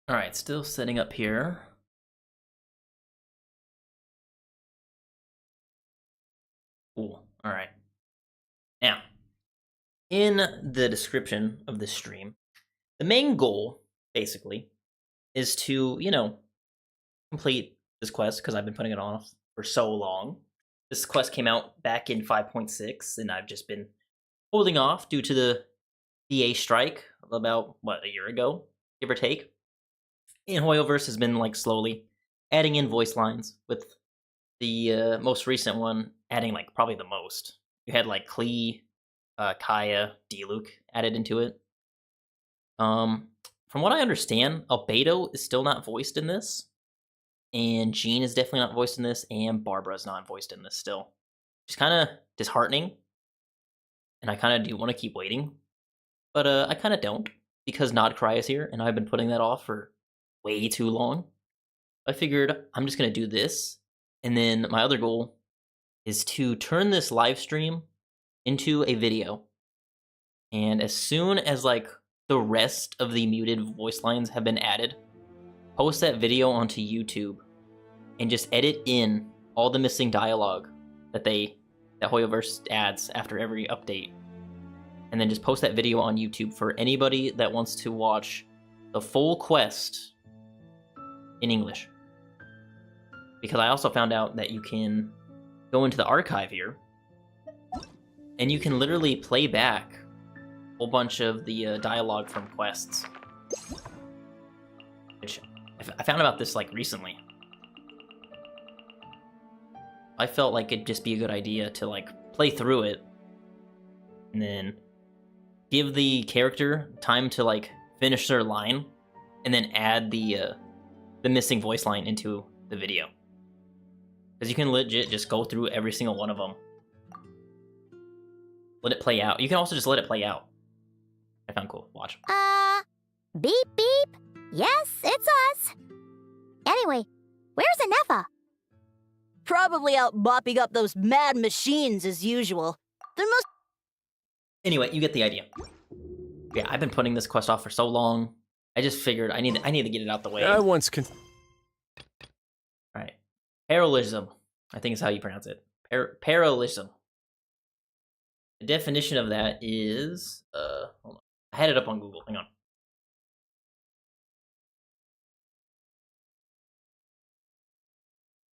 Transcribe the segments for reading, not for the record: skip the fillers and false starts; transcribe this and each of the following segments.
Alright, still setting up here. Cool. Alright. Now, in the description of this stream, the main goal, basically, is to, complete this quest, because I've been putting it off for so long. This quest came out back in 5.6, and I've just been holding off due to the EA strike about, a year ago, give or take. And Hoyoverse has been, slowly adding in voice lines, with the most recent one adding, probably the most. You had, Klee, Kaya, D-Luke added into it. From what I understand, Albedo is still not voiced in this, and Jean is definitely not voiced in this, and Barbara's not voiced in this still. It's kind of disheartening, and I kind of do want to keep waiting, but I kind of don't, because Nodcry is here, and I've been putting that off for way too long. I figured I'm just going to do this, and then my other goal is to turn this live stream into a video, and as soon as the rest of the muted voice lines have been added, post that video onto YouTube and just edit in all the missing dialogue that Hoyoverse adds after every update, and then just post that video on YouTube for anybody that wants to watch the full quest in English. Because I also found out that you can go into the archive here, and you can literally play back a whole bunch of the dialogue from quests. Which, I found about this, recently. I felt like it'd just be a good idea to, play through it, and then give the character time to, finish their line, and then add the missing voice line into the video. Because you can legit just go through every single one of them. Let it play out. You can also just let it play out. I found cool. Watch. Beep, beep. Yes, it's us. Anyway, where's Anefa? Probably out mopping up those mad machines as usual. There must... Anyway, you get the idea. Yeah, I've been putting this quest off for so long. I just figured I need to get it out the way. Alright. Paralogism, I think is how you pronounce it. Paralogism. The definition of that is... hold on. I had it up on Google. Hang on.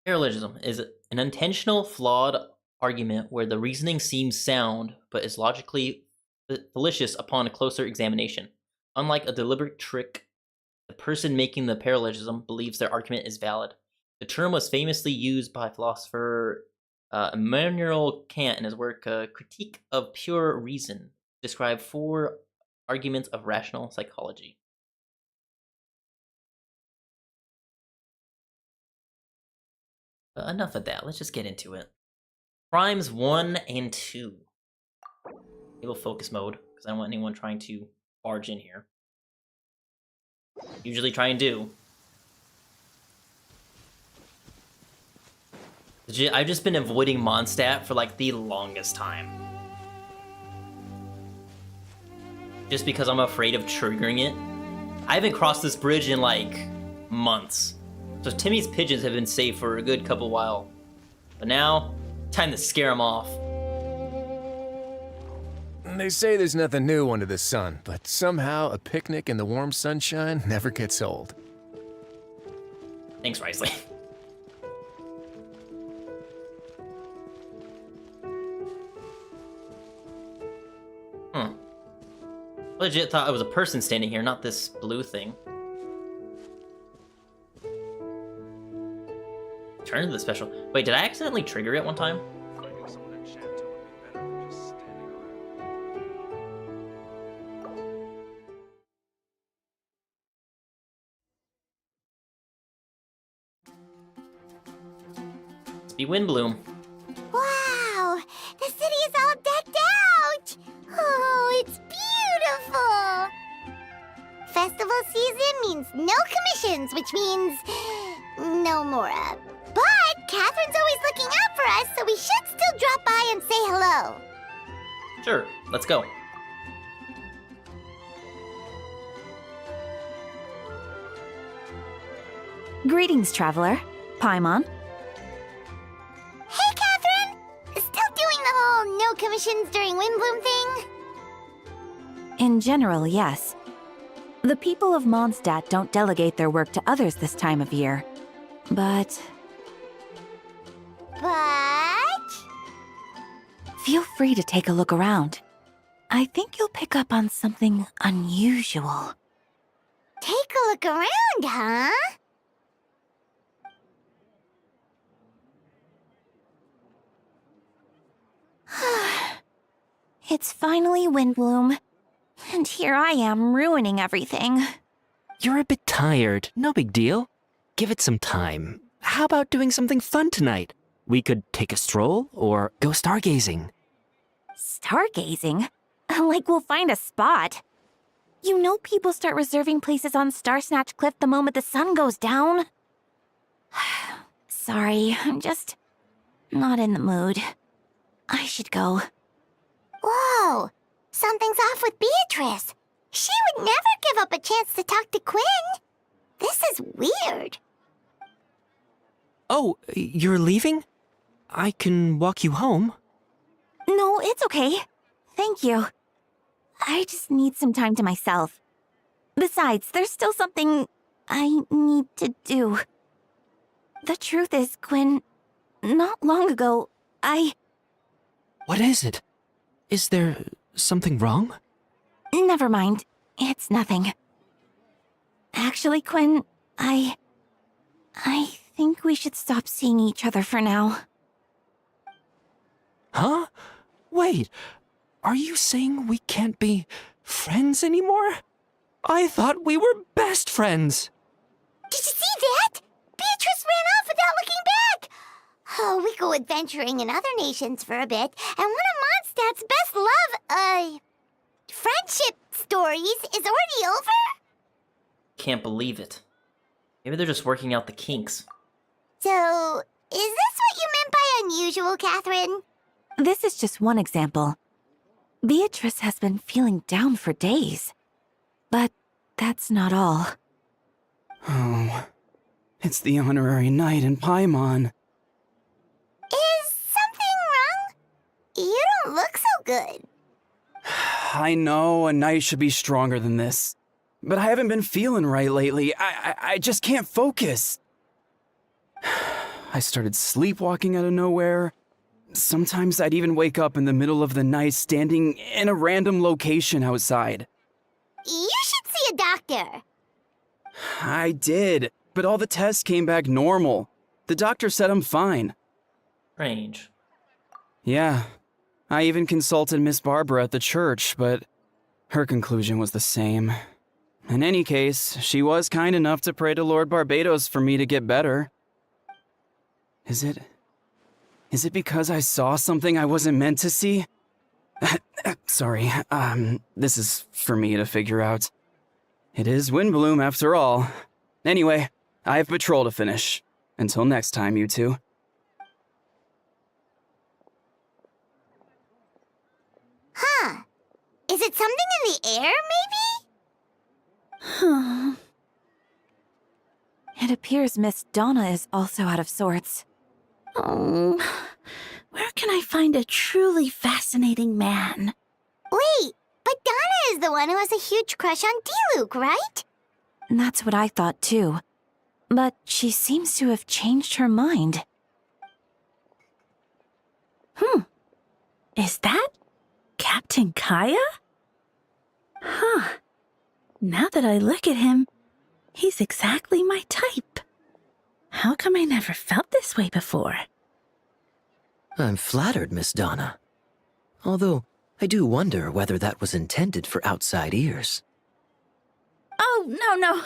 Paralogism is an intentional, flawed argument where the reasoning seems sound, but is logically fallacious upon a closer examination. Unlike a deliberate trick, the person making the paralogism believes their argument is valid. The term was famously used by philosopher Immanuel Kant in his work Critique of Pure Reason, to describe 4 arguments of rational psychology. Enough of that, let's just get into it. Crimes 1 and 2. Enable focus mode, because I don't want anyone trying to barge in here. Usually try and do. I've just been avoiding Mondstadt for the longest time. Just because I'm afraid of triggering it. I haven't crossed this bridge in months. So Timmy's pigeons have been safe for a good couple while. But now, time to scare them off. They say there's nothing new under the sun, but somehow a picnic in the warm sunshine never gets old. Thanks, Risley. Legit thought it was a person standing here, not this blue thing. Turn to the special. Wait, did I accidentally trigger it one time? Let's be Windbloom. Wow, the city is all decked out. Oh, it's beautiful. Festival season means no commissions, which means no Mora. But Catherine's always looking out for us, so we should still drop by and say hello. Sure, let's go. Greetings, traveler. Paimon. Hey, Catherine! Still doing the whole no commissions during Windbloom thing? In general, yes. The people of Mondstadt don't delegate their work to others this time of year. But feel free to take a look around. I think you'll pick up on something unusual. Take a look around, huh? It's finally Windbloom. And here I am ruining everything. You're a bit tired. No big deal. Give it some time. How about doing something fun tonight? We could take a stroll or go stargazing. Stargazing? Like we'll find a spot. You know people start reserving places on Starsnatch Cliff the moment the sun goes down. Sorry, I'm just not in the mood. I should go. Whoa! Something's off with Beatrice. She would never give up a chance to talk to Quinn. This is weird. Oh, you're leaving? I can walk you home. No, it's okay. Thank you. I just need some time to myself. Besides, there's still something I need to do. The truth is, Quinn, not long ago, What is it? Is there something wrong? Never mind. It's nothing. Actually, Quinn, I think we should stop seeing each other for now. Huh? Wait, are you saying we can't be friends anymore? I thought we were best friends. Did you see that? Beatrice ran off without looking back. Oh, we go adventuring in other nations for a bit, and one of Mondstadt's best friendship stories is already over? Can't believe it. Maybe they're just working out the kinks. So, is this what you meant by unusual, Catherine? This is just one example. Beatrice has been feeling down for days. But that's not all. Oh, it's the honorary knight in Paimon. Is something wrong? You don't look so good. I know a knight should be stronger than this, but I haven't been feeling right lately. I just can't focus. I started sleepwalking out of nowhere. Sometimes I'd even wake up in the middle of the night standing in a random location outside. You should see a doctor. I did, but all the tests came back normal. The doctor said I'm fine. Strange. Yeah, I even consulted Miss Barbara at the church, but her conclusion was the same. In any case, she was kind enough to pray to Lord Barbados for me to get better. Is it because I saw something I wasn't meant to see? Sorry, this is for me to figure out. It is Windbloom after all. Anyway, I have patrol to finish. Until next time, you two. Huh. Is it something in the air, maybe? It appears Miss Donna is also out of sorts. Oh, where can I find a truly fascinating man? Wait, but Donna is the one who has a huge crush on Diluc, right? That's what I thought too. But she seems to have changed her mind. Is that Captain Kaya? Huh. Now that I look at him, he's exactly my type. How come I never felt this way before? I'm flattered, Miss Donna. Although, I do wonder whether that was intended for outside ears. Oh, no.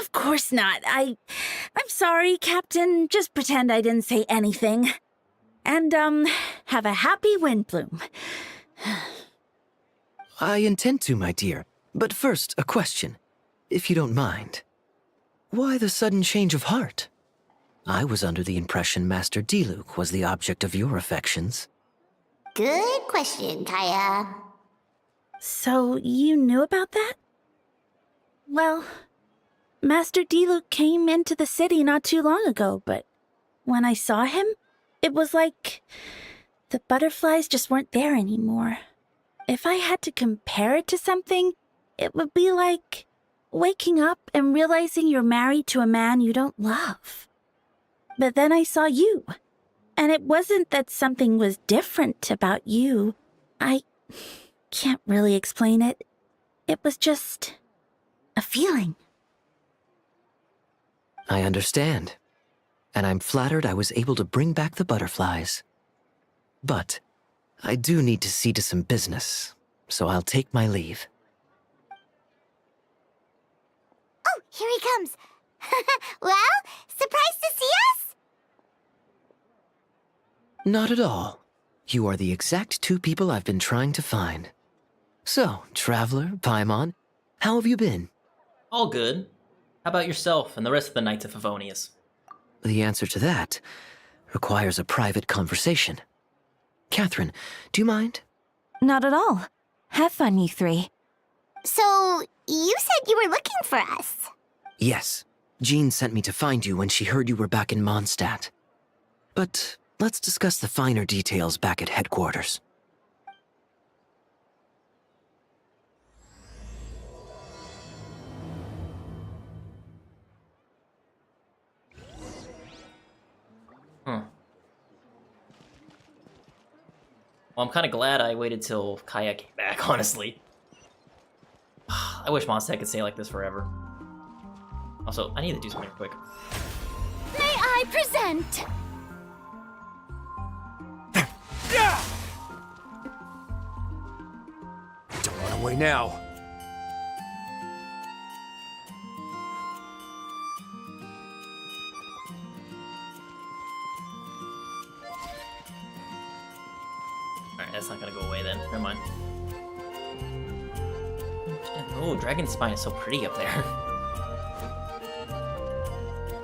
Of course not. I'm sorry, Captain. Just pretend I didn't say anything. And, have a happy Windbloom. I intend to, my dear. But first, a question, if you don't mind. Why the sudden change of heart? I was under the impression Master Diluc was the object of your affections. Good question, Kaya. So, you knew about that? Well, Master Diluc came into the city not too long ago, but when I saw him, it was like the butterflies just weren't there anymore. If I had to compare it to something, it would be like waking up and realizing you're married to a man you don't love. But then I saw you, and it wasn't that something was different about you. I can't really explain it. It was just a feeling. I understand. And I'm flattered I was able to bring back the butterflies. But I do need to see to some business, so I'll take my leave. Oh, here he comes. Well, surprised to see us? Not at all. You are the exact two people I've been trying to find. So, Traveler, Paimon, how have you been? All good. How about yourself and the rest of the Knights of Favonius? The answer to that requires a private conversation. Catherine, do you mind? Not at all. Have fun, you three. So, you said you were looking for us. Yes. Jean sent me to find you when she heard you were back in Mondstadt. But let's discuss the finer details back at headquarters. Well, I'm kind of glad I waited till Kaya came back, honestly. I wish Mondstadt could stay like this forever. Also, I need to do something quick. May I present? Don't run away now. Alright, that's not gonna go away then. Never mind. Oh, Dragon Spine is so pretty up there.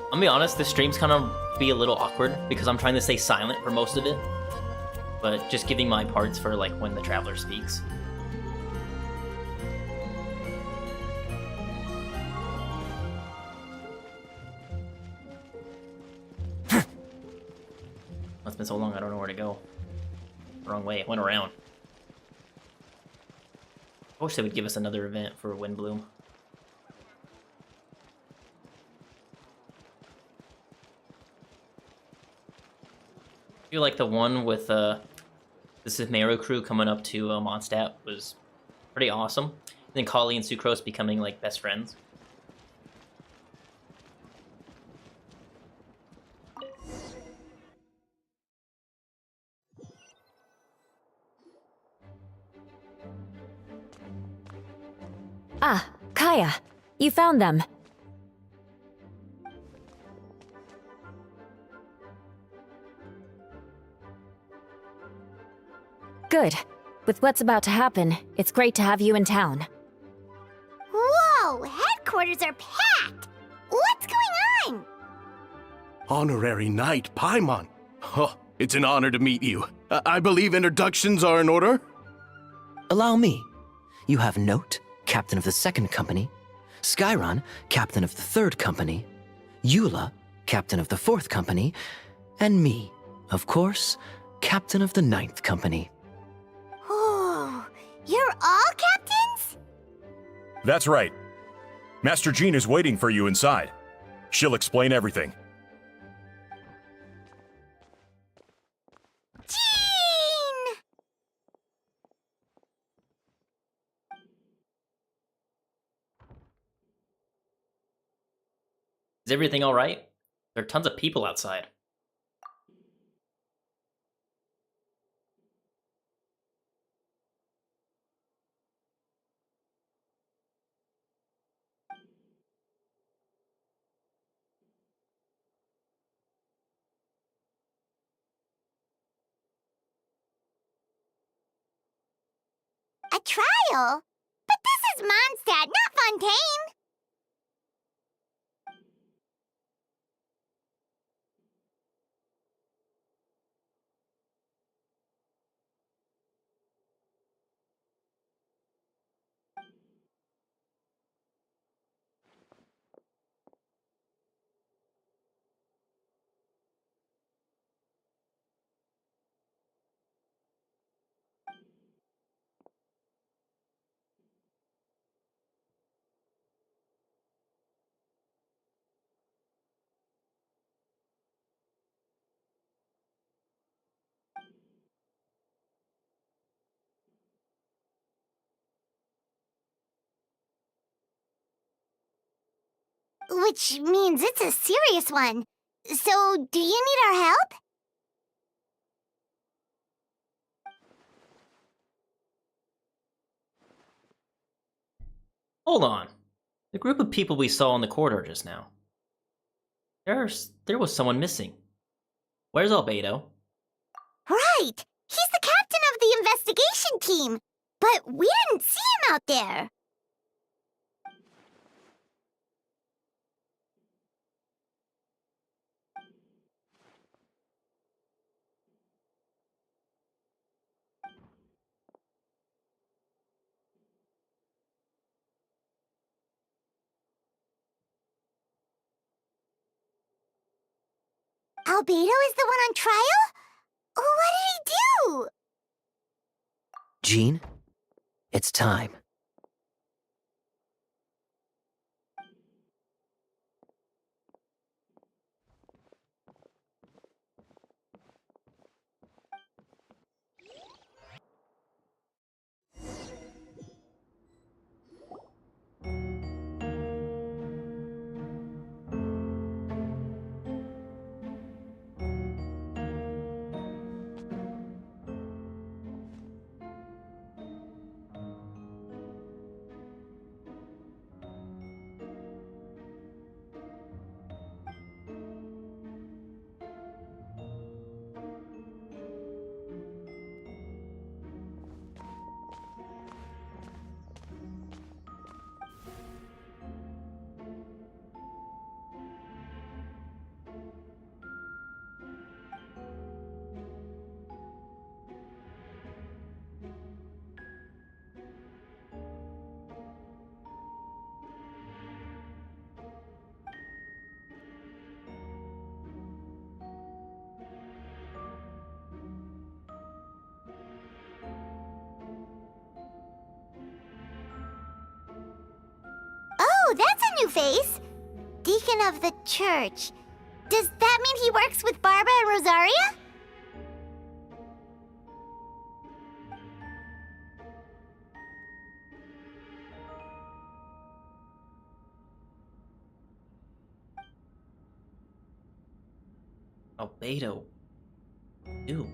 I'm gonna be honest, this stream's kind of be a little awkward because I'm trying to stay silent for most of it. But just giving my parts for like when the Traveler speaks. It's been so long, I don't know where to go. Wrong way, it went around. I wish they would give us another event for Windbloom. I feel like the one with the Cimmero crew coming up to Mondstadt was pretty awesome. And then Kali and Sucrose becoming like best friends. Ah, Kaya. You found them. Good. With what's about to happen, it's great to have you in town. Whoa, headquarters are packed. What's going on? Honorary Knight Paimon. Oh, it's an honor to meet you. I believe introductions are in order? Allow me. You have Note, Captain of the Second Company, Skyron, Captain of the Third Company, Eula, Captain of the Fourth Company, and me, of course, Captain of the Ninth Company. Oh, you're all captains? That's right. Master Jean is waiting for you inside. She'll explain everything. Jean! Is everything alright? There are tons of people outside. A trial? But this is Mondstadt, not Fontaine. which means it's a serious one. So, do you need our help? Hold on. The group of people we saw in the corridor just now. There was someone missing. Where's Albedo? Right! He's the captain of the investigation team! But we didn't see him out there! Albedo is the one on trial? What did he do? Jean, it's time. Oh, that's a new face! Deacon of the church. Does that mean he works with Barbara and Rosaria? Albedo. Ew.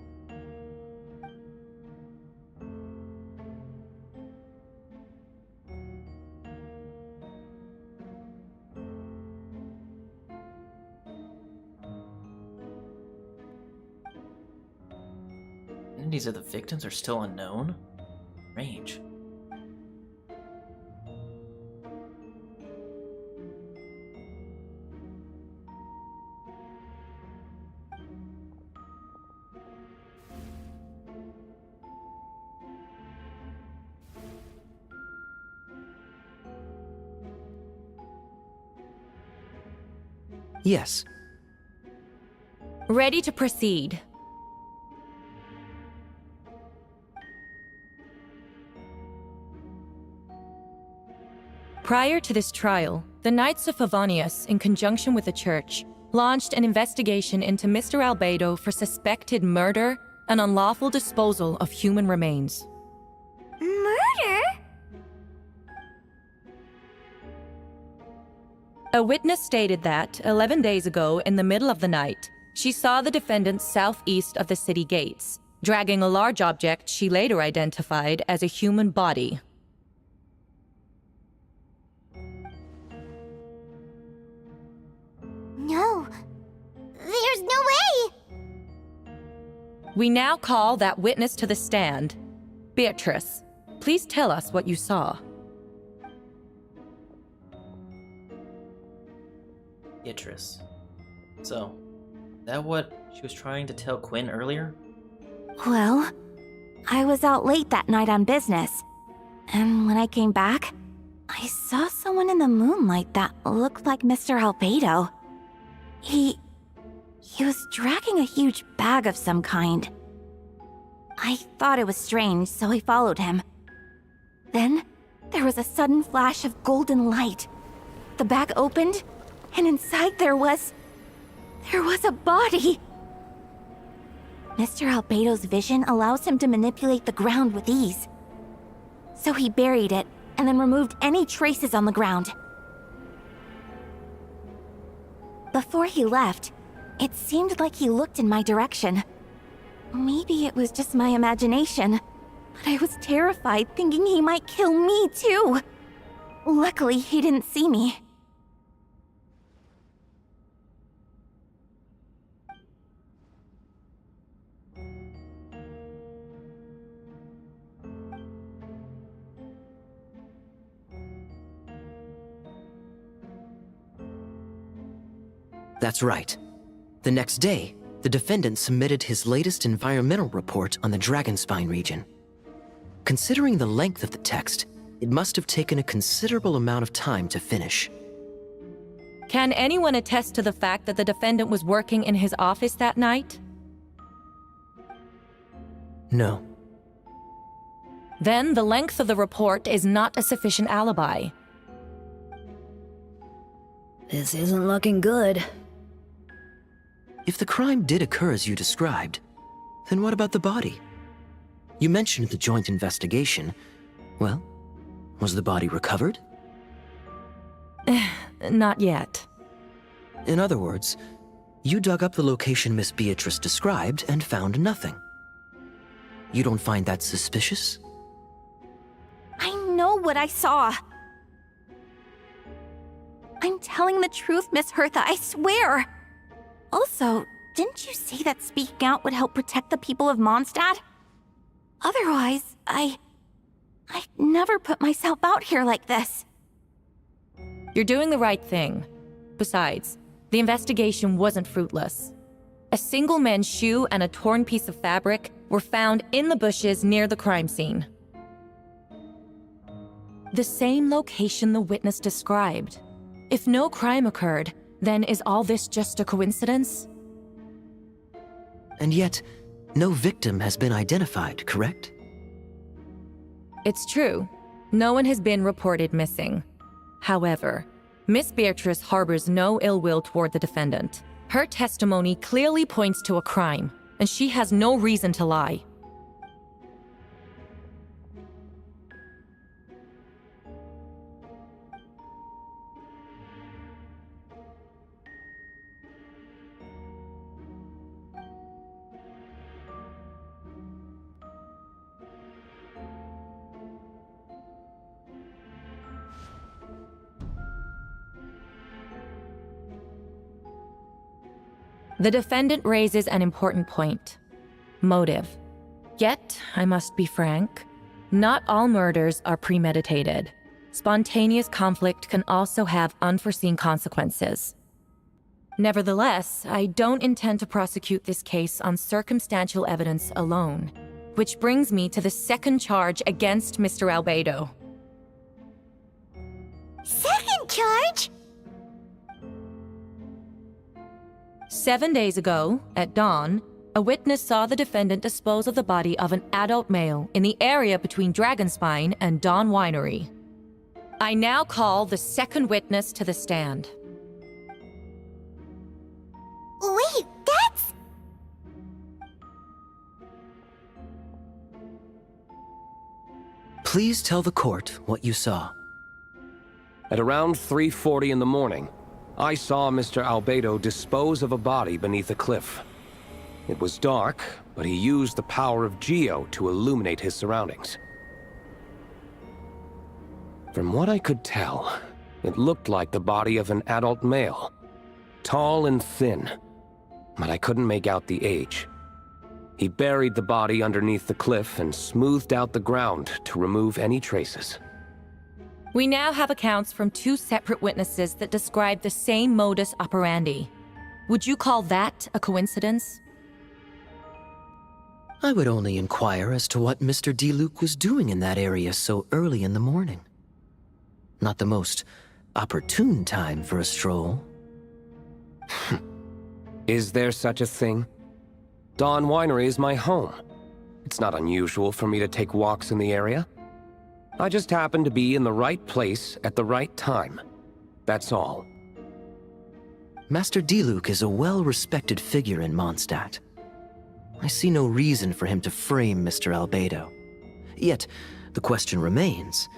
Identities of the victims are still unknown? Strange. Yes. Ready to proceed. Prior to this trial, the Knights of Favonius, in conjunction with the Church, launched an investigation into Mr. Albedo for suspected murder and unlawful disposal of human remains. Murder? A witness stated that, 11 days ago, in the middle of the night, she saw the defendant southeast of the city gates, dragging a large object she later identified as a human body. No. There's no way! We now call that witness to the stand. Beatrice, please tell us what you saw. Beatrice. So, is that what she was trying to tell Quinn earlier? Well, I was out late that night on business. And when I came back, I saw someone in the moonlight that looked like Mr. Albedo. He was dragging a huge bag of some kind. I thought it was strange, so I followed him. Then, there was a sudden flash of golden light. The bag opened, and inside there was a body! Mr. Albedo's vision allows him to manipulate the ground with ease. So he buried it, and then removed any traces on the ground. Before he left, it seemed like he looked in my direction. Maybe it was just my imagination, but I was terrified thinking he might kill me too. Luckily, he didn't see me. That's right. The next day, the defendant submitted his latest environmental report on the Dragonspine region. Considering the length of the text, it must have taken a considerable amount of time to finish. Can anyone attest to the fact that the defendant was working in his office that night? No. Then the length of the report is not a sufficient alibi. This isn't looking good. If the crime did occur as you described, then what about the body? You mentioned the joint investigation. Well, was the body recovered? Not yet. In other words, you dug up the location Miss Beatrice described and found nothing. You don't find that suspicious? I know what I saw. I'm telling the truth, Miss Hertha, I swear. Also, didn't you say that speaking out would help protect the people of Mondstadt? Otherwise, I'd never put myself out here like this. You're doing the right thing. Besides, the investigation wasn't fruitless. A single man's shoe and a torn piece of fabric were found in the bushes near the crime scene. The same location the witness described. If no crime occurred, then is all this just a coincidence? And yet, no victim has been identified, correct? It's true. No one has been reported missing. However, Miss Beatrice harbors no ill will toward the defendant. Her testimony clearly points to a crime, and she has no reason to lie. The defendant raises an important point: motive. Yet, I must be frank, not all murders are premeditated. Spontaneous conflict can also have unforeseen consequences. Nevertheless, I don't intend to prosecute this case on circumstantial evidence alone, which brings me to the second charge against Mr. Albedo. Second charge? 7 days ago, at dawn, a witness saw the defendant dispose of the body of an adult male in the area between Dragonspine and Dawn Winery. I now call the second witness to the stand. Wait, that's... Please tell the court what you saw. At around 3:40 in the morning, I saw Mr. Albedo dispose of a body beneath a cliff. It was dark, but he used the power of Geo to illuminate his surroundings. From what I could tell, it looked like the body of an adult male, tall and thin, but I couldn't make out the age. He buried the body underneath the cliff and smoothed out the ground to remove any traces. We now have accounts from 2 separate witnesses that describe the same modus operandi. Would you call that a coincidence? I would only inquire as to what Mr. Diluc was doing in that area so early in the morning. Not the most opportune time for a stroll. Is there such a thing? Dawn Winery is my home. It's not unusual for me to take walks in the area. I just happened to be in the right place at the right time. That's all. Master Diluc is a well-respected figure in Mondstadt. I see no reason for him to frame Mr. Albedo. Yet, the question remains,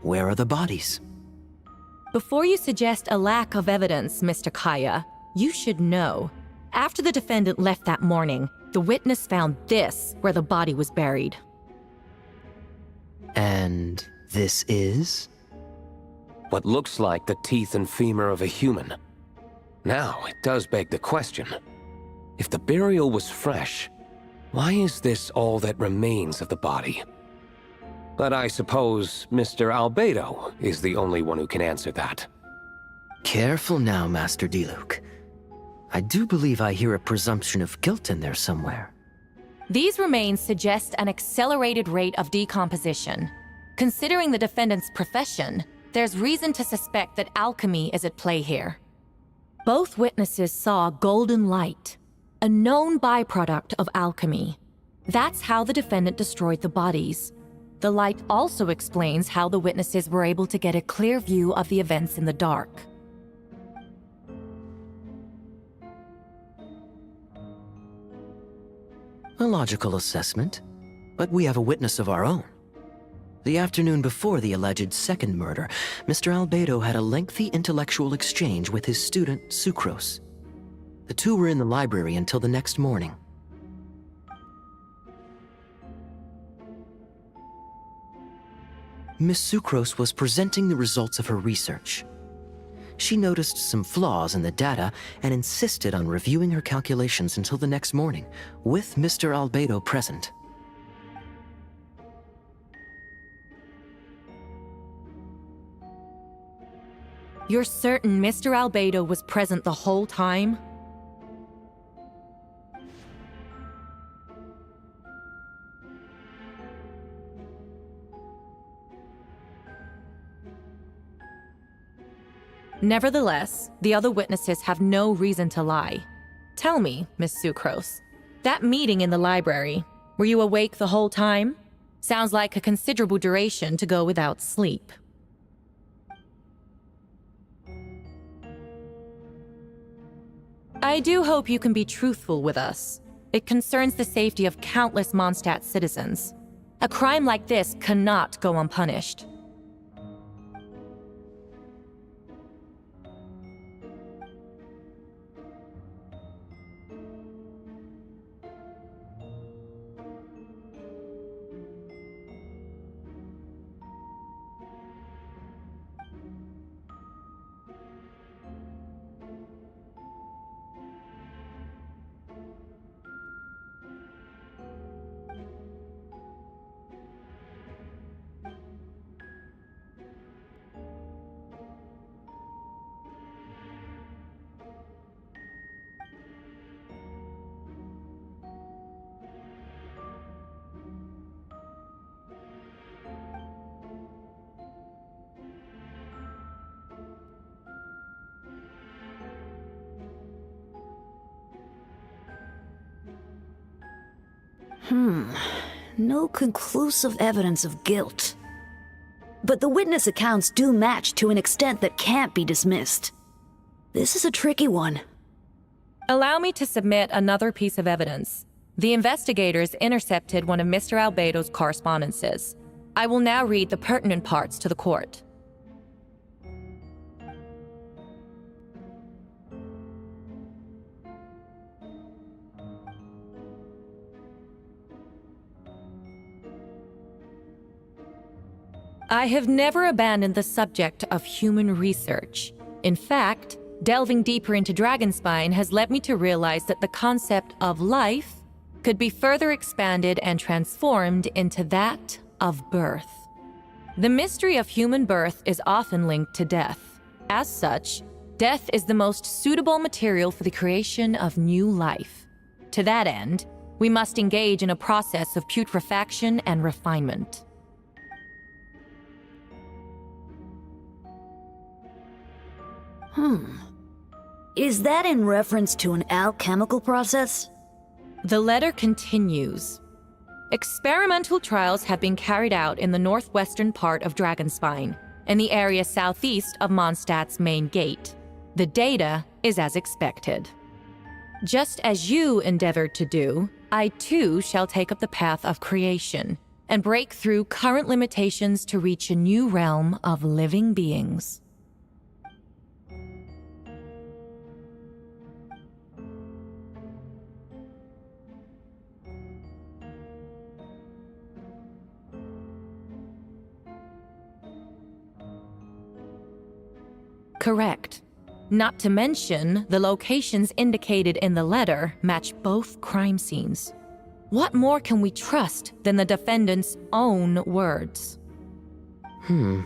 where are the bodies? Before you suggest a lack of evidence, Mr. Kaya, You should know. After the defendant left that morning, the witness found this where the body was buried. And this is? What looks like the teeth and femur of a human. Now, it does beg the question. If the burial was fresh, why is this all that remains of the body? But I suppose Mr. Albedo is the only one who can answer that. Careful now, Master Diluc. I do believe I hear a presumption of guilt in there somewhere. These remains suggest an accelerated rate of decomposition. Considering the defendant's profession, there's reason to suspect that alchemy is at play here. Both witnesses saw golden light, a known byproduct of alchemy. That's how the defendant destroyed the bodies. The light also explains how the witnesses were able to get a clear view of the events in the dark. A logical assessment, but we have a witness of our own. The afternoon before the alleged second murder, Mr. Albedo had a lengthy intellectual exchange with his student, Sucrose. The two were in the library until the next morning. Miss Sucrose was presenting the results of her research. She noticed some flaws in the data and insisted on reviewing her calculations until the next morning, with Mr. Albedo present. You're certain Mr. Albedo was present the whole time? Nevertheless, the other witnesses have no reason to lie. Tell me, Miss Sucrose, that meeting in the library, were you awake the whole time? Sounds like a considerable duration to go without sleep. I do hope you can be truthful with us. It concerns the safety of countless Mondstadt citizens. A crime like this cannot go unpunished. No conclusive evidence of guilt. But the witness accounts do match to an extent that can't be dismissed. This is a tricky one. Allow me to submit another piece of evidence. The investigators intercepted one of Mr. Albedo's correspondences. I will now read the pertinent parts to the court. I have never abandoned the subject of human research. In fact, delving deeper into Dragonspine has led me to realize that the concept of life could be further expanded and transformed into that of birth. The mystery of human birth is often linked to death. As such, death is the most suitable material for the creation of new life. To that end, we must engage in a process of putrefaction and refinement. Is that in reference to an alchemical process? The letter continues. Experimental trials have been carried out in the northwestern part of Dragonspine, in the area southeast of Mondstadt's main gate. The data is as expected. Just as you endeavored to do, I too shall take up the path of creation and break through current limitations to reach a new realm of living beings. Correct. Not to mention, the locations indicated in the letter match both crime scenes. What more can we trust than the defendant's own words? No,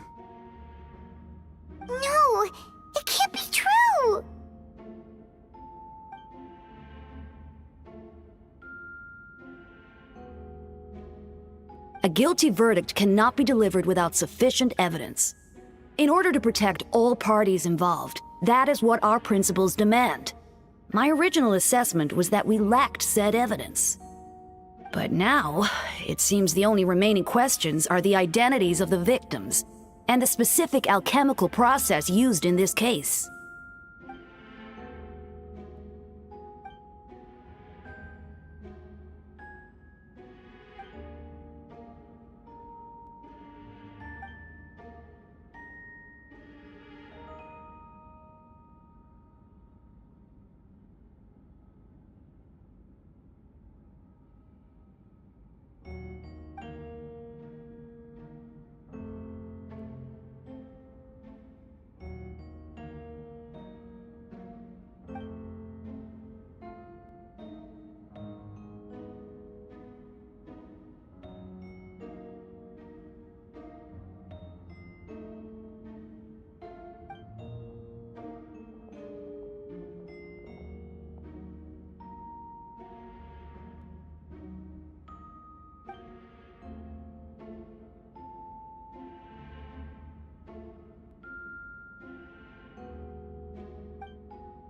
it can't be true. A guilty verdict cannot be delivered without sufficient evidence. In order to protect all parties involved, that is what our principles demand. My original assessment was that we lacked said evidence. But now, it seems the only remaining questions are the identities of the victims and the specific alchemical process used in this case.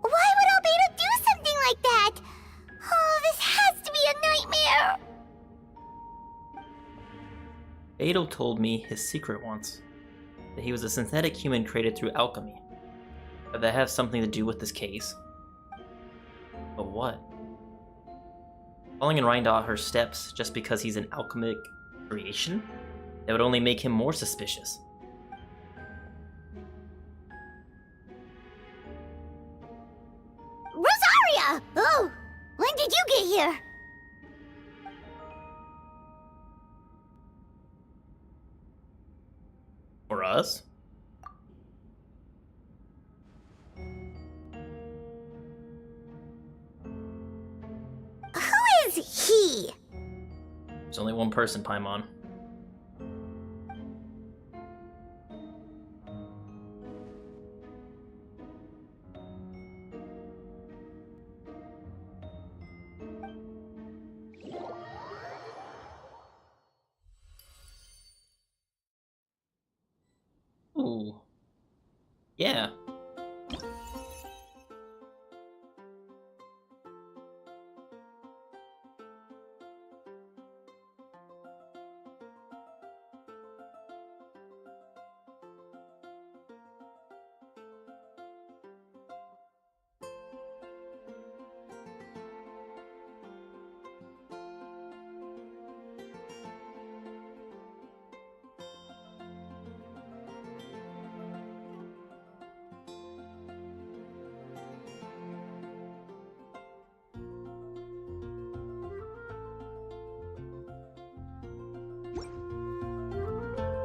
Why would Albedo do something like that? Oh, this has to be a nightmare. Beto told me his secret once, that he was a synthetic human created through alchemy. Could that have something to do with this case? But what? Following in Reindacher's steps just because he's an alchemic creation? That would only make him more suspicious. Rosaria! Oh, when did you get here? For us? Who is he? There's only one person, Paimon. Ooh. Yeah.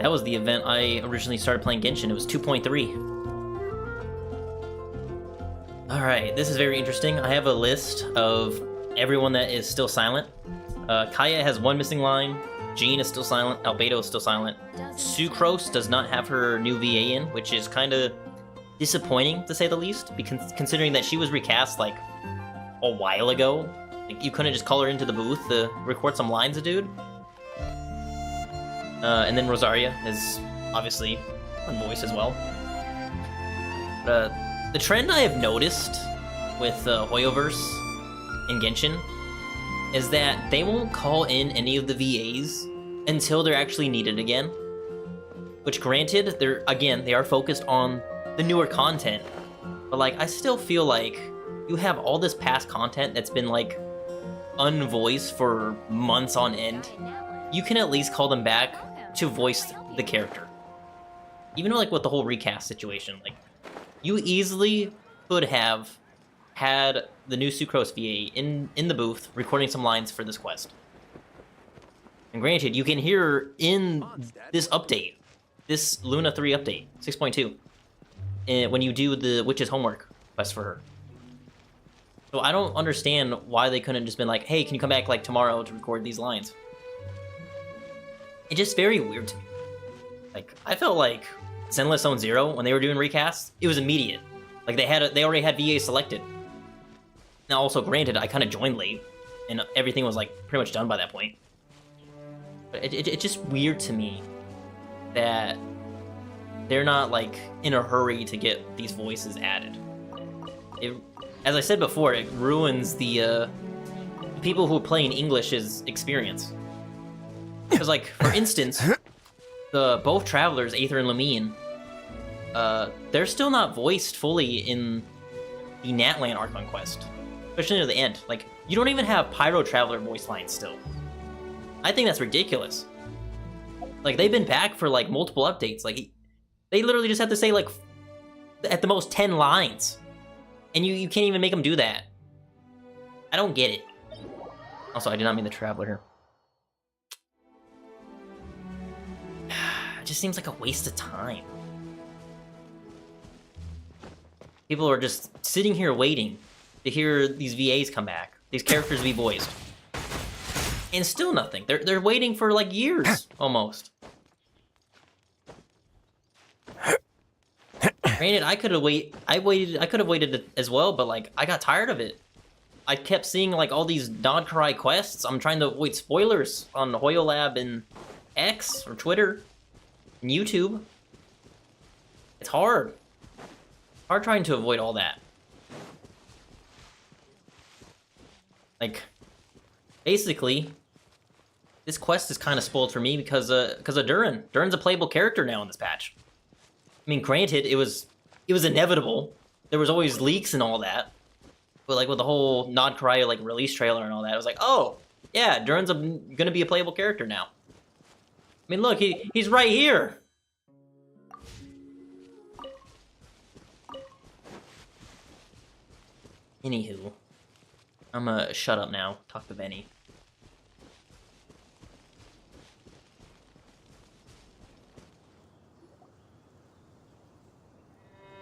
That was the event I originally started playing Genshin. It was 2.3. Alright, this is very interesting. I have a list of everyone that is still silent. Kaya has one missing line. Jean is still silent. Albedo is still silent. Sucrose does not have her new VA in, which is kind of disappointing, to say the least, because considering that she was recast, like, a while ago. Like, you couldn't just call her into the booth to record some lines, dude. And then Rosaria is obviously on voice as well. The trend I have noticed with Hoyoverse in Genshin is that they won't call in any of the VAs until they're actually needed again. Which, granted, they are focused on the newer content, but like I still feel like you have all this past content that's been like unvoiced for months on end. You can at least call them back to voice the character. Even like with the whole recast situation, like you easily could have had the new Sucrose VA in the booth recording some lines for this quest. And granted, you can hear in this update, this Luna 3 update, 6.2, when you do the witch's homework quest for her. So I don't understand why they couldn't just been like, hey, can you come back like tomorrow to record these lines? It's just very weird to me. Like, I felt like Zenless Zone Zero, when they were doing recasts, it was immediate. Like, they already had VA selected. Now, also, granted, I kind of joined late, and everything was, like, pretty much done by that point. But it's just weird to me that they're not, like, in a hurry to get these voices added. As I said before, it ruins the people who are playing English's experience. Because, like, for instance, both travelers, Aether and Lamine, they're still not voiced fully in the Natlan Archon quest, especially near the end. Like, you don't even have Pyro Traveler voice lines still. I think that's ridiculous. Like, they've been back for, like, multiple updates. Like, they literally just have to say, like, at the most 10 lines. And you can't even make them do that. I don't get it. Also, I did not mean the Traveler here. It just seems like a waste of time. People are just sitting here waiting to hear these VAs come back, these characters be voiced. And still nothing. They're waiting for like years, almost. Granted, I could have waited as well, but like I got tired of it. I kept seeing like all these Nodcry quests. I'm trying to avoid spoilers on HoYoLab and X or Twitter and YouTube. It's hard. Hard trying to avoid all that. Like, basically, this quest is kind of spoiled for me because of Durin. Durin's a playable character now in this patch. I mean, granted, it was inevitable. There was always leaks and all that. But like with the whole Nodcry like release trailer and all that, I was like, oh yeah, Durin's gonna be a playable character now. I mean, look, he's right here. Anywho, I'm gonna shut up now. Talk to Benny.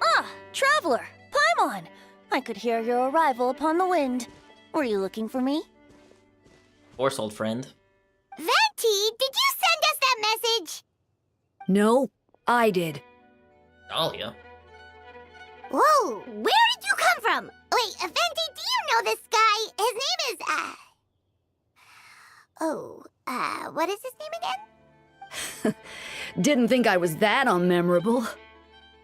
Ah, traveler, Paimon! I could hear your arrival upon the wind. Were you looking for me? Of course, old friend. Venti, did you send us that message? No, I did. Dahlia? Whoa, where did you come from? Wait, Venti, do you know this guy? His name is, what is his name again? Didn't think I was that unmemorable.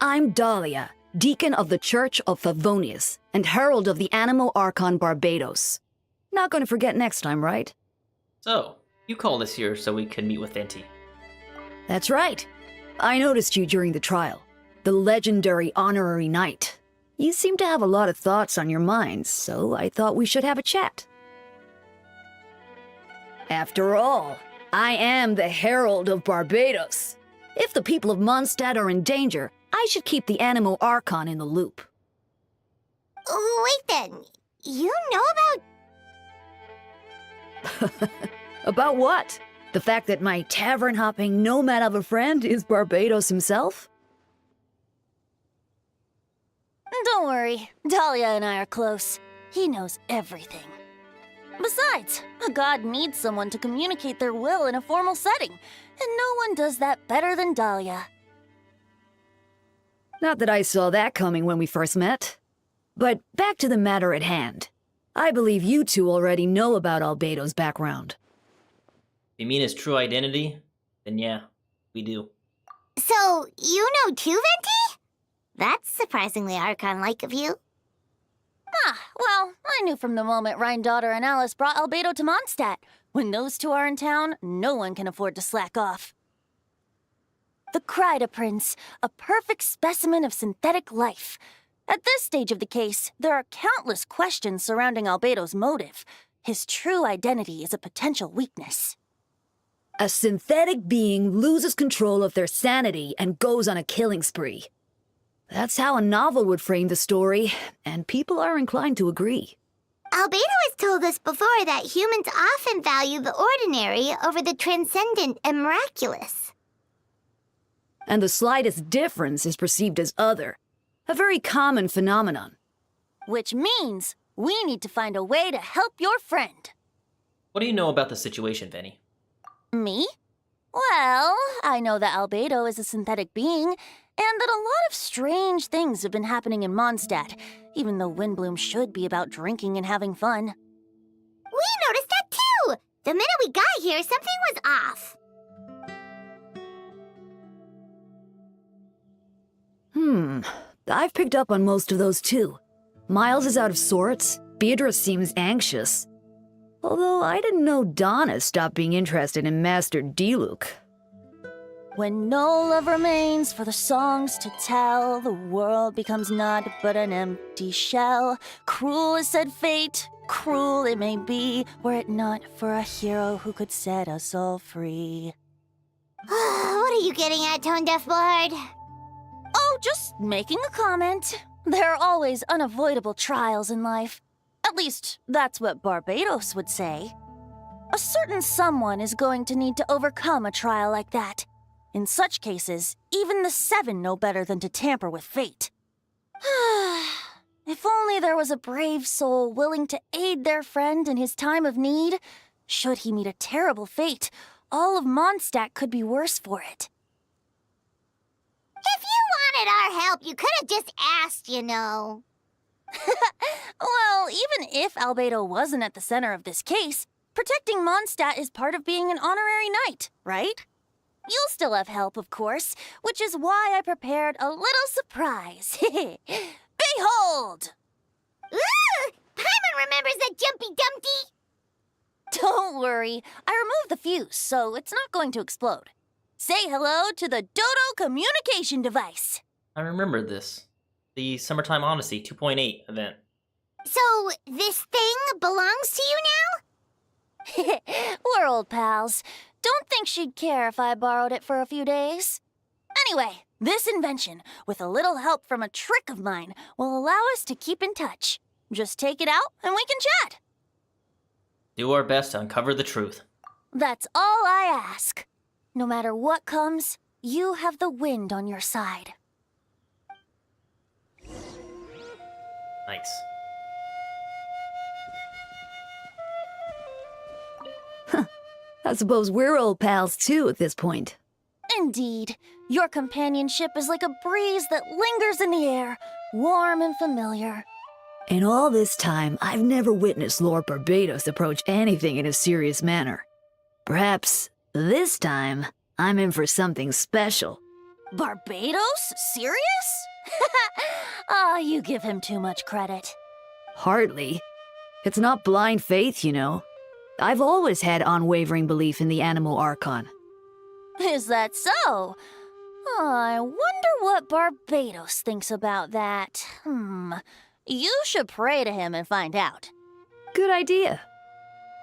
I'm Dahlia, Deacon of the Church of Favonius, and Herald of the Animo Archon Barbados. Not gonna forget next time, right? So, you called us here so we could meet with Venti. That's right. I noticed you during the trial. The legendary honorary knight. You seem to have a lot of thoughts on your mind, so I thought we should have a chat. After all, I am the Herald of Barbados. If the people of Mondstadt are in danger, I should keep the Animo Archon in the loop. Wait then, you know about... About what? The fact that my tavern-hopping nomad of a friend is Barbados himself? Don't worry, Dahlia and I are close. He knows everything. Besides, a god needs someone to communicate their will in a formal setting, and no one does that better than Dahlia. Not that I saw that coming when we first met. But back to the matter at hand. I believe you two already know about Albedo's background. If you mean his true identity, then yeah, we do. So, you know too, Venti? That's surprisingly Archon-like of you. Ah, well, I knew from the moment Rhine-Daughter and Alice brought Albedo to Mondstadt. When those two are in town, no one can afford to slack off. The Kryda Prince, a perfect specimen of synthetic life. At this stage of the case, there are countless questions surrounding Albedo's motive. His true identity is a potential weakness. A synthetic being loses control of their sanity and goes on a killing spree. That's how a novel would frame the story, and people are inclined to agree. Albedo has told us before that humans often value the ordinary over the transcendent and miraculous. And the slightest difference is perceived as other. A very common phenomenon. Which means we need to find a way to help your friend. What do you know about the situation, Venny? Me? Well, I know that Albedo is a synthetic being, and that a lot of strange things have been happening in Mondstadt, even though Windbloom should be about drinking and having fun. We noticed that too! The minute we got here, something was off. I've picked up on most of those too. Miles is out of sorts. Beatrice seems anxious. Although I didn't know Donna stopped being interested in Master Diluc. When no love remains for the songs to tell, the world becomes naught but an empty shell. Cruel is said fate, cruel it may be, were it not for a hero who could set us all free. What are you getting at, Tone Deaf Bard? Oh, just making a comment. There are always unavoidable trials in life. At least, that's what Barbados would say. A certain someone is going to need to overcome a trial like that. In such cases, even the Seven know better than to tamper with fate. If only there was a brave soul willing to aid their friend in his time of need. Should he meet a terrible fate, all of Mondstadt could be worse for it. If you wanted our help, you could have just asked, you know. Well, even if Albedo wasn't at the center of this case, protecting Mondstadt is part of being an honorary knight, right? You'll still have help, of course, which is why I prepared a little surprise. Behold! Ooh! Paimon remembers that Jumpy Dumpty! Don't worry, I removed the fuse, so it's not going to explode. Say hello to the Dodo communication device. I remember this. The Summertime Odyssey 2.8 event. So, this thing belongs to you now? We're old pals. Don't think she'd care if I borrowed it for a few days. Anyway, this invention, with a little help from a trick of mine, will allow us to keep in touch. Just take it out and we can chat. Do our best to uncover the truth. That's all I ask. No matter what comes, you have the wind on your side. Nice. I suppose we're old pals too at this point. Indeed. Your companionship is like a breeze that lingers in the air, warm and familiar. In all this time, I've never witnessed Lord Barbados approach anything in a serious manner. Perhaps this time, I'm in for something special. Barbados? Serious? Ah, you give him too much credit. Hardly. It's not blind faith, you know. I've always had unwavering belief in the animal Archon. Is that so? I wonder what Barbados thinks about that. You should pray to him and find out. Good idea.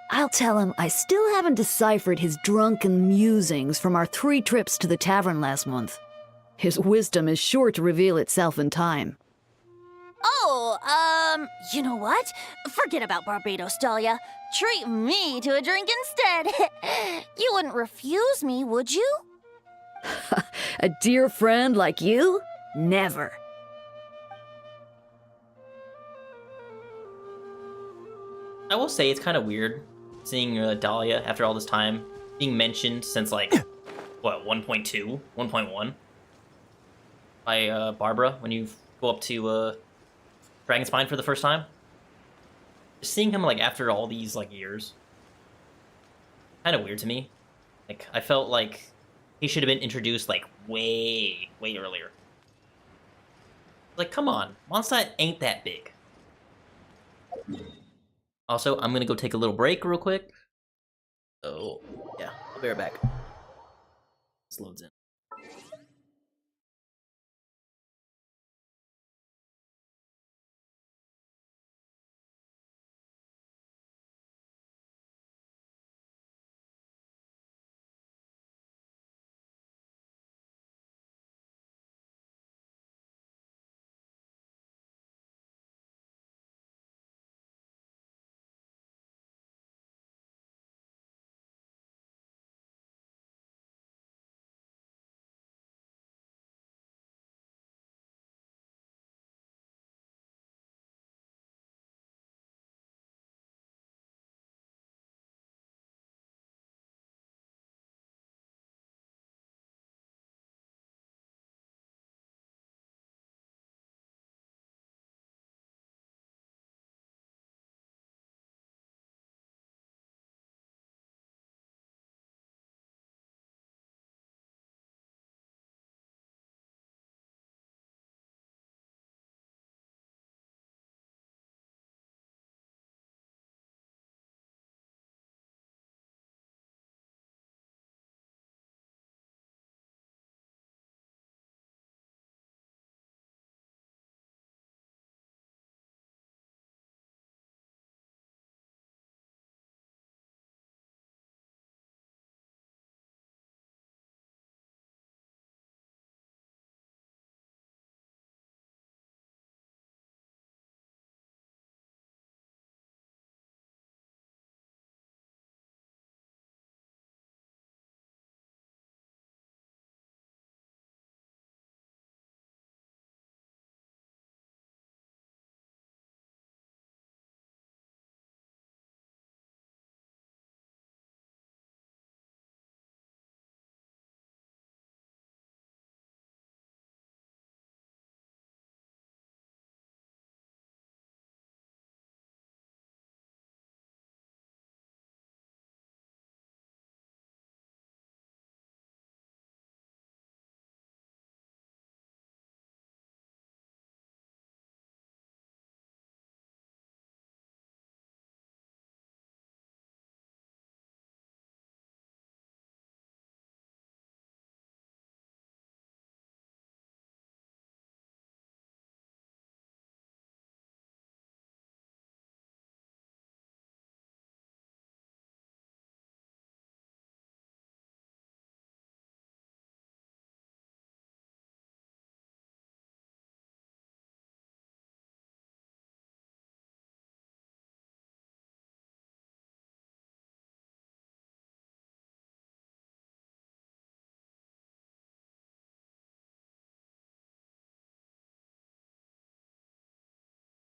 I'll tell him I still haven't deciphered his drunken musings from our 3 trips to the tavern last month. His wisdom is sure to reveal itself in time. Oh, you know what? Forget about Barbados, Dahlia. Treat me to a drink instead. You wouldn't refuse me, would you? A dear friend like you? Never. I will say it's kind of weird seeing Dahlia after all this time being mentioned since like what 1.2, 1.1 by Barbara when you go up to Dragonspine for the first time. Just seeing him like after all these like years, kind of weird to me. Like I felt like he should have been introduced like way earlier. Like come on, Mondstadt ain't that big. Also, I'm gonna go take a little break real quick. So yeah, I'll be right back. This loads in.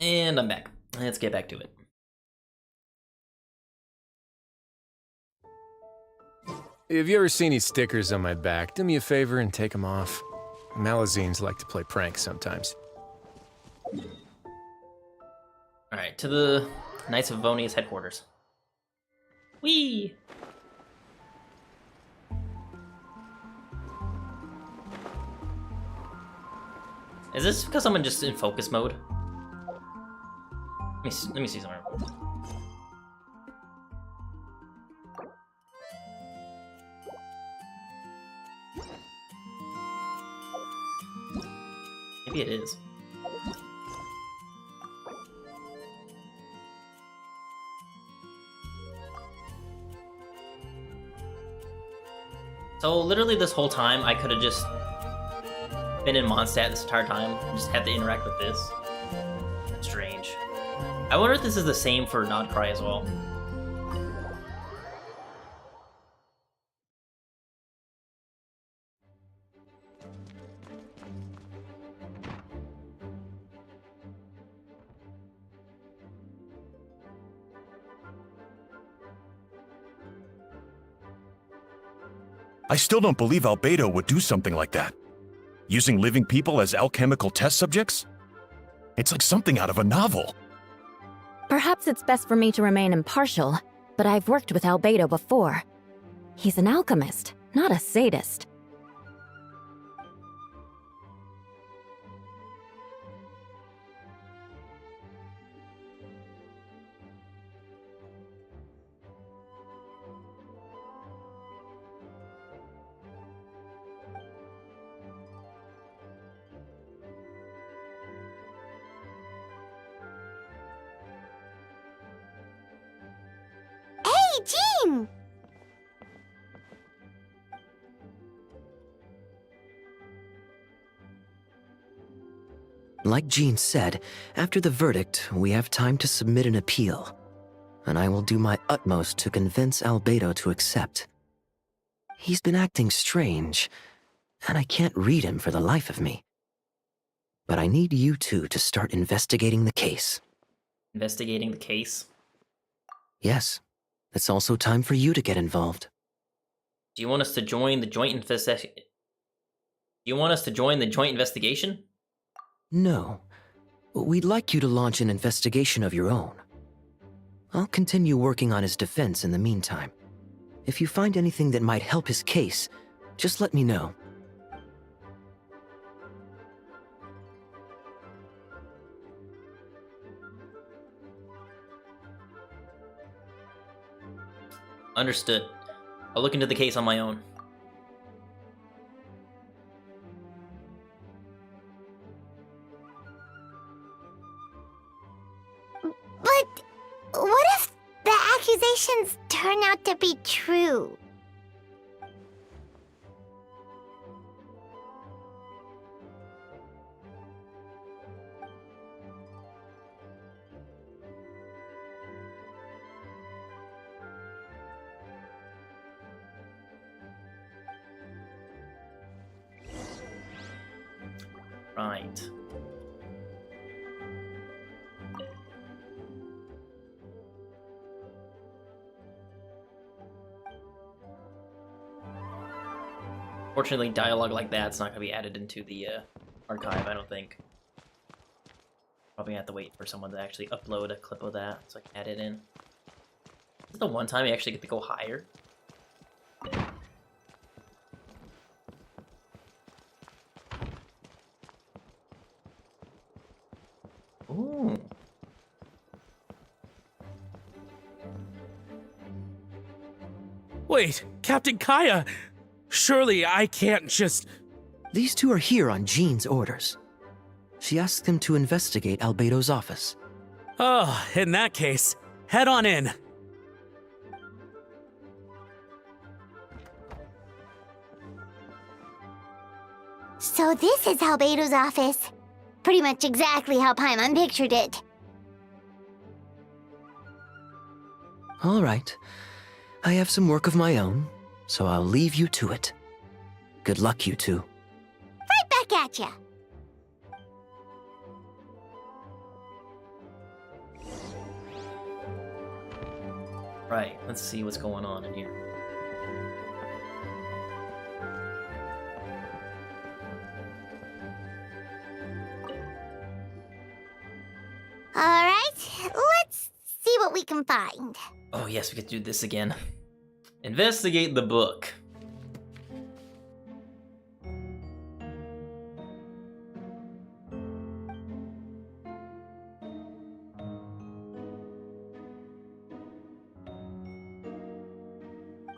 And I'm back. Let's get back to it. If you ever see any stickers on my back, do me a favor and take them off. Malazines like to play pranks sometimes. Alright, to the Knights of Vonia's headquarters. Whee! Is this because I'm just in focus mode? Let me see something. Maybe it is. So literally this whole time I could have just been in Mondstadt this entire time and just had to interact with this. Strange. I wonder if this is the same for Nodcry as well. I still don't believe Albedo would do something like that. Using living people as alchemical test subjects? It's like something out of a novel. Perhaps it's best for me to remain impartial, but I've worked with Albedo before. He's an alchemist, not a sadist. Hey, Jean! Like Jean said, after the verdict, we have time to submit an appeal. And I will do my utmost to convince Albedo to accept. He's been acting strange, and I can't read him for the life of me. But I need you two to start investigating the case. Investigating the case? Yes. It's also time for you to get involved. Do you want us to join the joint investigation? Do you want us to join the joint investigation? No. We'd like you to launch an investigation of your own. I'll continue working on his defense in the meantime. If you find anything that might help his case, just let me know. Understood. I'll look into the case on my own. But what if the accusations turn out to be true? Right. Fortunately, dialogue like that's not going to be added into the archive, I don't think. Probably have to wait for someone to actually upload a clip of that so I can add it in. This is the one time you actually get to go higher. Ooh. Wait, Captain Kaya! Surely I can't just... These two are here on Jean's orders. She asked them to investigate Albedo's office. Oh, in that case, head on in. So this is Albedo's office. Pretty much exactly how Paimon pictured it. All right. I have some work of my own, so I'll leave you to it. Good luck, you two. Right back at ya. Right, let's see what's going on in here. Alright, let's see what we can find. Oh yes, we get to do this again. Investigate the book.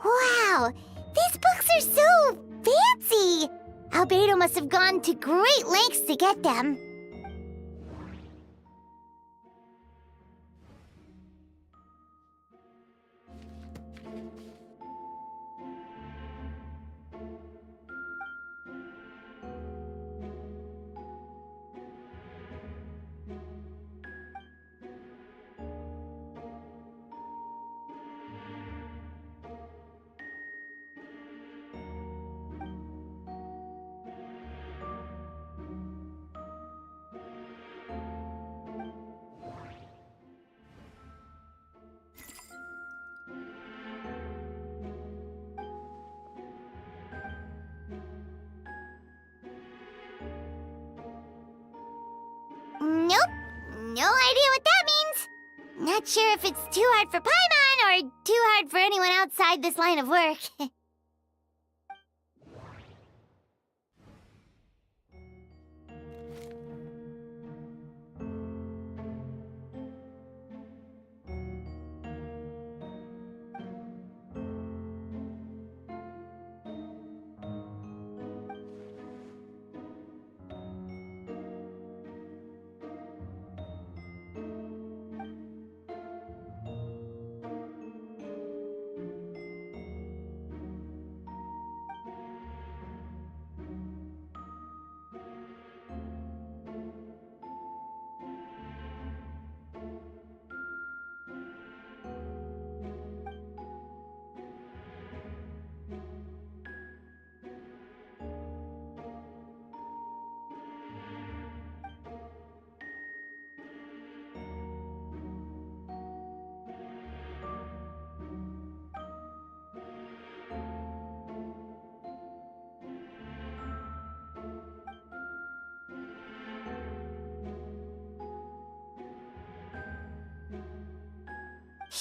Wow, these books are so fancy! Albedo must have gone to great lengths to get them. Nope, no idea what that means. Not sure if it's too hard for Paimon or too hard for anyone outside this line of work.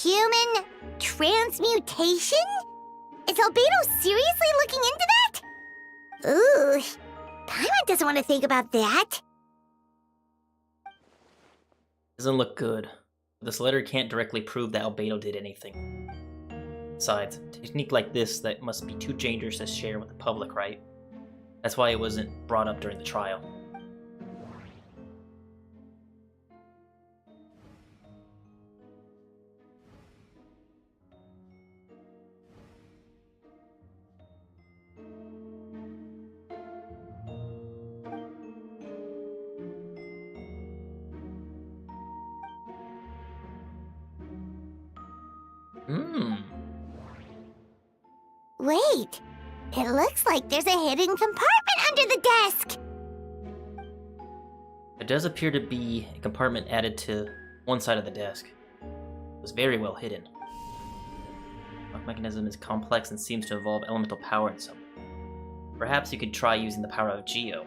Human transmutation? Is Albedo seriously looking into that? Ooh, Paimon doesn't want to think about that. Doesn't look good. This letter can't directly prove that Albedo did anything. Besides, a technique like this that must be too dangerous to share with the public, right? That's why it wasn't brought up during the trial. Wait, it looks like there's a hidden compartment under the desk. There does appear to be a compartment added to one side of the desk. It was very well hidden. The mechanism is complex and seems to involve elemental power in some way. Perhaps you could try using the power of Geo.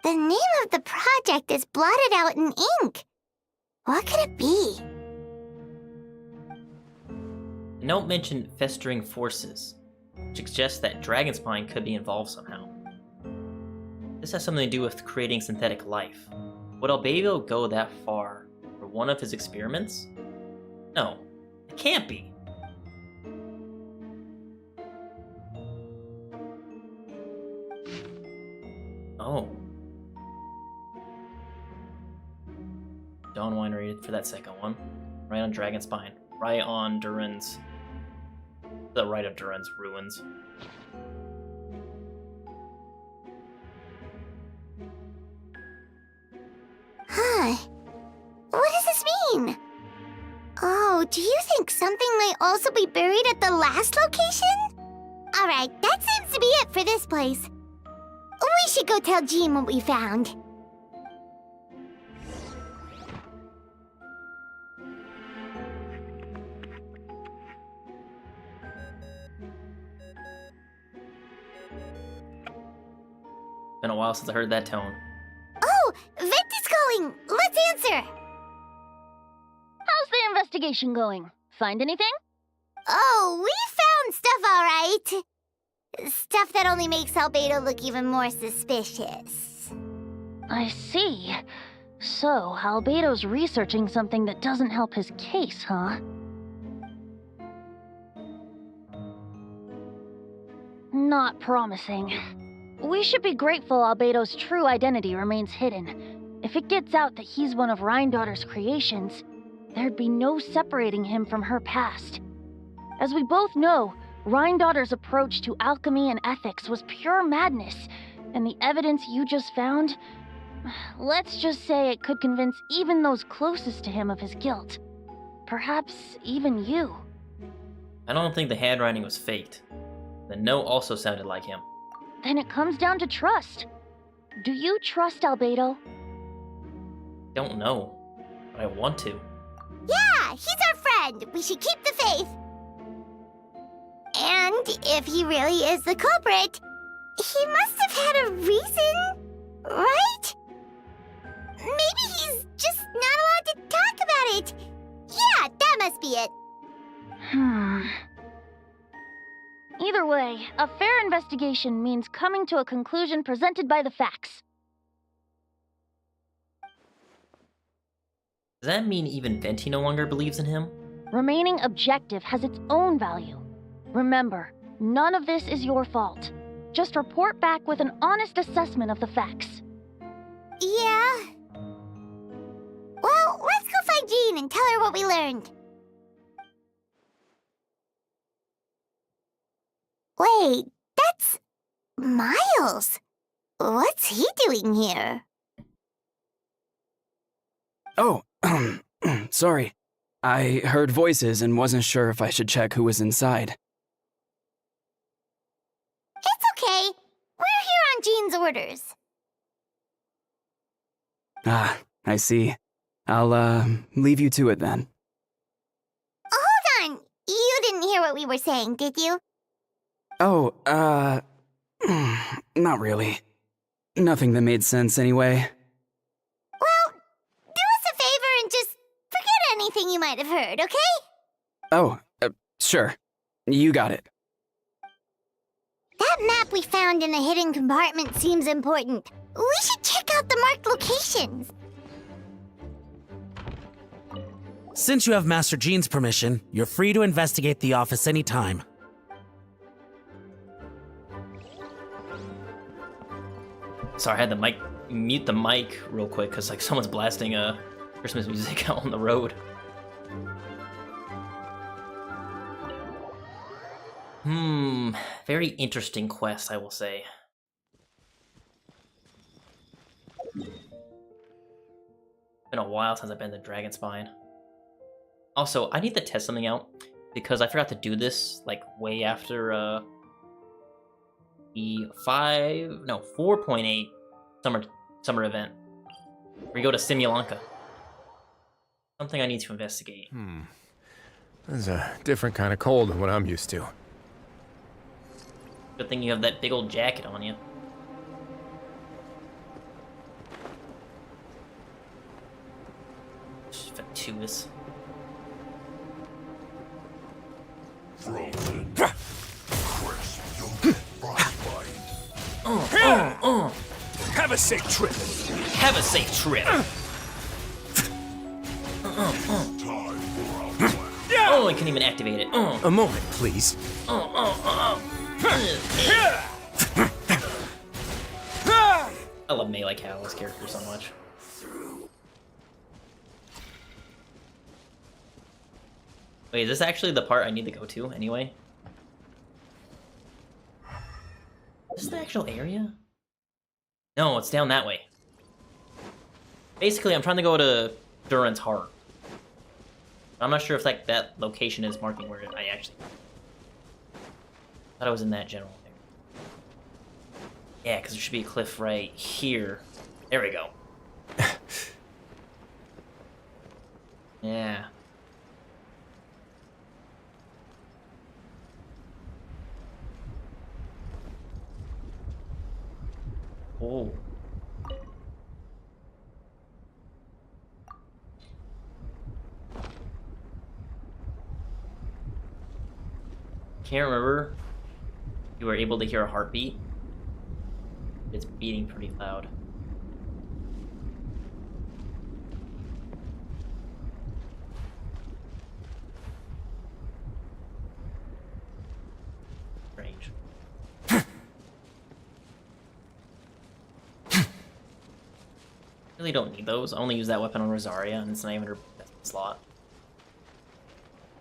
The name of the project is blotted out in ink. What could it be? The note mentioned festering forces, which suggests that Dragonspine could be involved somehow. This has something to do with creating synthetic life. Would Albedo go that far for one of his experiments? No, it can't be. Oh. Dawn Winery for that second one. Right on Dragonspine. Right on Durin's... The right of Durin's ruins. think something might also be buried at the last location? Alright, that seems to be it for this place. We should go tell Jean what we found. Been a while since I heard that tone. Oh, Vent is calling! Let's answer! How's the investigation going? Find anything? Oh, we found stuff, alright. Stuff that only makes Albedo look even more suspicious. I see. So, Albedo's researching something that doesn't help his case, huh? Not promising. We should be grateful Albedo's true identity remains hidden. If it gets out that he's one of Rhindaughter's creations, there'd be no separating him from her past. As we both know, Rhindaughter's approach to alchemy and ethics was pure madness, and the evidence you just found, let's just say it could convince even those closest to him of his guilt. Perhaps even you. I don't think the handwriting was faked. The note also sounded like him. Then it comes down to trust. Do you trust Albedo? Don't know, but I want to. Yeah, he's our friend. We should keep the faith. And if he really is the culprit, he must have had a reason, right? Maybe he's just not allowed to talk about it. Yeah, that must be it. Either way, a fair investigation means coming to a conclusion presented by the facts. Does that mean even Venti no longer believes in him? Remaining objective has its own value. Remember, none of this is your fault. Just report back with an honest assessment of the facts. Yeah. Well, let's go find Jean and tell her what we learned. Wait, that's Miles. What's he doing here? Oh, sorry. I heard voices and wasn't sure if I should check who was inside. It's okay. We're here on Jean's orders. Ah, I see. I'll, leave you to it then. Hold on. You didn't hear what we were saying, did you? Oh, not really. Nothing that made sense anyway. Well, do us a favor and just forget anything you might have heard, okay? Oh, sure. You got it. That map we found in the hidden compartment seems important. We should check out the marked locations. Since you have Master Jean's permission, you're free to investigate the office anytime. Sorry, I had to mute the mic real quick because like someone's blasting Christmas music out on the road. Very interesting quest, I will say. Been a while since I've been to Dragonspine. Also, I need to test something out because I forgot to do this like way after the 4.8 summer event where you go to Simulanka. Something I need to investigate. That's a different kind of cold than what I'm used to. Good thing you have that big old jacket on you. Just fatuous. Have a safe trip. Have a safe trip. Oh, I can't even activate it. A moment, please. I love Melee Catalyst character so much. Wait, is this actually the part I need to go to anyway? Is this the actual area? No, it's down that way. Basically, I'm trying to go to Duran's Heart. I'm not sure if like that location is marking where I actually thought I was in that general area. Yeah, because there should be a cliff right here. There we go. Yeah. Oh. Can't remember if you were able to hear a heartbeat. It's beating pretty loud. Strange. Really don't need those. I only use that weapon on Rosaria, and it's not even her best slot.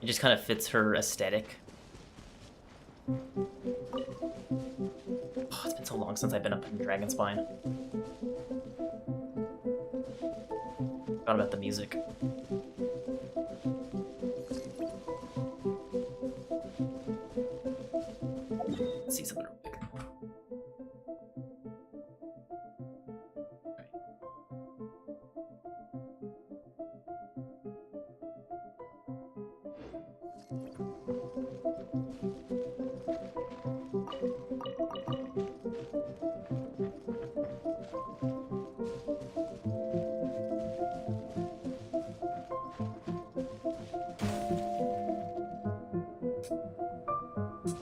It just kind of fits her aesthetic. Oh, it's been so long since I've been up in Dragonspine. Forgot about the music. Let's see something real quick.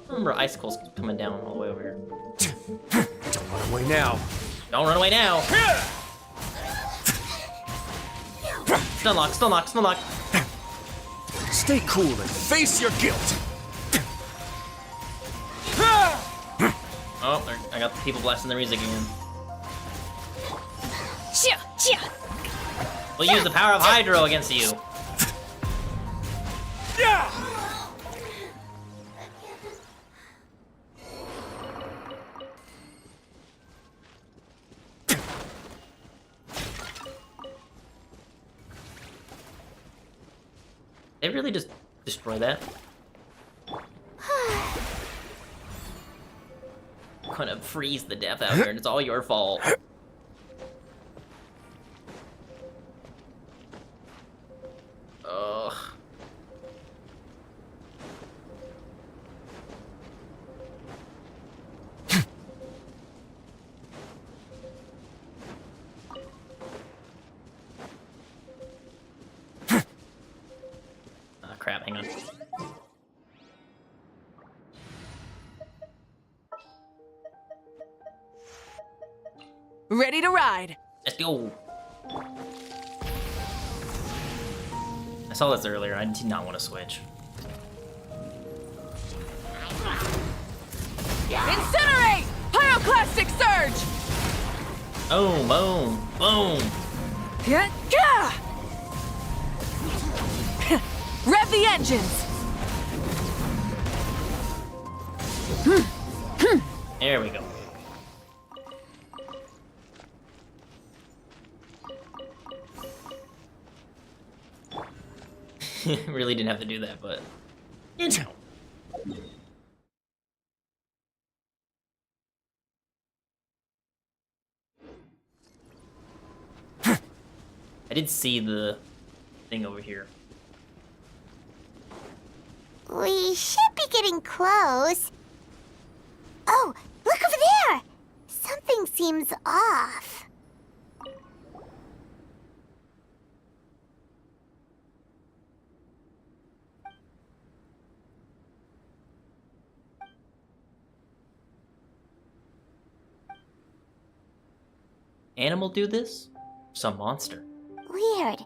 I remember icicles coming down all the way over here. Don't run away now. Don't run away now! Stunlock, stunlock, stunlock! Stay cool and face your guilt. Oh, I got the people blasting the music again. We'll use the power of Hydro against you. They really just destroy that? Kind of freeze the death out here, and it's all your fault. Ugh. Crap, hang on. Ready to ride. Let's go. I saw this earlier. I did not want to switch. Incinerate! Pyroclastic surge! Boom, boom, boom. Rev the engines! There we go. Really didn't have to do that, but you know. I did see the thing over here. We should be getting close. Oh, look over there! Something seems off. Animal do this? Some monster. Weird.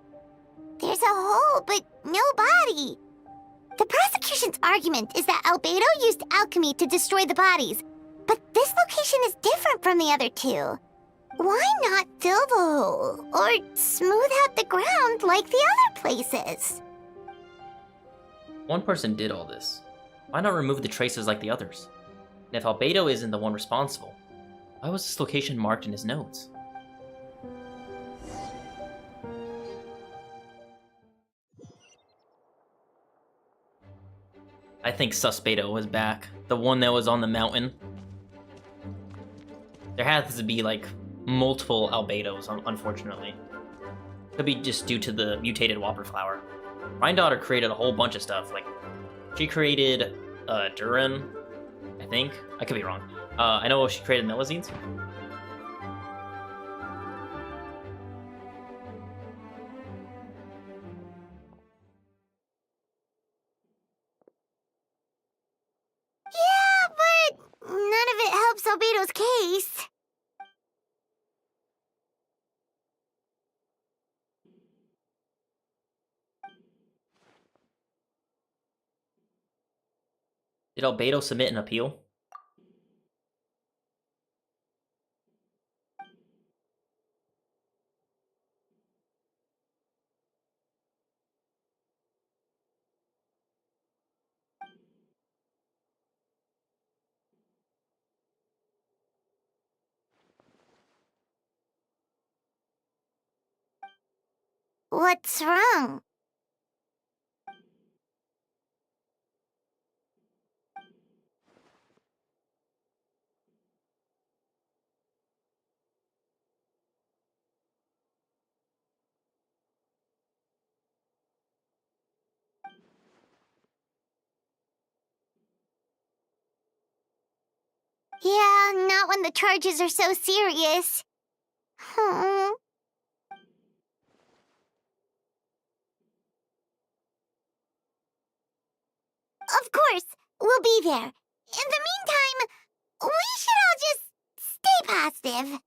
There's a hole, but no body. The prosecution's argument is that Albedo used alchemy to destroy the bodies, but this location is different from the other two. Why not fill the hole, or smooth out the ground like the other places? One person did all this. Why not remove the traces like the others? And if Albedo isn't the one responsible, why was this location marked in his notes? think Suspedo was back. The one that was on the mountain. There has to be, like, multiple Albedos, unfortunately. Could be just due to the mutated Whopper Flower. Daughter created a whole bunch of stuff. Like, she created Durin, I think. I could be wrong. I know she created Melazines. Yeah, but none of it helps Albedo's case. Did Albedo submit an appeal? What's wrong? Yeah, not when the charges are so serious. Hmm. Of course, we'll be there. In the meantime, we should all just stay positive.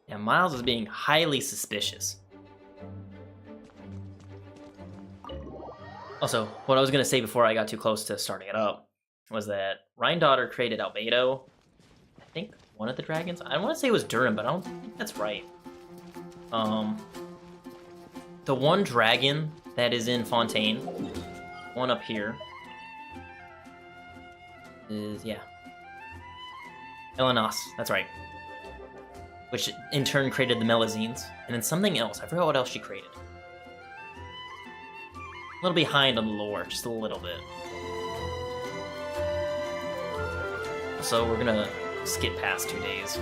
Yeah, Miles is being highly suspicious. Also, what I was going to say before I got too close to starting it up was that Daughter created Albedo. I think one of the dragons. I want to say it was Durin, but I don't think that's right. The one dragon that is in Fontaine, one up here, is, yeah, Elenos, that's right. Which in turn created the Melazines, and then something else. I forgot what else she created. A little behind on the lore, just a little bit. So we're gonna skip past 2 days.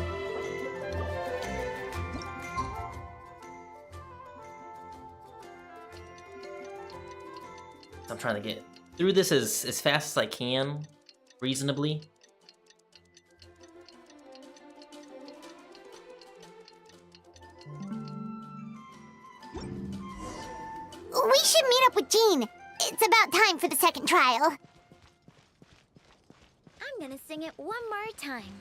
I'm trying to get through this as fast as I can, reasonably. We should meet up with Jean. It's about time for the second trial. I'm gonna sing it one more time.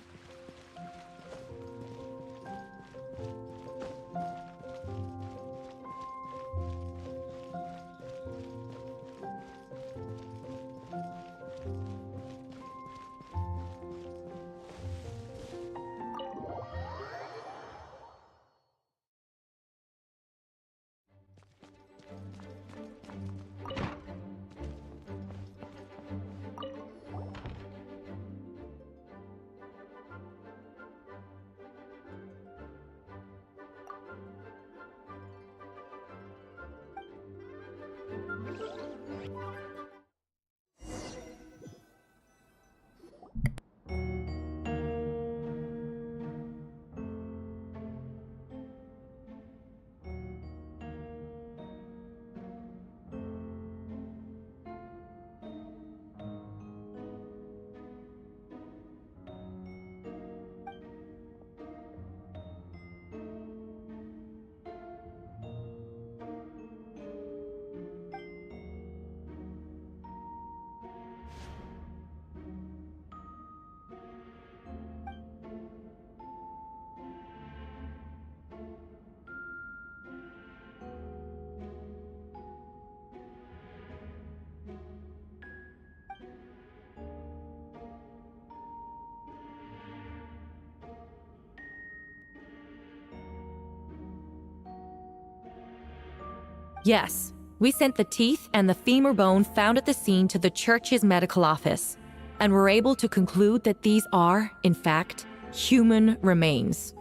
Yes, we sent the teeth and the femur bone found at the scene to the church's medical office, and were able to conclude that these are, in fact, human remains.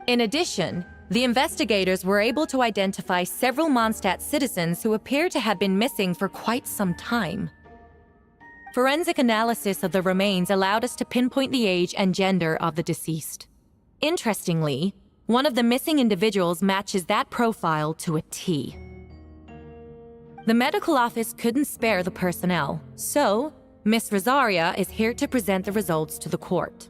In addition, the investigators were able to identify several Mondstadt citizens who appear to have been missing for quite some time. Forensic analysis of the remains allowed us to pinpoint the age and gender of the deceased. Interestingly, one of the missing individuals matches that profile to a T. The medical office couldn't spare the personnel, so Miss Rosaria is here to present the results to the court.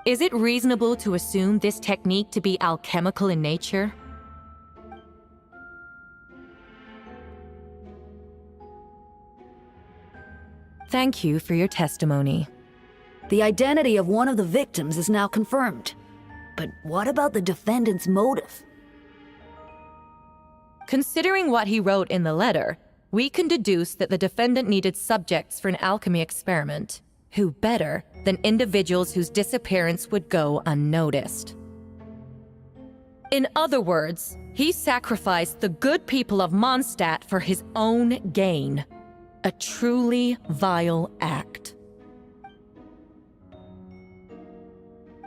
Is it reasonable to assume this technique to be alchemical in nature? Thank you for your testimony. The identity of one of the victims is now confirmed. But what about the defendant's motive? Considering what he wrote in the letter, we can deduce that the defendant needed subjects for an alchemy experiment. Who better than individuals whose disappearance would go unnoticed? In other words, he sacrificed the good people of Mondstadt for his own gain. A truly vile act.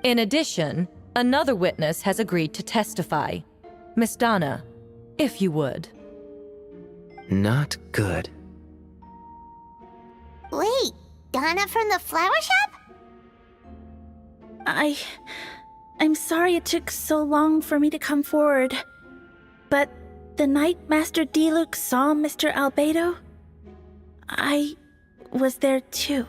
In addition, another witness has agreed to testify. Miss Donna, if you would. Not good. Wait, Donna from the flower shop? I'm sorry it took so long for me to come forward. But the night Master Diluc saw Mr. Albedo, I was there too.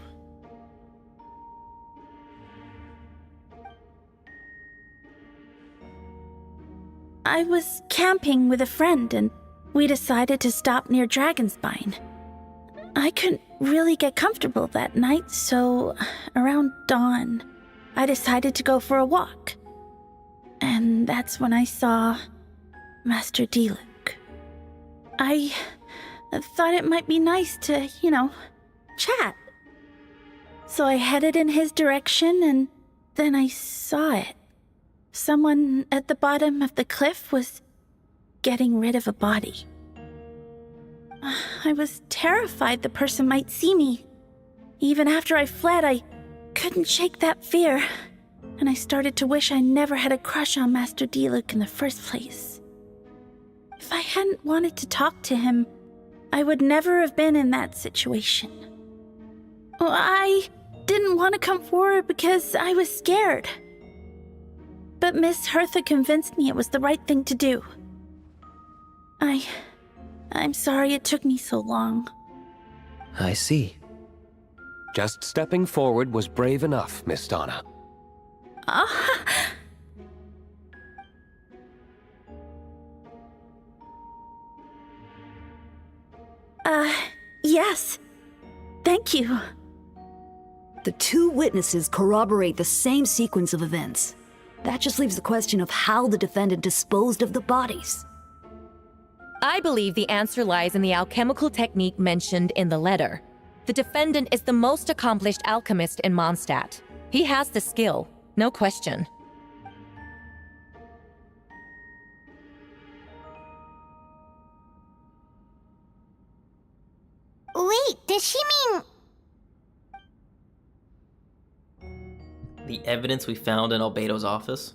I was camping with a friend and we decided to stop near Dragonspine. I couldn't really get comfortable that night, so around dawn, I decided to go for a walk. And that's when I saw Master Diluc. I thought it might be nice to, chat. So I headed in his direction and then I saw it. Someone at the bottom of the cliff was getting rid of a body. I was terrified the person might see me. Even after I fled, I couldn't shake that fear. And I started to wish I never had a crush on Master Diluc in the first place. If I hadn't wanted to talk to him, I would never have been in that situation. Well, I didn't want to come forward because I was scared. But Miss Hertha convinced me it was the right thing to do. I'm sorry it took me so long. I see. Just stepping forward was brave enough, Miss Donna. Yes. Thank you. The two witnesses corroborate the same sequence of events. That just leaves the question of how the defendant disposed of the bodies. I believe the answer lies in the alchemical technique mentioned in the letter. The defendant is the most accomplished alchemist in Mondstadt. He has the skill, no question. Wait, does she mean... The evidence we found in Albedo's office?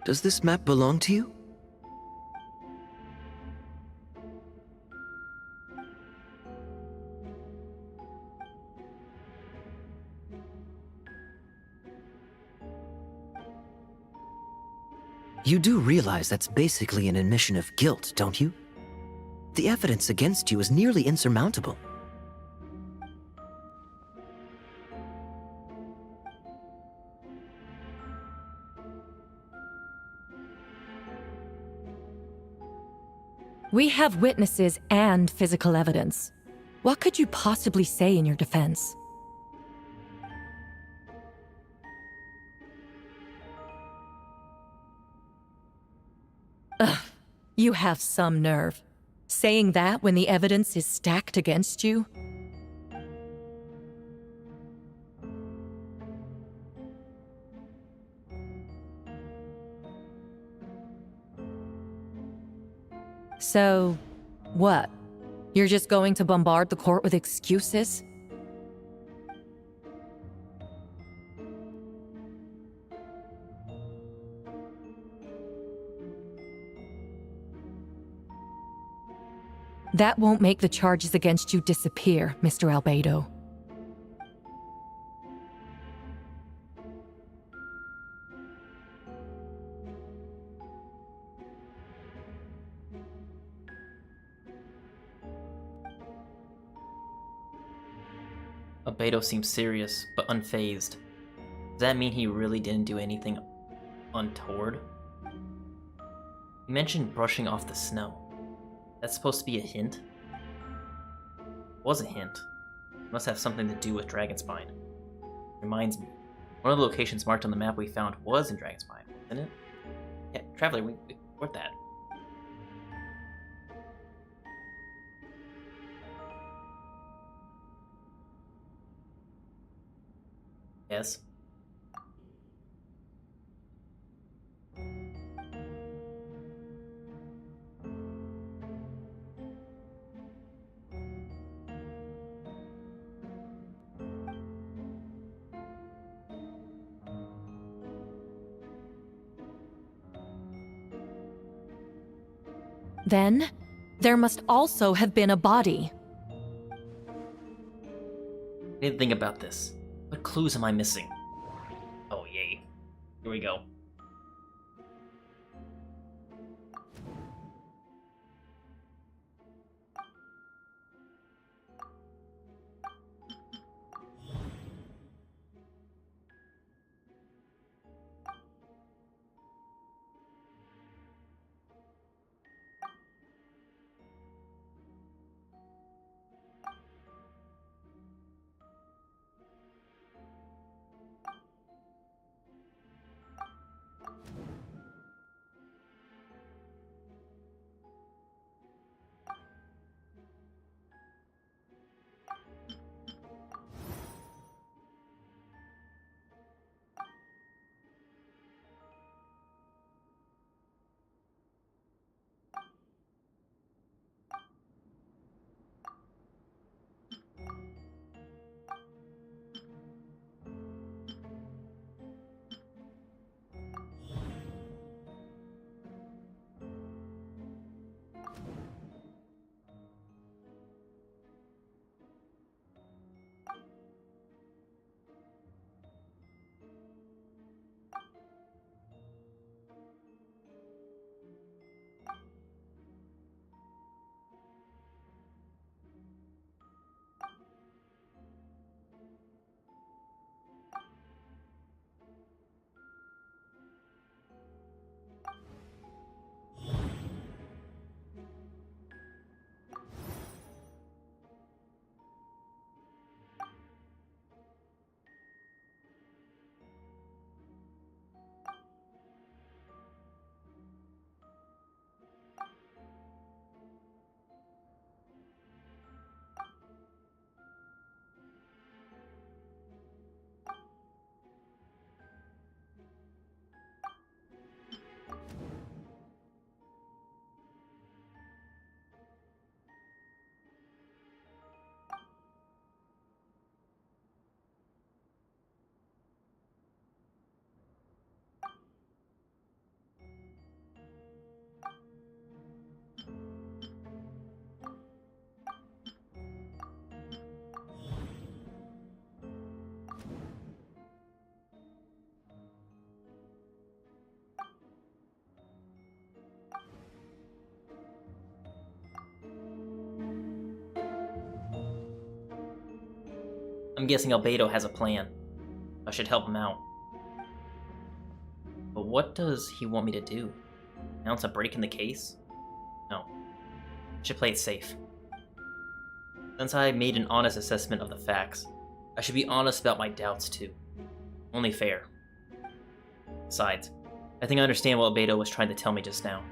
Does this map belong to you? You do realize that's basically an admission of guilt, don't you? The evidence against you is nearly insurmountable. We have witnesses and physical evidence. What could you possibly say in your defense? Ugh, you have some nerve. Saying that when the evidence is stacked against you? So, what? You're just going to bombard the court with excuses? That won't make the charges against you disappear, Mr. Albedo. Albedo seems serious, but unfazed. Does that mean he really didn't do anything untoward? He mentioned brushing off the snow. That's supposed to be a hint? It was a hint. It must have something to do with Dragonspine. Reminds me, one of the locations marked on the map we found was in Dragonspine, wasn't it? Yeah, Traveler, we explored that. Yes. Then, there must also have been a body. I need to think about this. What clues am I missing? Oh, yay. Here we go. guessing Albedo has a plan. I should help him out. But what does he want me to do? Announce a break in the case? No. I should play it safe. Since I made an honest assessment of the facts, I should be honest about my doubts too. Only fair. Besides, I think I understand what Albedo was trying to tell me just now.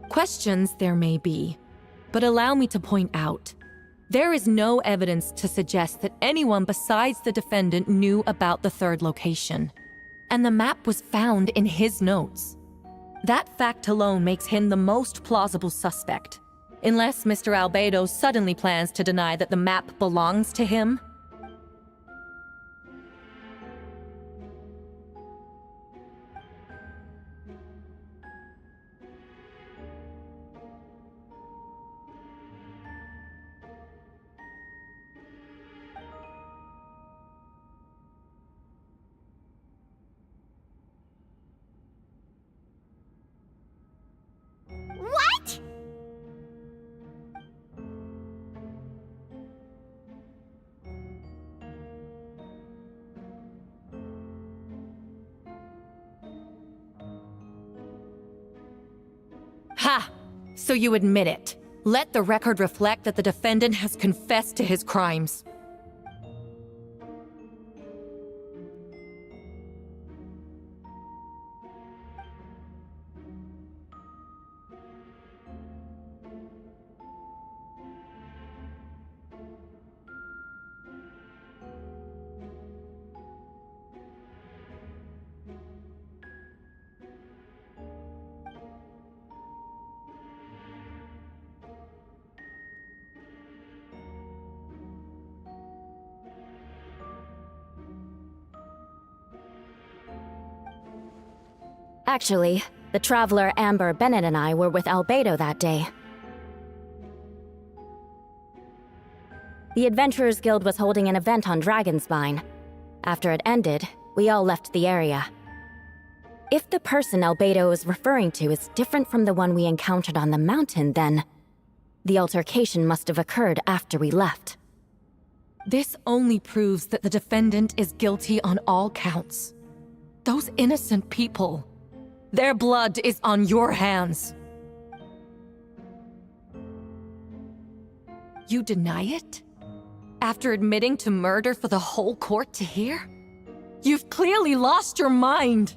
Questions there may be, but allow me to point out, there is no evidence to suggest that anyone besides the defendant knew about the third location, and the map was found in his notes. That fact alone makes him the most plausible suspect, unless Mr. Albedo suddenly plans to deny that the map belongs to him. What? Ha! So you admit it. Let the record reflect that the defendant has confessed to his crimes. Actually, the traveler Amber Bennett and I were with Albedo that day. The Adventurers Guild was holding an event on Dragonspine. After it ended, we all left the area. If the person Albedo is referring to is different from the one we encountered on the mountain, then the altercation must have occurred after we left. This only proves that the defendant is guilty on all counts. Those innocent people, their blood is on your hands. You deny it? After admitting to murder for the whole court to hear? You've clearly lost your mind!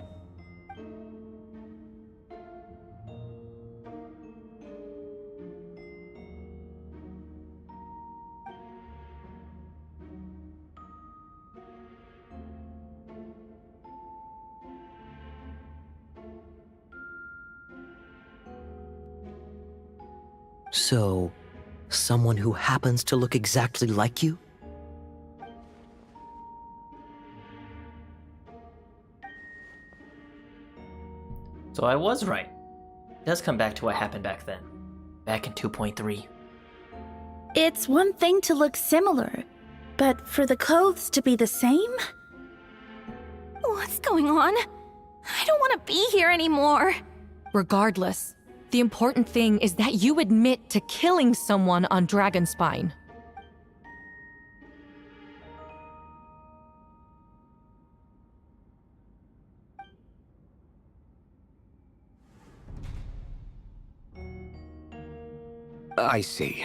So, someone who happens to look exactly like you? So I was right. It does come back to what happened back then. Back in 2.3. It's one thing to look similar, but for the clothes to be the same? What's going on? I don't want to be here anymore. Regardless, the important thing is that you admit to killing someone on Dragonspine. I see.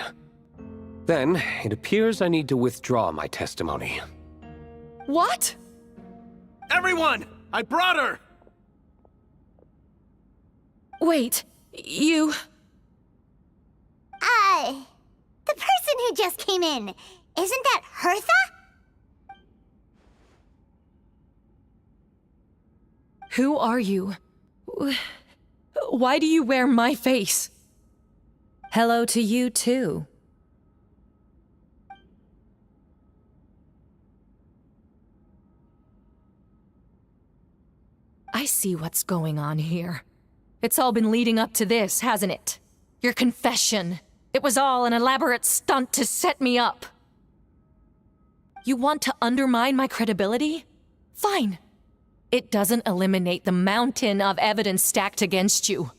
Then, it appears I need to withdraw my testimony. What? Everyone! I brought her! Wait, you... The person who just came in, isn't that Hertha? Who are you? Why do you wear my face? Hello to you, too. I see what's going on here. It's all been leading up to this, hasn't it? Your confession. It was all an elaborate stunt to set me up. You want to undermine my credibility? Fine. It doesn't eliminate the mountain of evidence stacked against you.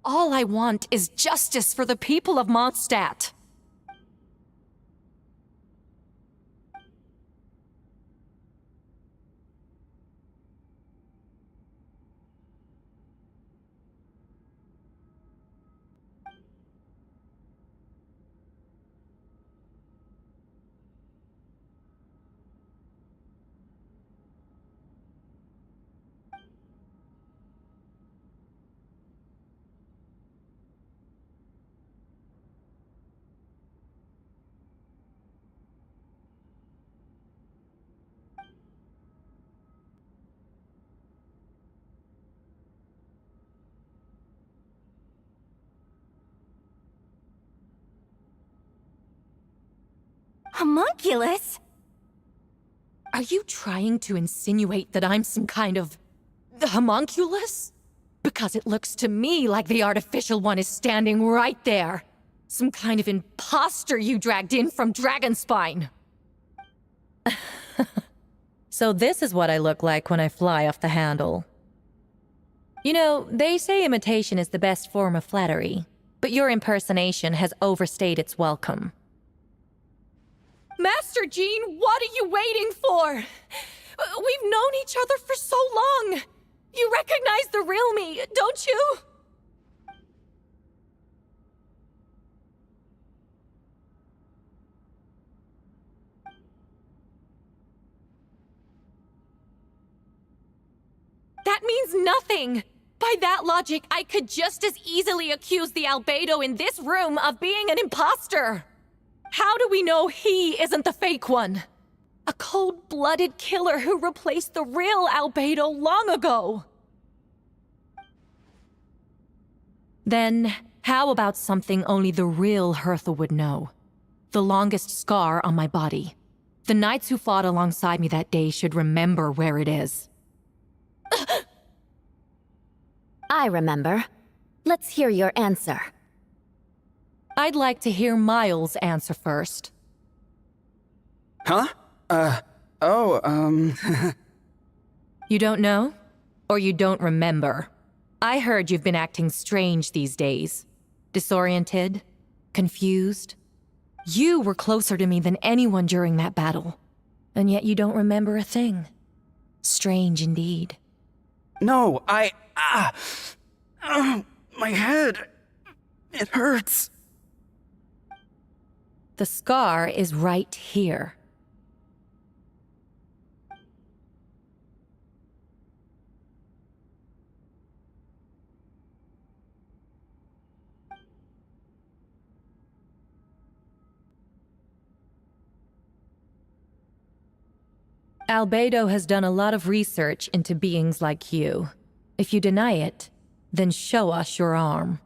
All I want is justice for the people of Mondstadt. Homunculus? Are you trying to insinuate that I'm some kind of... homunculus? Because it looks to me like the artificial one is standing right there. Some kind of imposter you dragged in from Dragonspine. So this is what I look like when I fly off the handle. You know, they say imitation is the best form of flattery, but your impersonation has overstayed its welcome. Master Jean, what are you waiting for? We've known each other for so long. You recognize the real me, don't you? That means nothing. By that logic, I could just as easily accuse the albedo in this room of being an imposter. How do we know he isn't the fake one? A cold-blooded killer who replaced the real albedo long ago. Then, how about something only the real Hertha would know? The longest scar on my body. The knights who fought alongside me that day should remember where it is. I remember. Let's hear your answer. I'd like to hear Miles' answer first. Huh? You don't know? Or you don't remember? I heard you've been acting strange these days. Disoriented? Confused? You were closer to me than anyone during that battle. And yet you don't remember a thing. Strange indeed. No, my head. It hurts. The scar is right here. Albedo has done a lot of research into beings like you. If you deny it, then show us your arm.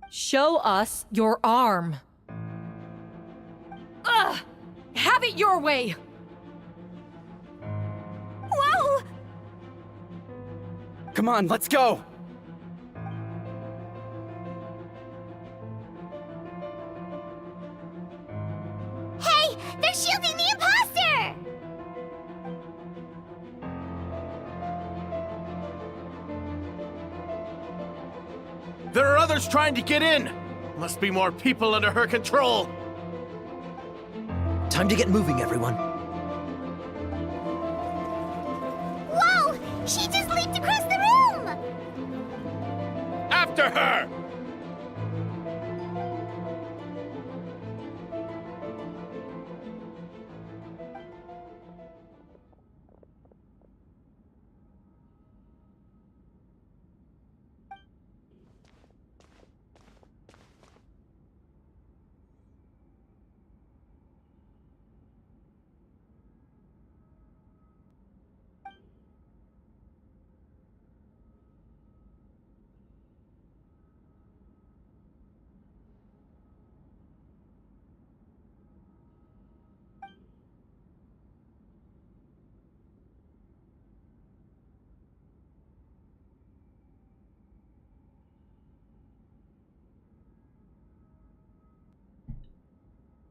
Show us your arm. Ugh! Have it your way! Whoa! Come on, let's go! Hey, they're shielding the imposter! There are others trying to get in! Must be more people under her control! Time to get moving, everyone. Whoa! She just leaped across the room! After her!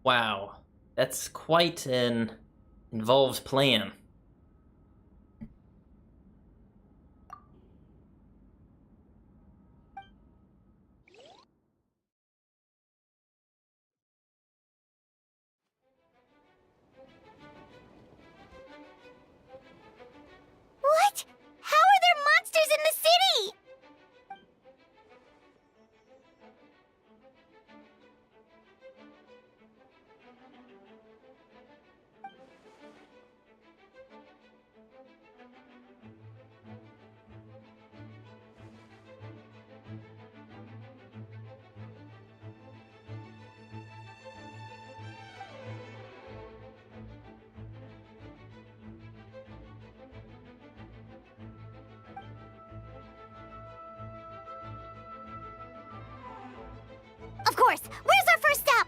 Wow, that's quite an involved plan. What? How are there monsters in the city? Of course! Where's our first stop?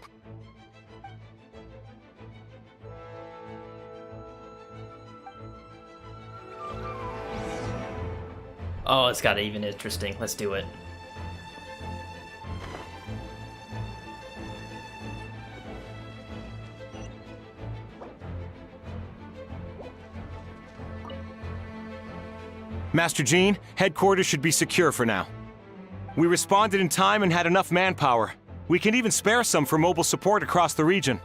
Oh, it's got even interesting. Let's do it. Master Jean, headquarters should be secure for now. We responded in time and had enough manpower. We can even spare some for mobile support across the region.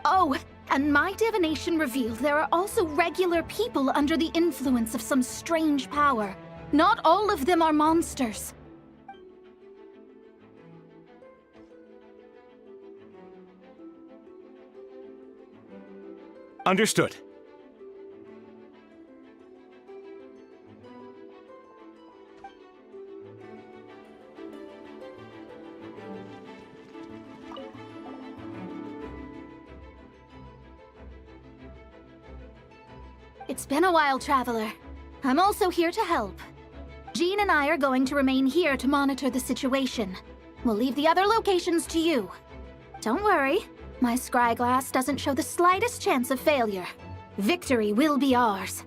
Oh, and my divination revealed there are also regular people under the influence of some strange power. Not all of them are monsters. Understood. It's been a while, Traveler. I'm also here to help. Jean and I are going to remain here to monitor the situation. We'll leave the other locations to you. Don't worry, my scry glass doesn't show the slightest chance of failure. Victory will be ours.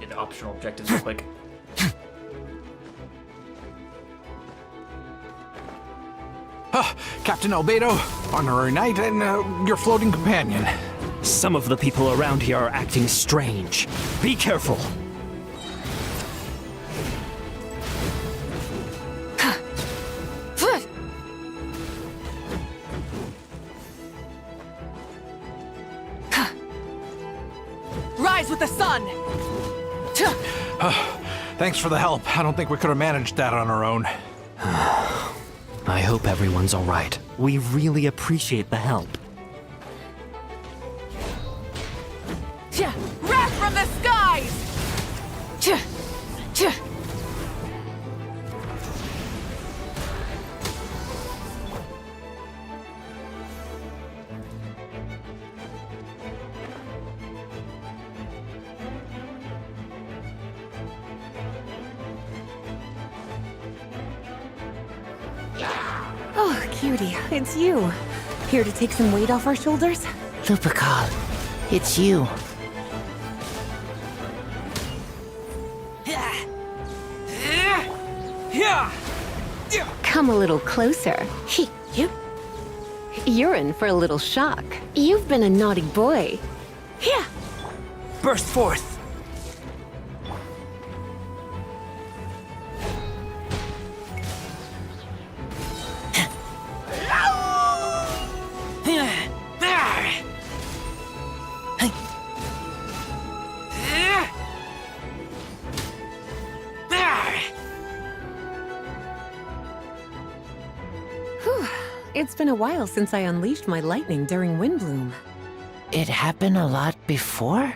Get optional objectives real quick. Captain Albedo, honorary knight, and your floating companion. Some of the people around here are acting strange. Be careful. Rise with the sun! Thanks for the help. I don't think we could have managed that on our own. I hope everyone's all right. We really appreciate the help. Wrath from the skies! cutie, it's you. Here to take some weight off our shoulders? Lupercal, it's you. Come a little closer. You're in for a little shock. You've been a naughty boy. Here! Burst forth! It's been a while since I unleashed my lightning during Windbloom. It happened a lot before?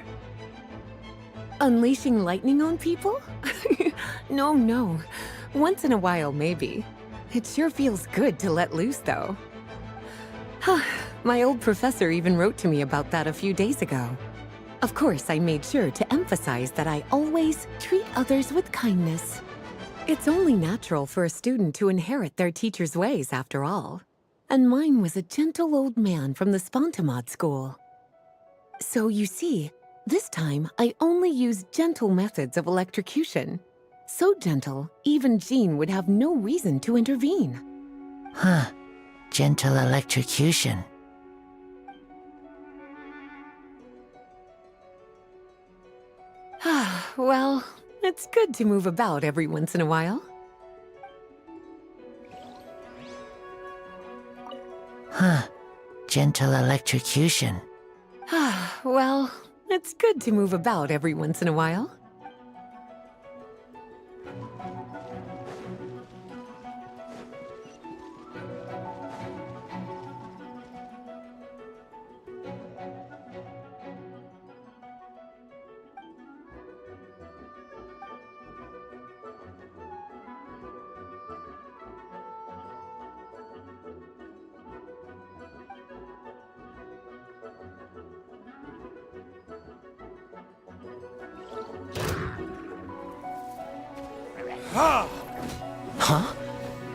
Unleashing lightning on people? No. Once in a while, maybe. It sure feels good to let loose, though. My old professor even wrote to me about that a few days ago. Of course, I made sure to emphasize that I always treat others with kindness. It's only natural for a student to inherit their teacher's ways, after all. And mine was a gentle old man from the Spontamod school. So you see, this time I only used gentle methods of electrocution. So gentle, even Jean would have no reason to intervene. Huh. Gentle electrocution. Well, it's good to move about every once in a while. Huh. Gentle electrocution. Well, it's good to move about every once in a while. Huh?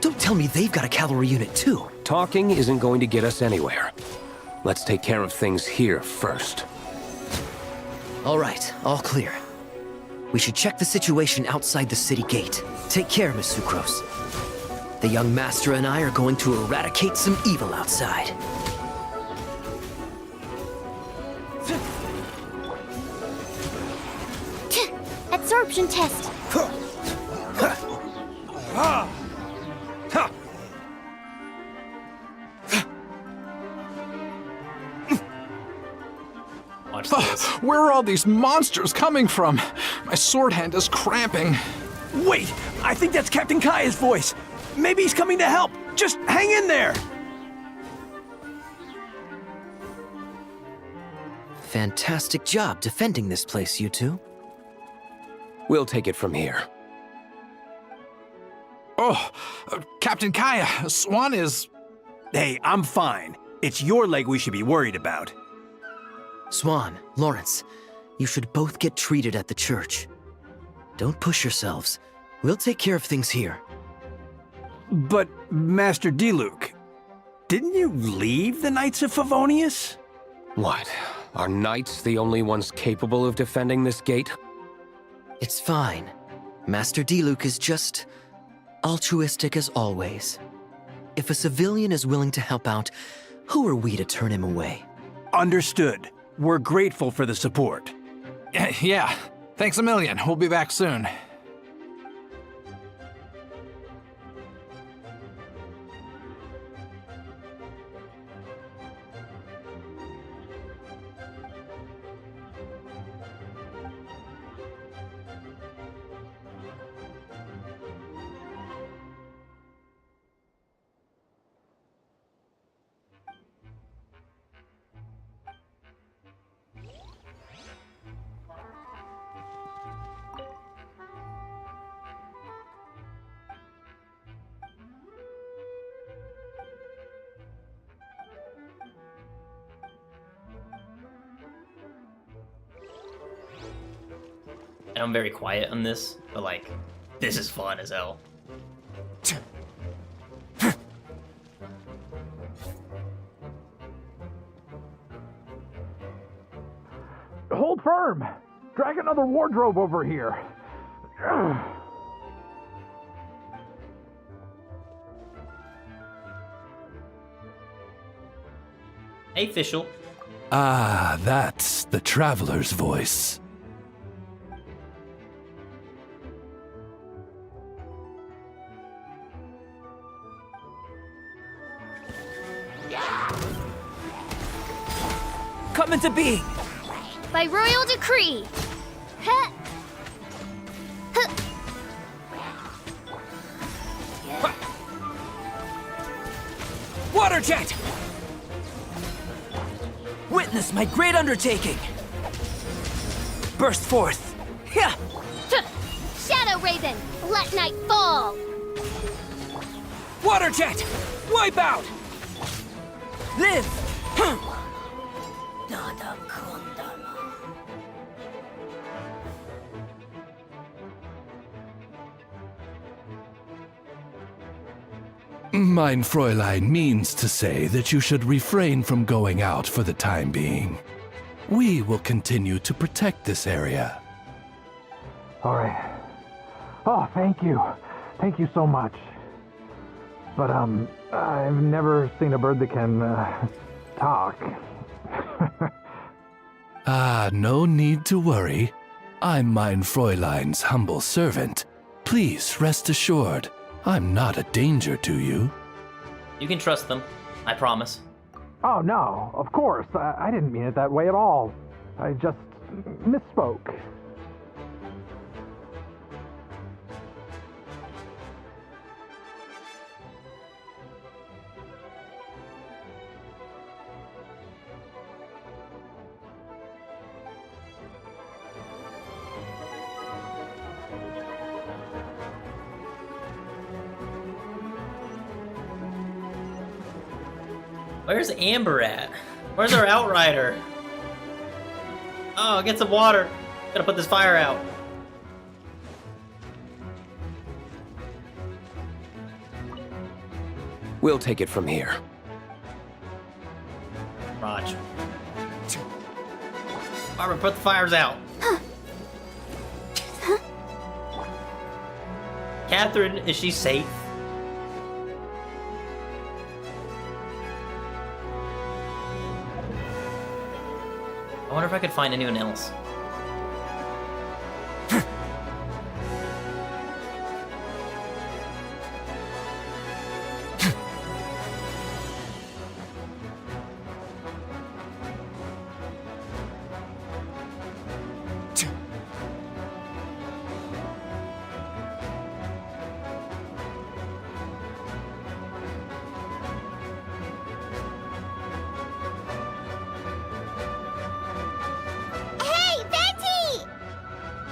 Don't tell me they've got a cavalry unit too. Talking isn't going to get us anywhere. Let's take care of things here first. All right, all clear. We should check the situation outside the city gate. Take care, Miss Sucrose. The young master and I are going to eradicate some evil outside. Absorption test. Where are all these monsters coming from? My sword hand is cramping. Wait! I think that's Captain Kaya's voice! Maybe he's coming to help! Just hang in there! Fantastic job defending this place, you two. We'll take it from here. Oh, Captain Kaya, Swan is... Hey, I'm fine. It's your leg we should be worried about. Swan, Lawrence, you should both get treated at the church. Don't push yourselves. We'll take care of things here. But, Master Diluc, didn't you leave the Knights of Favonius? What? Are knights the only ones capable of defending this gate? It's fine. Master Diluc is just altruistic as always. If a civilian is willing to help out, who are we to turn him away? Understood. We're grateful for the support. Yeah, thanks a million. We'll be back soon. And I'm very quiet on this, but like, this is fun as hell. hold firm. Drag another wardrobe over here. Hey, official. Ah, that's the traveler's voice. Come into being! By royal decree. Heh. Huh. Water jet! Witness my great undertaking! Burst forth! Yeah! Shadow Raven, let night fall. Water jet! Wipe out! Live! Mein Fräulein means to say that you should refrain from going out for the time being. We will continue to protect this area. All right. Oh, thank you. Thank you so much. But, I've never seen a bird that can, talk. Ah, no need to worry. I'm Mein Fräulein's humble servant. Please rest assured, I'm not a danger to you. You can trust them. I promise. Oh, no, of course. I didn't mean it that way at all. I just misspoke. Where's Amber at? Where's our outrider? Oh, get some water. Gotta put this fire out. We'll take it from here. Raj. Barbara, put the fires out. Catherine, is she safe? I wonder if I could find anyone else.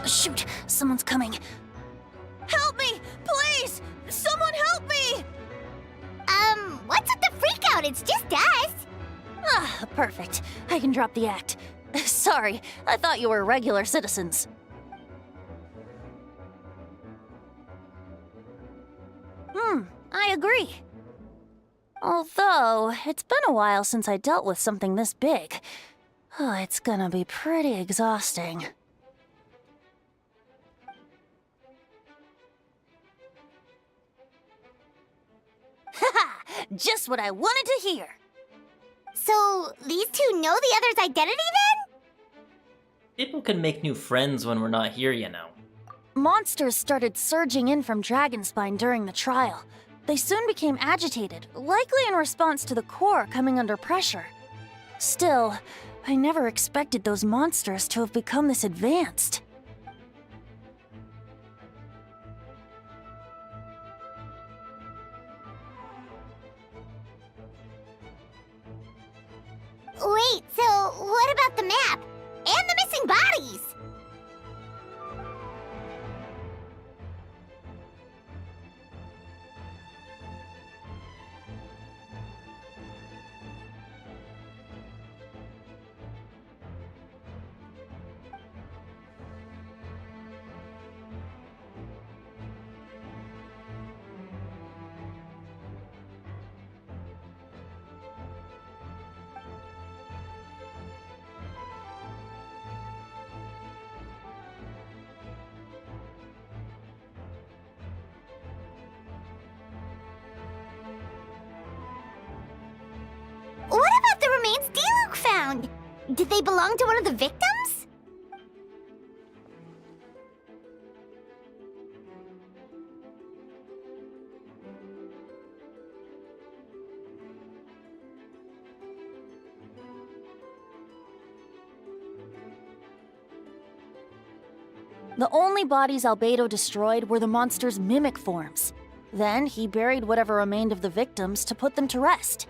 Shoot, someone's coming. Help me! Please! Someone help me! What's with the freak out? It's just us. Ah, perfect. I can drop the act. Sorry, I thought you were regular citizens. I agree. Although, it's been a while since I dealt with something this big. Oh, it's gonna be pretty exhausting. Haha! Just what I wanted to hear! So, these two know the other's identity then? People can make new friends when we're not here, you know. Monsters started surging in from Dragonspine during the trial. They soon became agitated, likely in response to the core coming under pressure. Still, I never expected those monsters to have become this advanced. Wait, so what about the map? And the missing bodies? remains Diluc found. Did they belong to one of the victims? The only bodies Albedo destroyed were the monster's mimic forms. Then he buried whatever remained of the victims to put them to rest.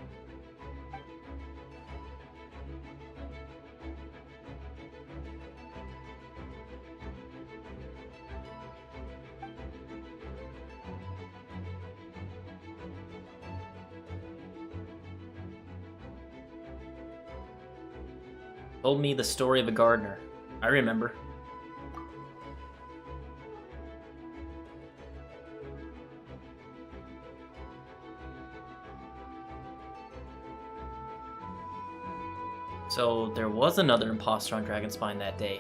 Told me the story of a gardener. I remember. So there was another imposter on Dragonspine that day.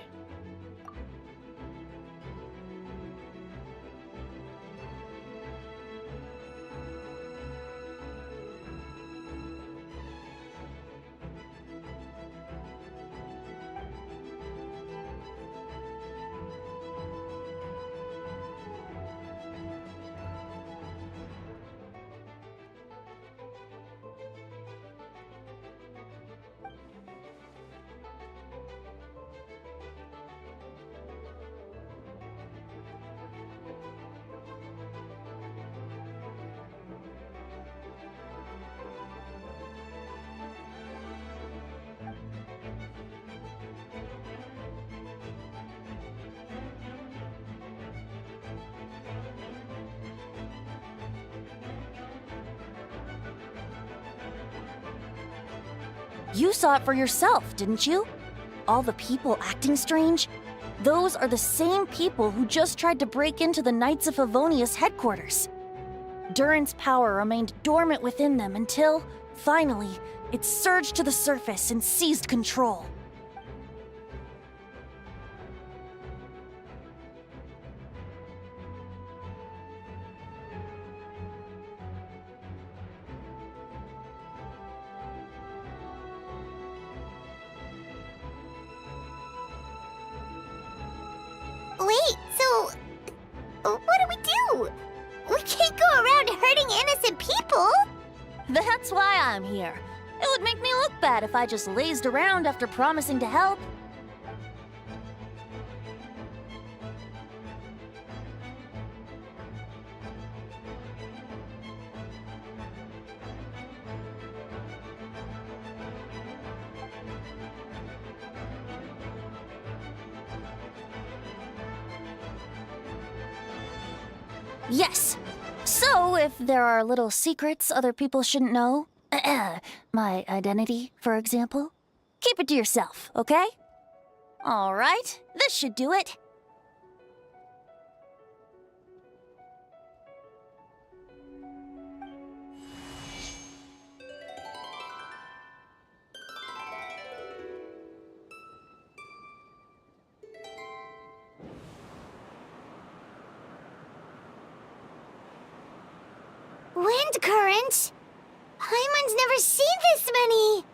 You saw it for yourself, didn't you? All the people acting strange? Those are the same people who just tried to break into the Knights of Favonius headquarters. Durin's power remained dormant within them until, finally, it surged to the surface and seized control. Wait, so what do we do? We can't go around hurting innocent people. That's why I'm here. It would make me look bad if I just lazed around after promising to help. Yes. So, if there are little secrets other people shouldn't know, my identity, for example, keep it to yourself, okay? All right, this should do it. Wind current? Paimon's never seen this many!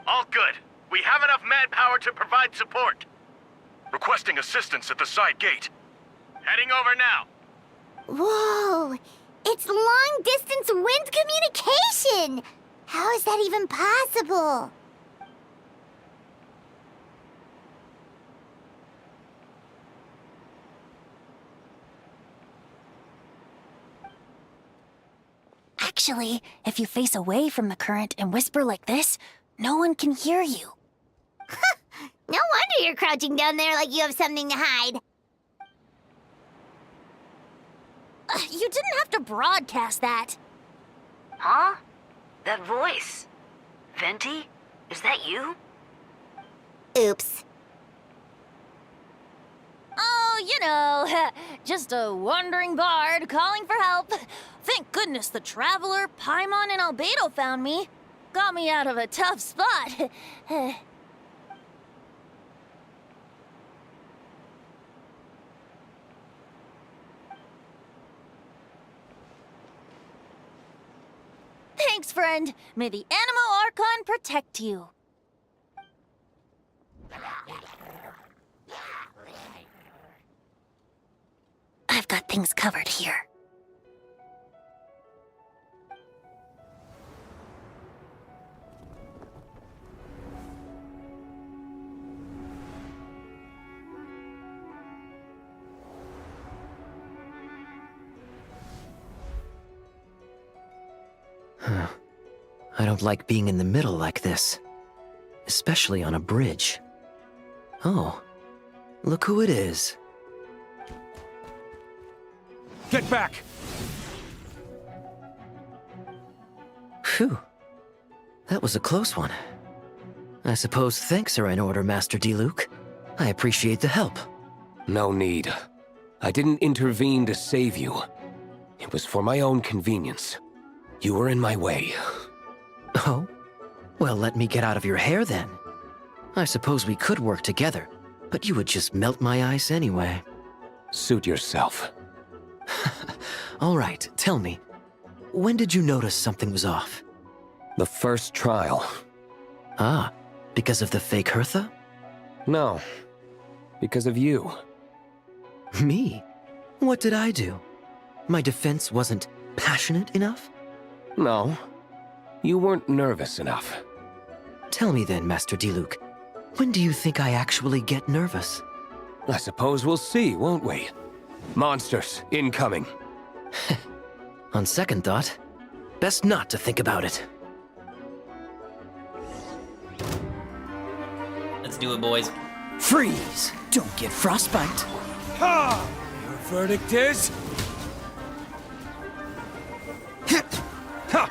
All good. We have enough manpower to provide support. Requesting assistance at the side gate. Heading over now. Whoa! It's long-distance wind communication! How is that even possible? Actually, if you face away from the current and whisper like this, no one can hear you. No wonder you're crouching down there like you have something to hide. You didn't have to broadcast that. Huh? That voice. Venti? Is that you? Oops. Oh, you know, just a wandering bard calling for help. Thank goodness the Traveler, Paimon, and Albedo found me. got me out of a tough spot. Thanks, friend. May the Animo Archon protect you. I've got things covered here. I don't like being in the middle like this. Especially on a bridge. Oh, look who it is. Get back! Phew. That was a close one. I suppose thanks are in order, Master Diluc. I appreciate the help. No need. I didn't intervene to save you. It was for my own convenience. You were in my way. Oh? Well, let me get out of your hair then. I suppose we could work together, but you would just melt my ice anyway. Suit yourself. All right, tell me. When did you notice something was off? The first trial. Ah, because of the fake Hertha? No. Because of you. Me? What did I do? My defense wasn't passionate enough? No. You weren't nervous enough. Tell me then, Master Diluc. When do you think I actually get nervous? I suppose we'll see, won't we? Monsters, incoming. On second thought, best not to think about it. Let's do it, boys. Freeze! Don't get frostbite. Ha! Your verdict is... Ha!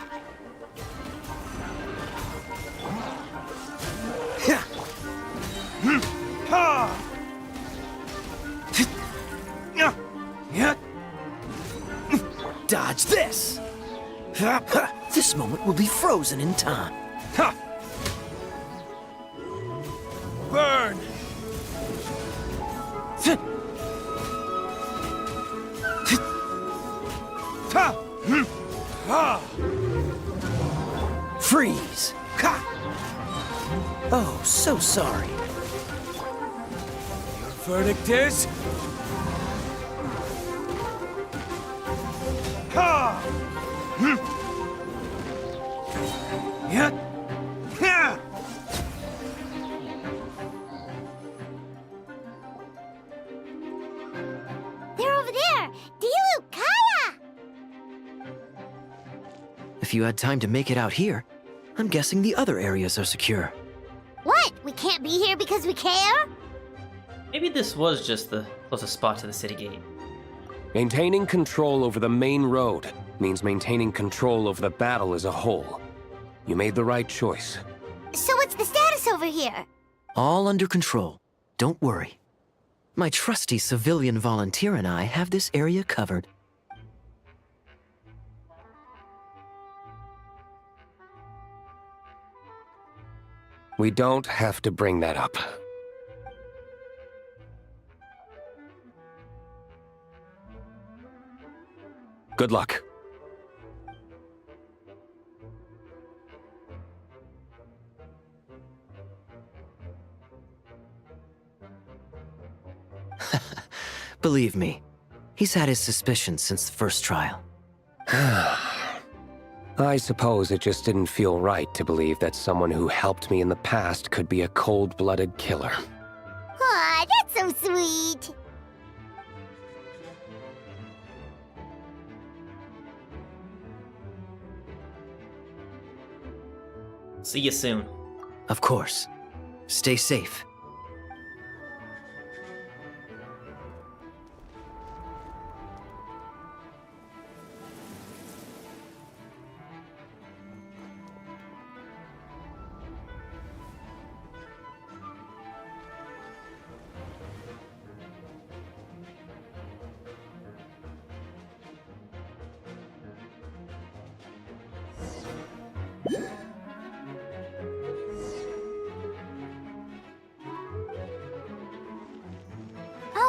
Ha! Dodge this! This moment will be frozen in time. Burn! Freeze! Oh, so sorry. Your verdict is... Ha! They're over there! Diluc, Kaya! If you had time to make it out here, I'm guessing the other areas are secure. What? We can't be here because we care? Maybe this was just the closest spot to the city gate. Maintaining control over the main road means maintaining control over the battle as a whole. You made the right choice. So what's the status over here? All under control. Don't worry. My trusty civilian volunteer and I have this area covered. We don't have to bring that up. Good luck. Believe me, he's had his suspicions since the first trial. I suppose it just didn't feel right to believe that someone who helped me in the past could be a cold-blooded killer. Aw, that's so sweet. See you soon. Of course. Stay safe.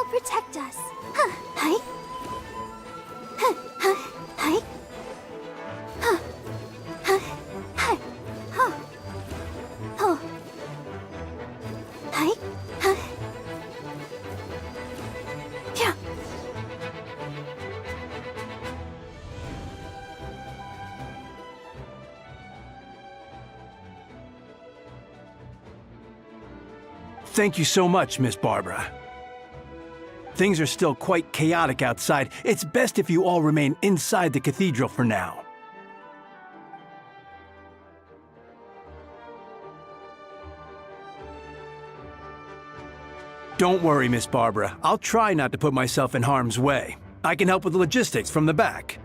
protect us. Hi. Hi. Yeah. Thank you so much, Miss Barbara. Things are still quite chaotic outside. It's best if you all remain inside the cathedral for now. Don't worry, Miss Barbara. I'll try not to put myself in harm's way. I can help with the logistics from the back.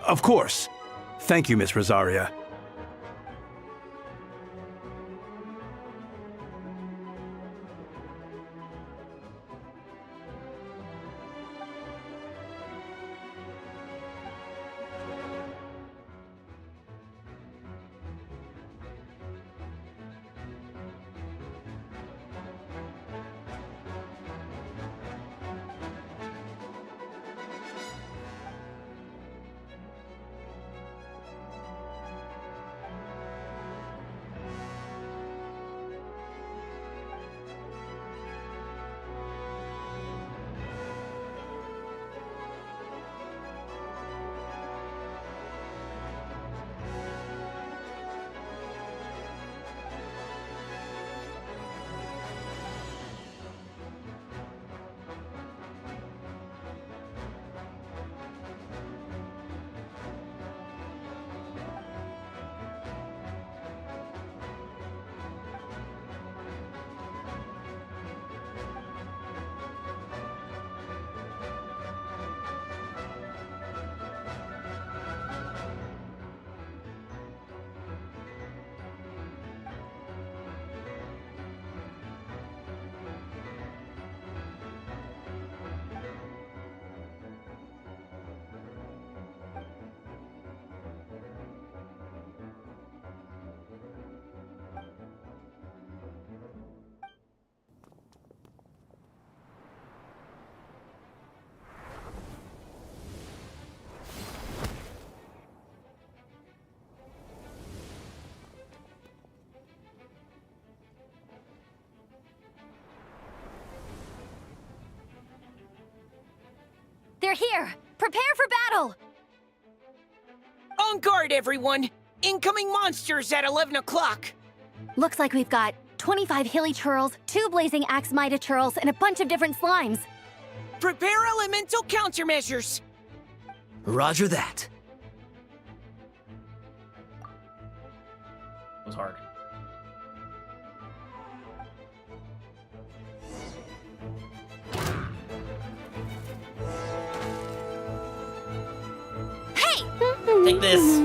Of course. Thank you, Miss Rosaria. They're here! Prepare for battle! On guard, everyone! Incoming monsters at 11 o'clock! Looks like we've got 25 hilly churls, 2 blazing axe Mida churls, and a bunch of different slimes. Prepare elemental countermeasures! Roger that. It was hard. Hey! Take this.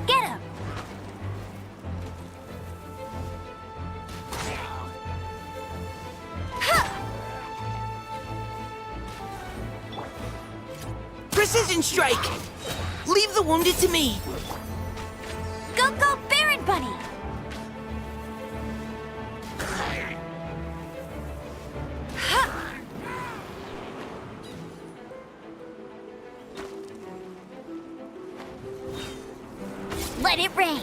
Get him! Precision strike! Leave the wounded to me! Go, go, Baron Bunny! Let it rain!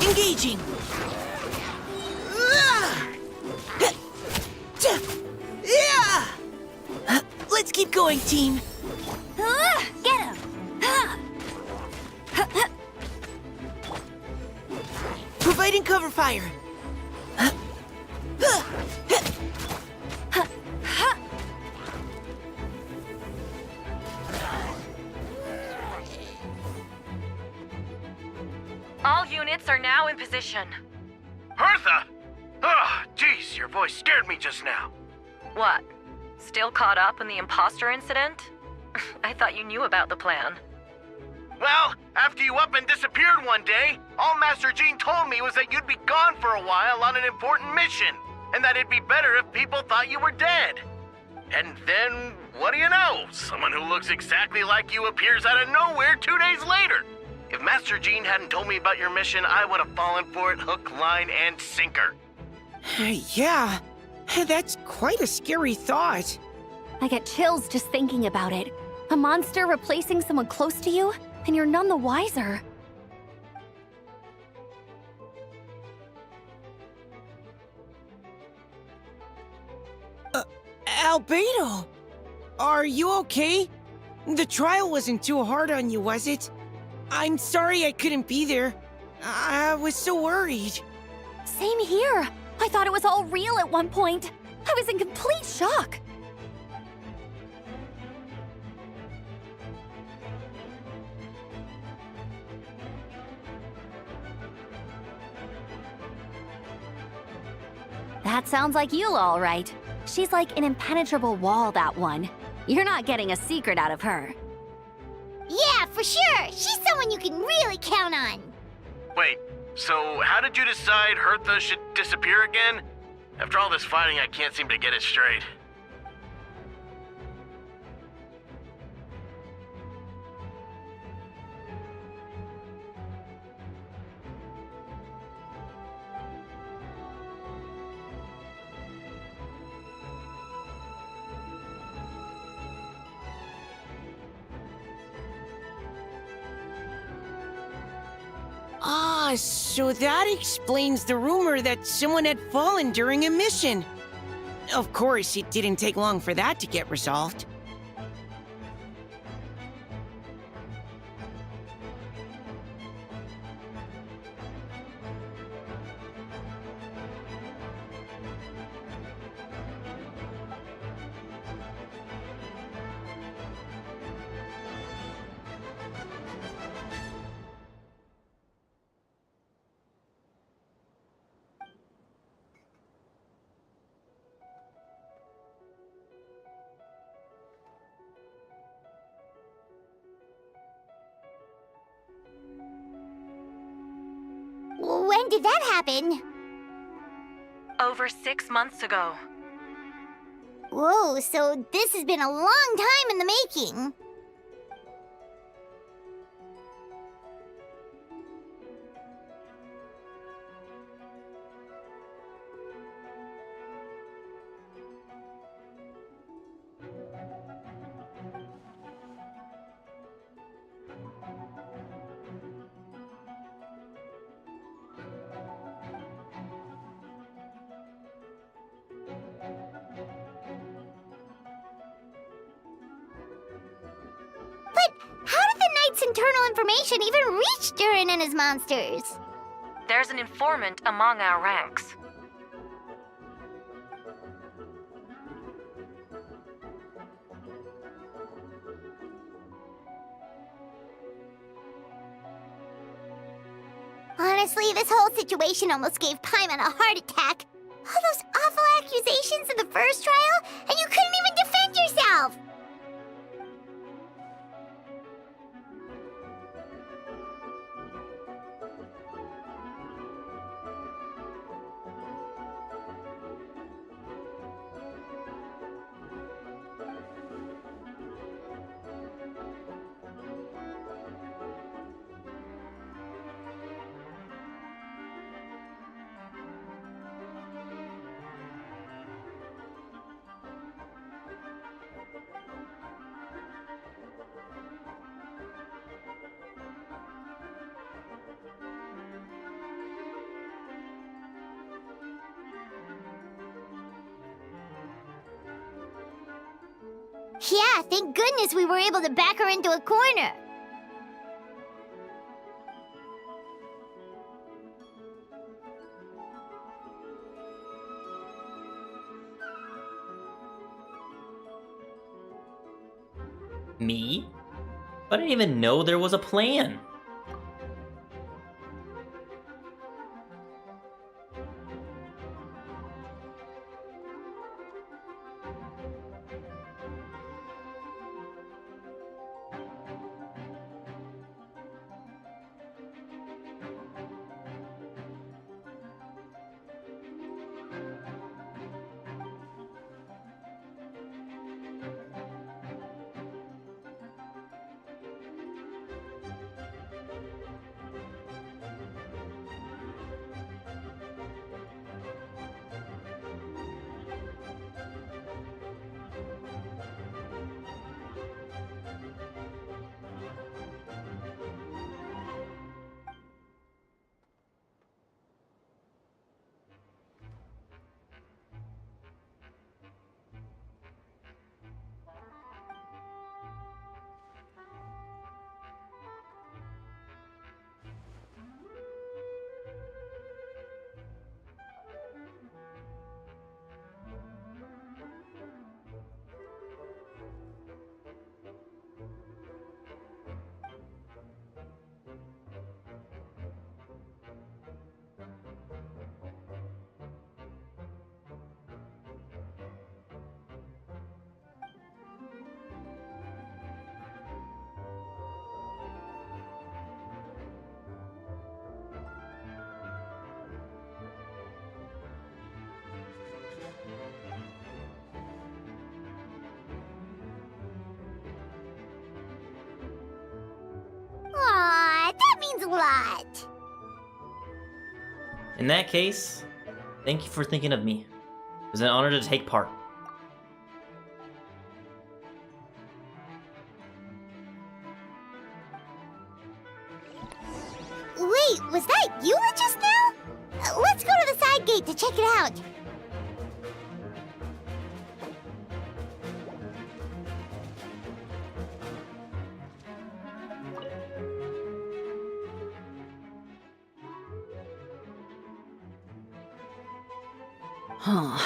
Engaging! Let's keep going, team! Get him! Providing cover fire! All units are now in position. Hertha! Ugh, jeez, your voice scared me just now. What? Still caught up in the imposter incident? I thought you knew about the plan. Well, after you up and disappeared one day, all Master Jean told me was that you'd be gone for a while on an important mission, and that it'd be better if people thought you were dead. And then, what do you know? Someone who looks exactly like you appears out of nowhere 2 days later. If Master Jean hadn't told me about your mission, I would have fallen for it hook, line, and sinker. Yeah, that's quite a scary thought. I get chills just thinking about it. A monster replacing someone close to you, and you're none the wiser. Albedo! Are you okay? The trial wasn't too hard on you, was it? I'm sorry I couldn't be there. I was so worried. Same here. I thought it was all real at one point. I was in complete shock. That sounds like you, all right. She's like an impenetrable wall, that one. You're not getting a secret out of her. Yeah, for sure. She's someone you can really count on. Wait, so how did you decide Hertha should disappear again? After all this fighting, I can't seem to get it straight. Ah, so that explains the rumor that someone had fallen during a mission. Of course, it didn't take long for that to get resolved. When did that happen? Over 6 months ago. Whoa, so this has been a long time in the making. How did the Knight's internal information even reach Durin and his monsters? There's an informant among our ranks. Honestly, this whole situation almost gave Paimon a heart attack. All those awful accusations in the first trial, and you couldn't even defend yourself! Yeah, thank goodness we were able to back her into a corner. Me? I didn't even know there was a plan. lot. In that case, thank you for thinking of me. It was an honor to take part. Wait, was that you just now? Let's go to the side gate to check it out. Huh.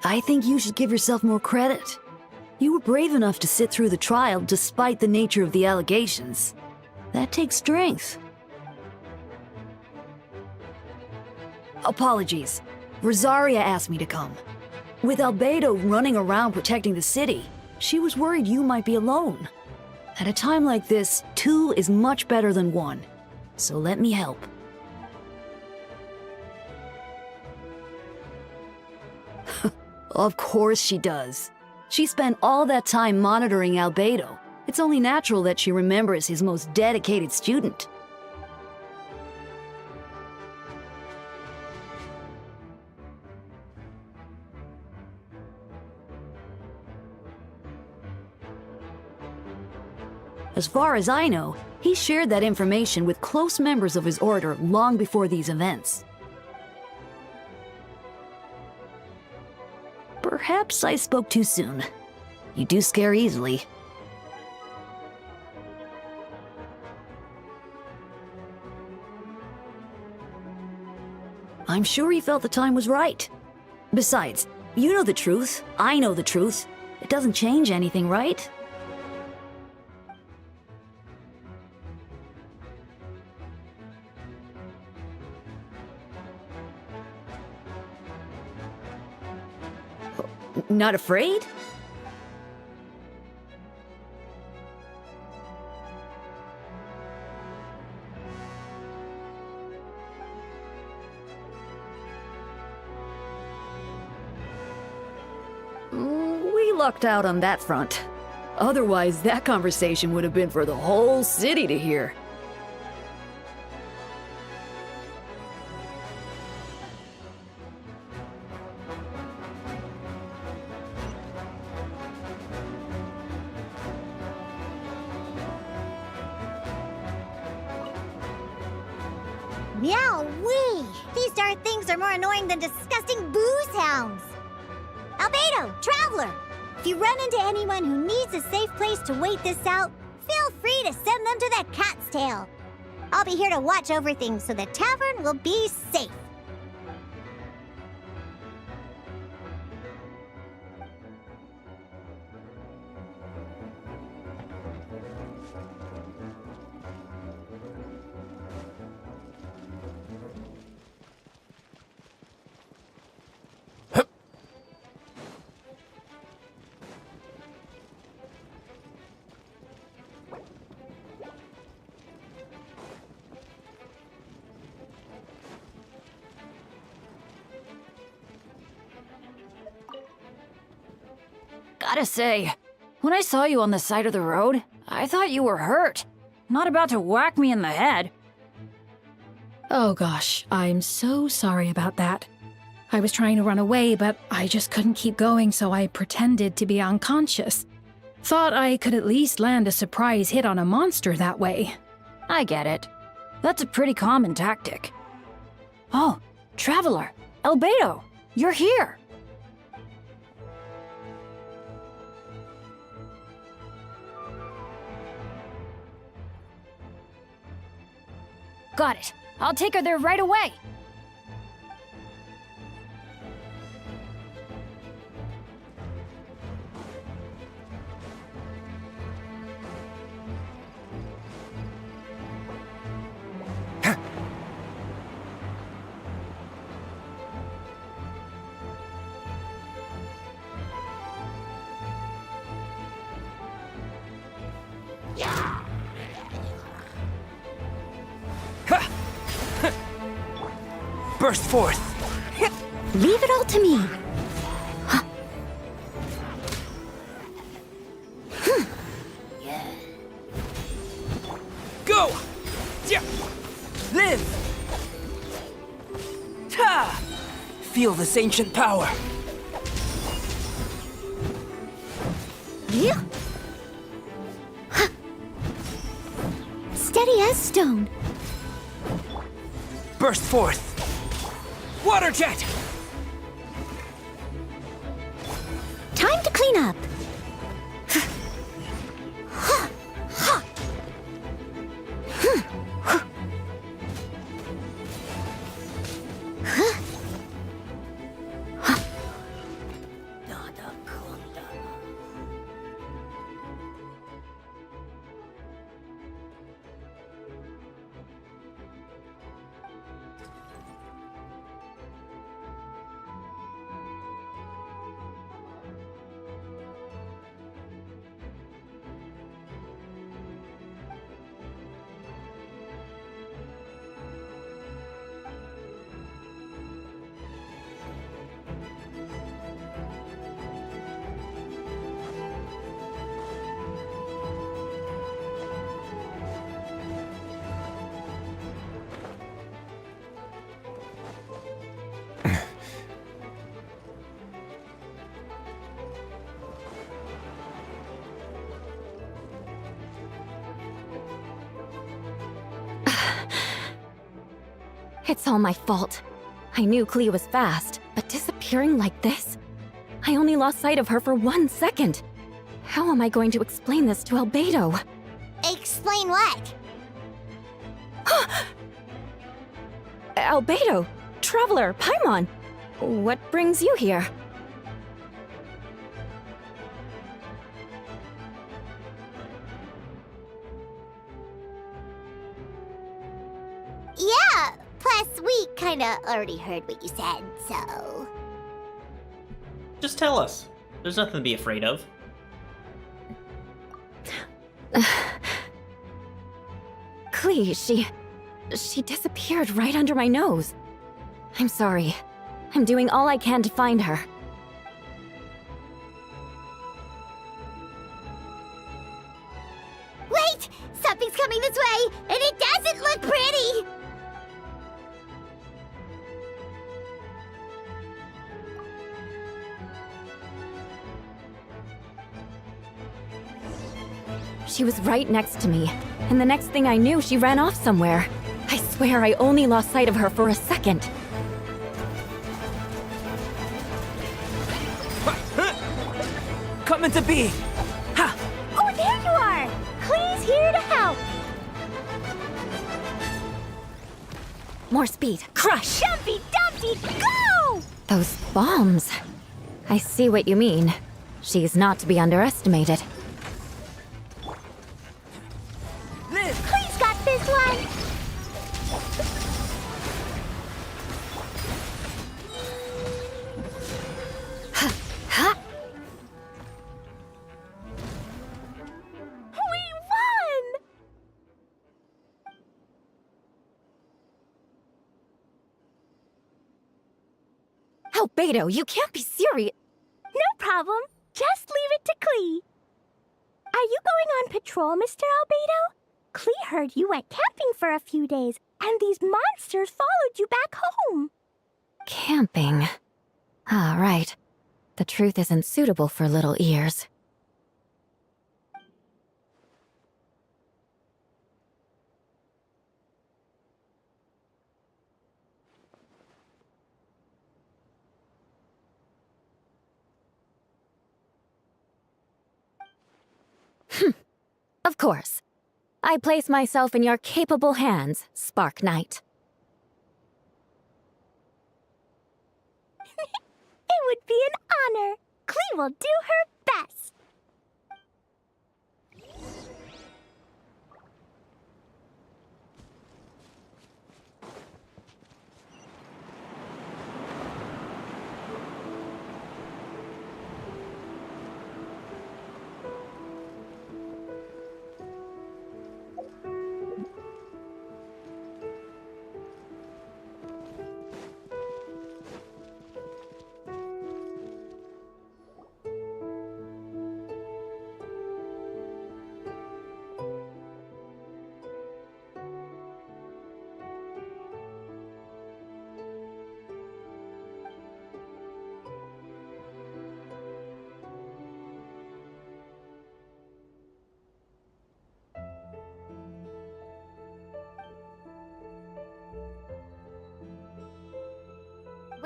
I think you should give yourself more credit. You were brave enough to sit through the trial despite the nature of the allegations. That takes strength. Apologies. Rosaria asked me to come. With Albedo running around protecting the city, she was worried you might be alone. At a time like this, 2 is much better than 1. So let me help. Of course she does. She spent all that time monitoring Albedo. It's only natural that she remembers his most dedicated student. As far as I know, he shared that information with close members of his order long before these events. Perhaps I spoke too soon. You do scare easily. I'm sure he felt the time was right. Besides, you know the truth, I know the truth. It doesn't change anything, right? Not afraid? We lucked out on that front. Otherwise, that conversation would have been for the whole city to hear. Meow-wee! These darn things are more annoying than disgusting boo sounds. Albedo, Traveler! If you run into anyone who needs a safe place to wait this out, feel free to send them to that cat's tail. I'll be here to watch over things so the tavern will be safe. Gotta say, when I saw you on the side of the road, I thought you were hurt. Not about to whack me in the head. Oh gosh, I'm so sorry about that. I was trying to run away, but I just couldn't keep going, so I pretended to be unconscious. Thought I could at least land a surprise hit on a monster that way. I get it. That's a pretty common tactic. Oh, Traveler, Albedo, you're here. Got it. I'll take her there right away. Burst forth! Leave it all to me. Go! Yeah. Live! Ha! Feel this ancient power. Yeah. Huh. Steady as stone. Burst forth. Water jet! Time to clean up. It's all my fault. I knew Klee was fast, but disappearing like this? I only lost sight of her for 1 second. How am I going to explain this to Albedo? Explain what? Albedo! Traveler! Paimon! What brings you here? Yeah, plus we kinda already heard what you said, so... Just tell us. There's nothing to be afraid of. Klee, she disappeared right under my nose. I'm sorry. I'm doing all I can to find her. Wait! Something's coming this way, and it doesn't look pretty! She was right next to me, and the next thing I knew, she ran off somewhere. I swear I only lost sight of her for a second. Coming to be! Ha! Oh, there you are! Klee's here to help! More speed. Crush! Dumpty Dumpty, go! Those bombs. I see what you mean. She's not to be underestimated. Klee's got this one! We won! Albedo, you can't be serious. No problem. Just leave it to Klee. Are you going on patrol, Mr. Albedo? Klee heard you went camping for a few days, and these monsters followed you back home. Camping. Ah, right. The truth isn't suitable for little ears. Of course. I place myself in your capable hands, Spark Knight. It would be an honor. Klee will do her best.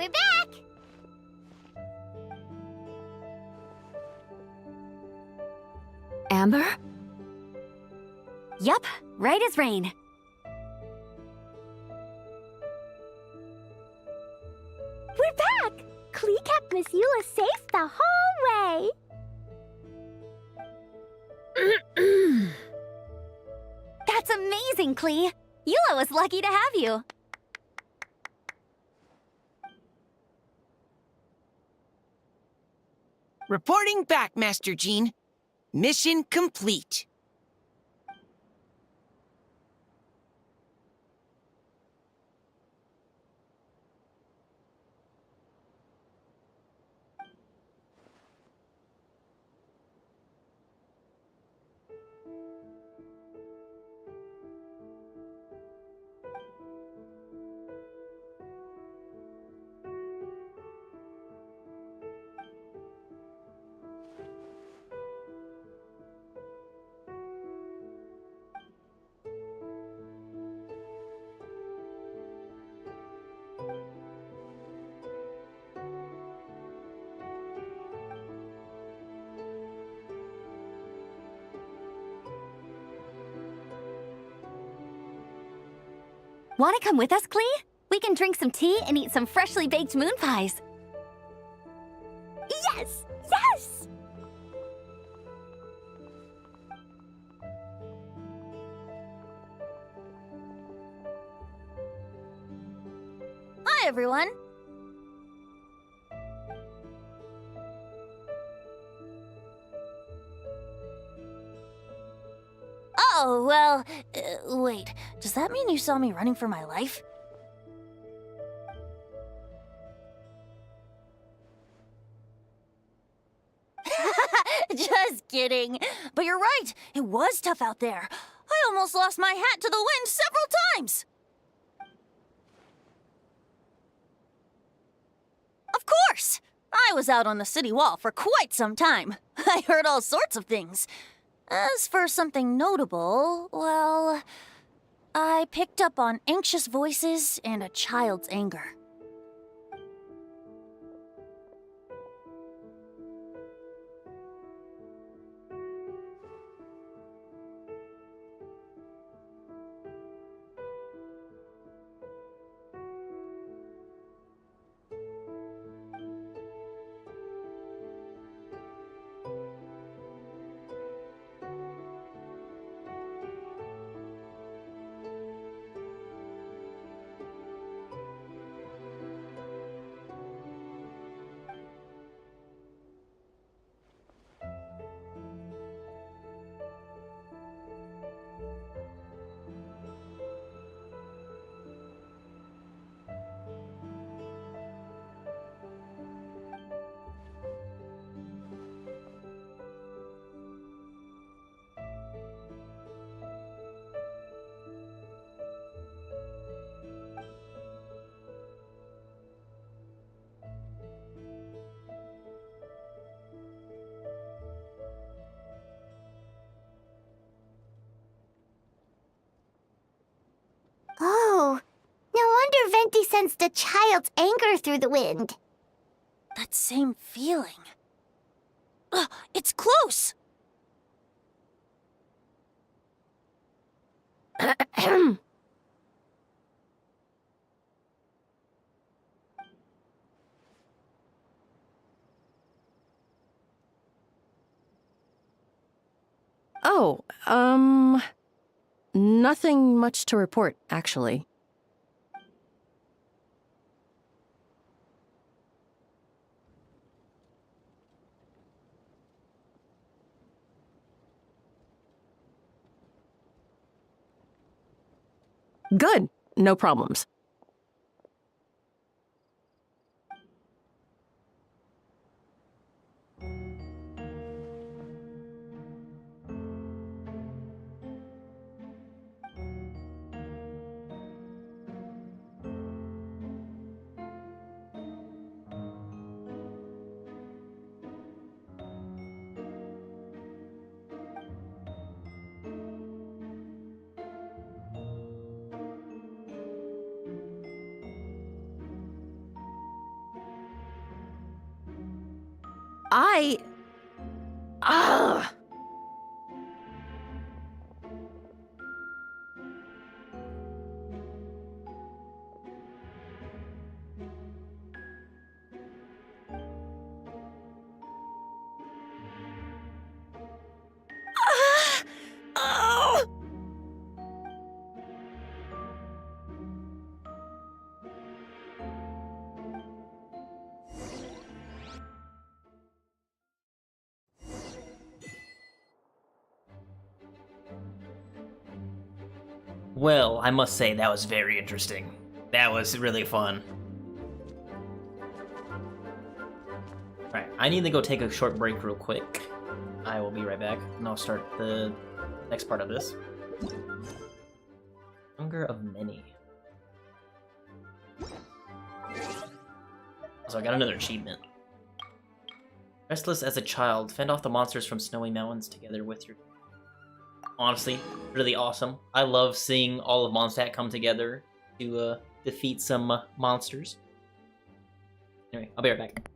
We're back! Amber? Yup, right as rain. We're back! Klee kept Miss Eula safe the whole way. That's amazing, Klee. Eula was lucky to have you. Reporting back, Master Jean. Mission complete. Want to come with us, Klee? We can drink some tea and eat some freshly baked moon pies. Yes! Yes! Hi, everyone. Oh, well, wait. Does that mean you saw me running for my life? Just kidding. But you're right. It was tough out there. I almost lost my hat to the wind several times. Of course! I was out on the city wall for quite some time. I heard all sorts of things. As for something notable, well, I picked up on anxious voices and a child's anger. Oh, no wonder Venti sensed a child's anger through the wind. That same feeling. It's close! Oh, nothing much to report, actually. Good. No problems. Ah! Oh! Well, I must say that was very interesting. That was really fun. Alright, I need to go take a short break real quick. I will be right back, and I'll start the next part of this. Hunger of Many. So I got another achievement. Restless as a child, fend off the monsters from snowy mountains together with your... Honestly, really awesome. I love seeing all of Mondstadt come together to defeat some monsters. Anyway, I'll be right back.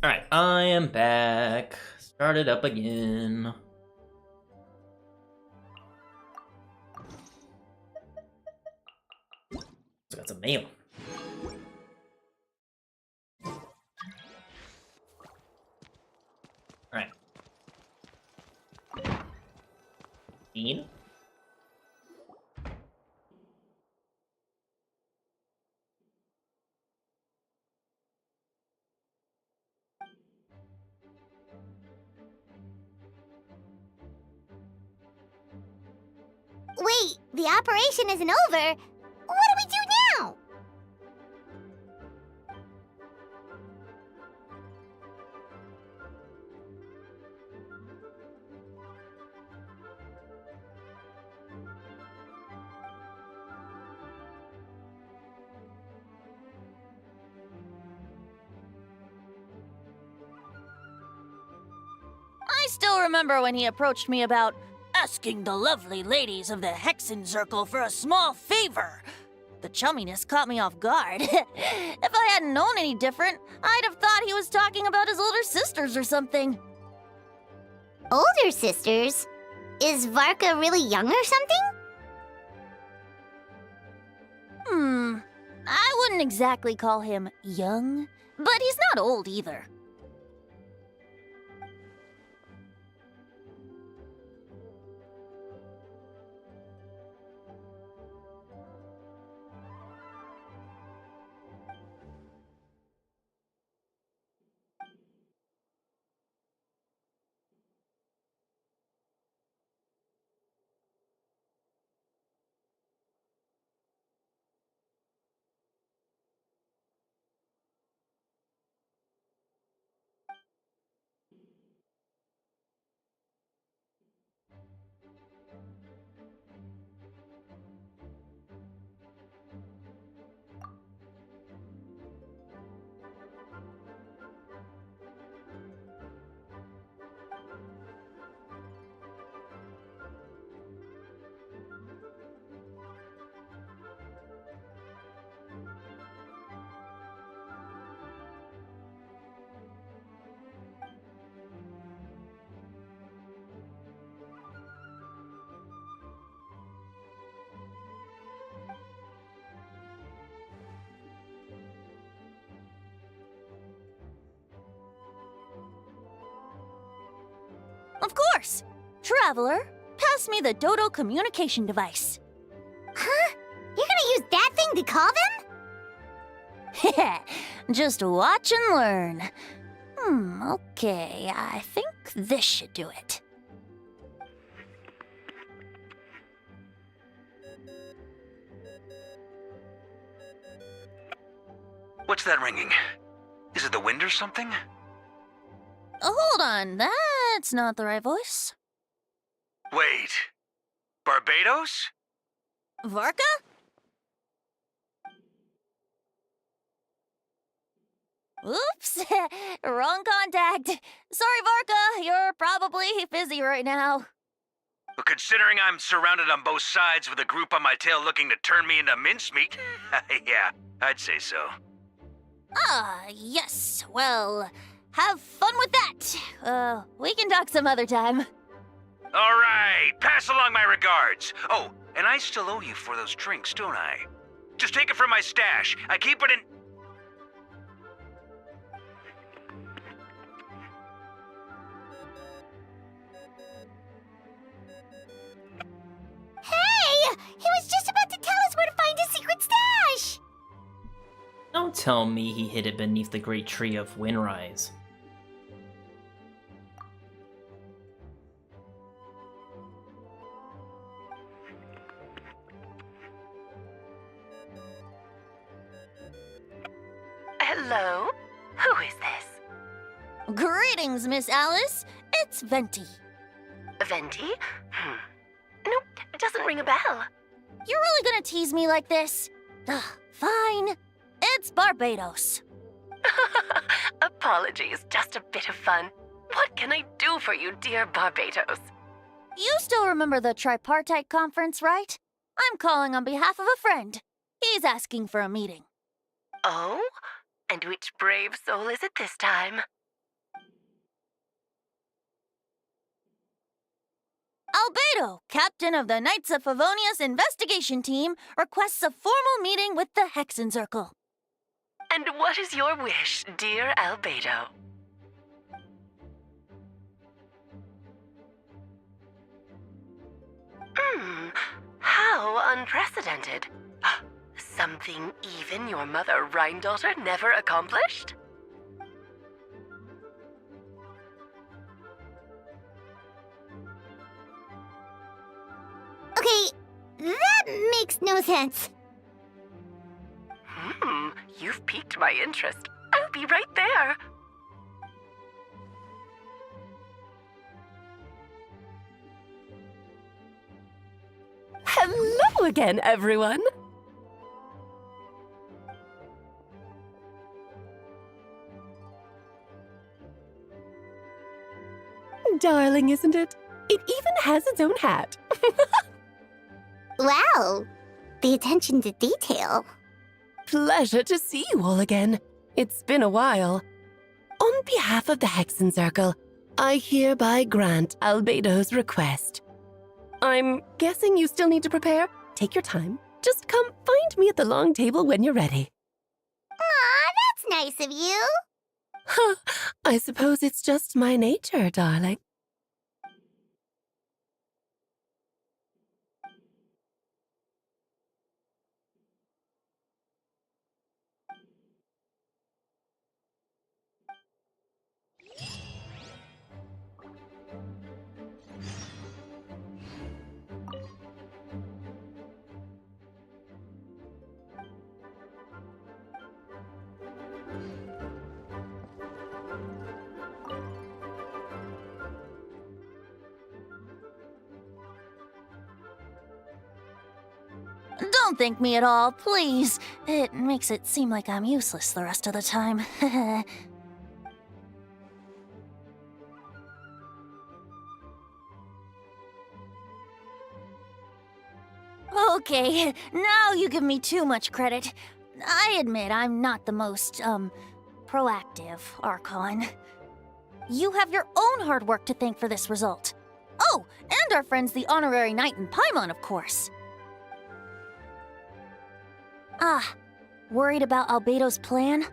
Alright, I am back. Started up again. So got some mail. Wait, the operation isn't over. What do we do now? I still remember when he approached me about asking the lovely ladies of the Hexen Circle for a small favor. The chumminess caught me off guard. If I hadn't known any different, I'd have thought he was talking about his older sisters or something. Older sisters? Is Varka really young or something? I wouldn't exactly call him young, but he's not old either. Of course! Traveler, pass me the Dodo communication device. Huh? You're gonna use that thing to call them? Just watch and learn. Okay, I think this should do it. What's that ringing? Is it the wind or something? Hold on, that's not the right voice. Wait. Barbados? Varka? Oops, wrong contact. Sorry, Varka, you're probably busy right now. Well, considering I'm surrounded on both sides with a group on my tail looking to turn me into mincemeat, yeah, I'd say so. Ah, yes. Well, have fun with that. We can talk some other time. All right, pass along my regards. Oh, and I still owe you for those drinks, don't I? Just take it from my stash. I keep it in... Hey! He was just about to tell us where to find his secret stash! Don't tell me he hid it beneath the great tree of Windrise. Hello? Who is this? Greetings, Miss Alice. It's Venti. Venti? Nope, it doesn't ring a bell. You're really gonna tease me like this? Fine. It's Barbados. Apologies, just a bit of fun. What can I do for you, dear Barbados? You still remember the tripartite conference, right? I'm calling on behalf of a friend. He's asking for a meeting. Oh? And which brave soul is it this time? Albedo, captain of the Knights of Favonius investigation team, requests a formal meeting with the Hexen Circle. And what is your wish, dear Albedo? How unprecedented. Something even your mother Rhine-daughter never accomplished? Okay, That makes no sense. You've piqued my interest. I'll be right there. Hello again, everyone. Darling, isn't it? It even has its own hat. Wow, the attention to detail. Pleasure to see you all again. It's been a while. On behalf of the Hexen Circle, I hereby grant Albedo's request. I'm guessing you still need to prepare? Take your time. Just come find me at the long table when you're ready. Aw, that's nice of you. Huh, I suppose it's just my nature, darling. Don't thank me at all, please. It makes it seem like I'm useless the rest of the time. Okay, now you give me too much credit. I admit I'm not the most, proactive Archon. You have your own hard work to thank for this result. Oh, and our friends the Honorary Knight in Paimon, of course. Ah, worried about Albedo's plan?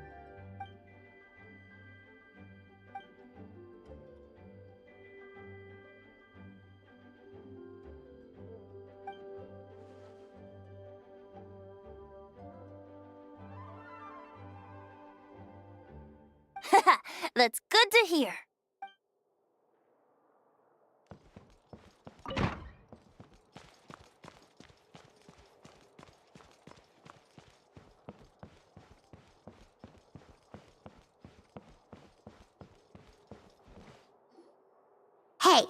That's good to hear. Hey,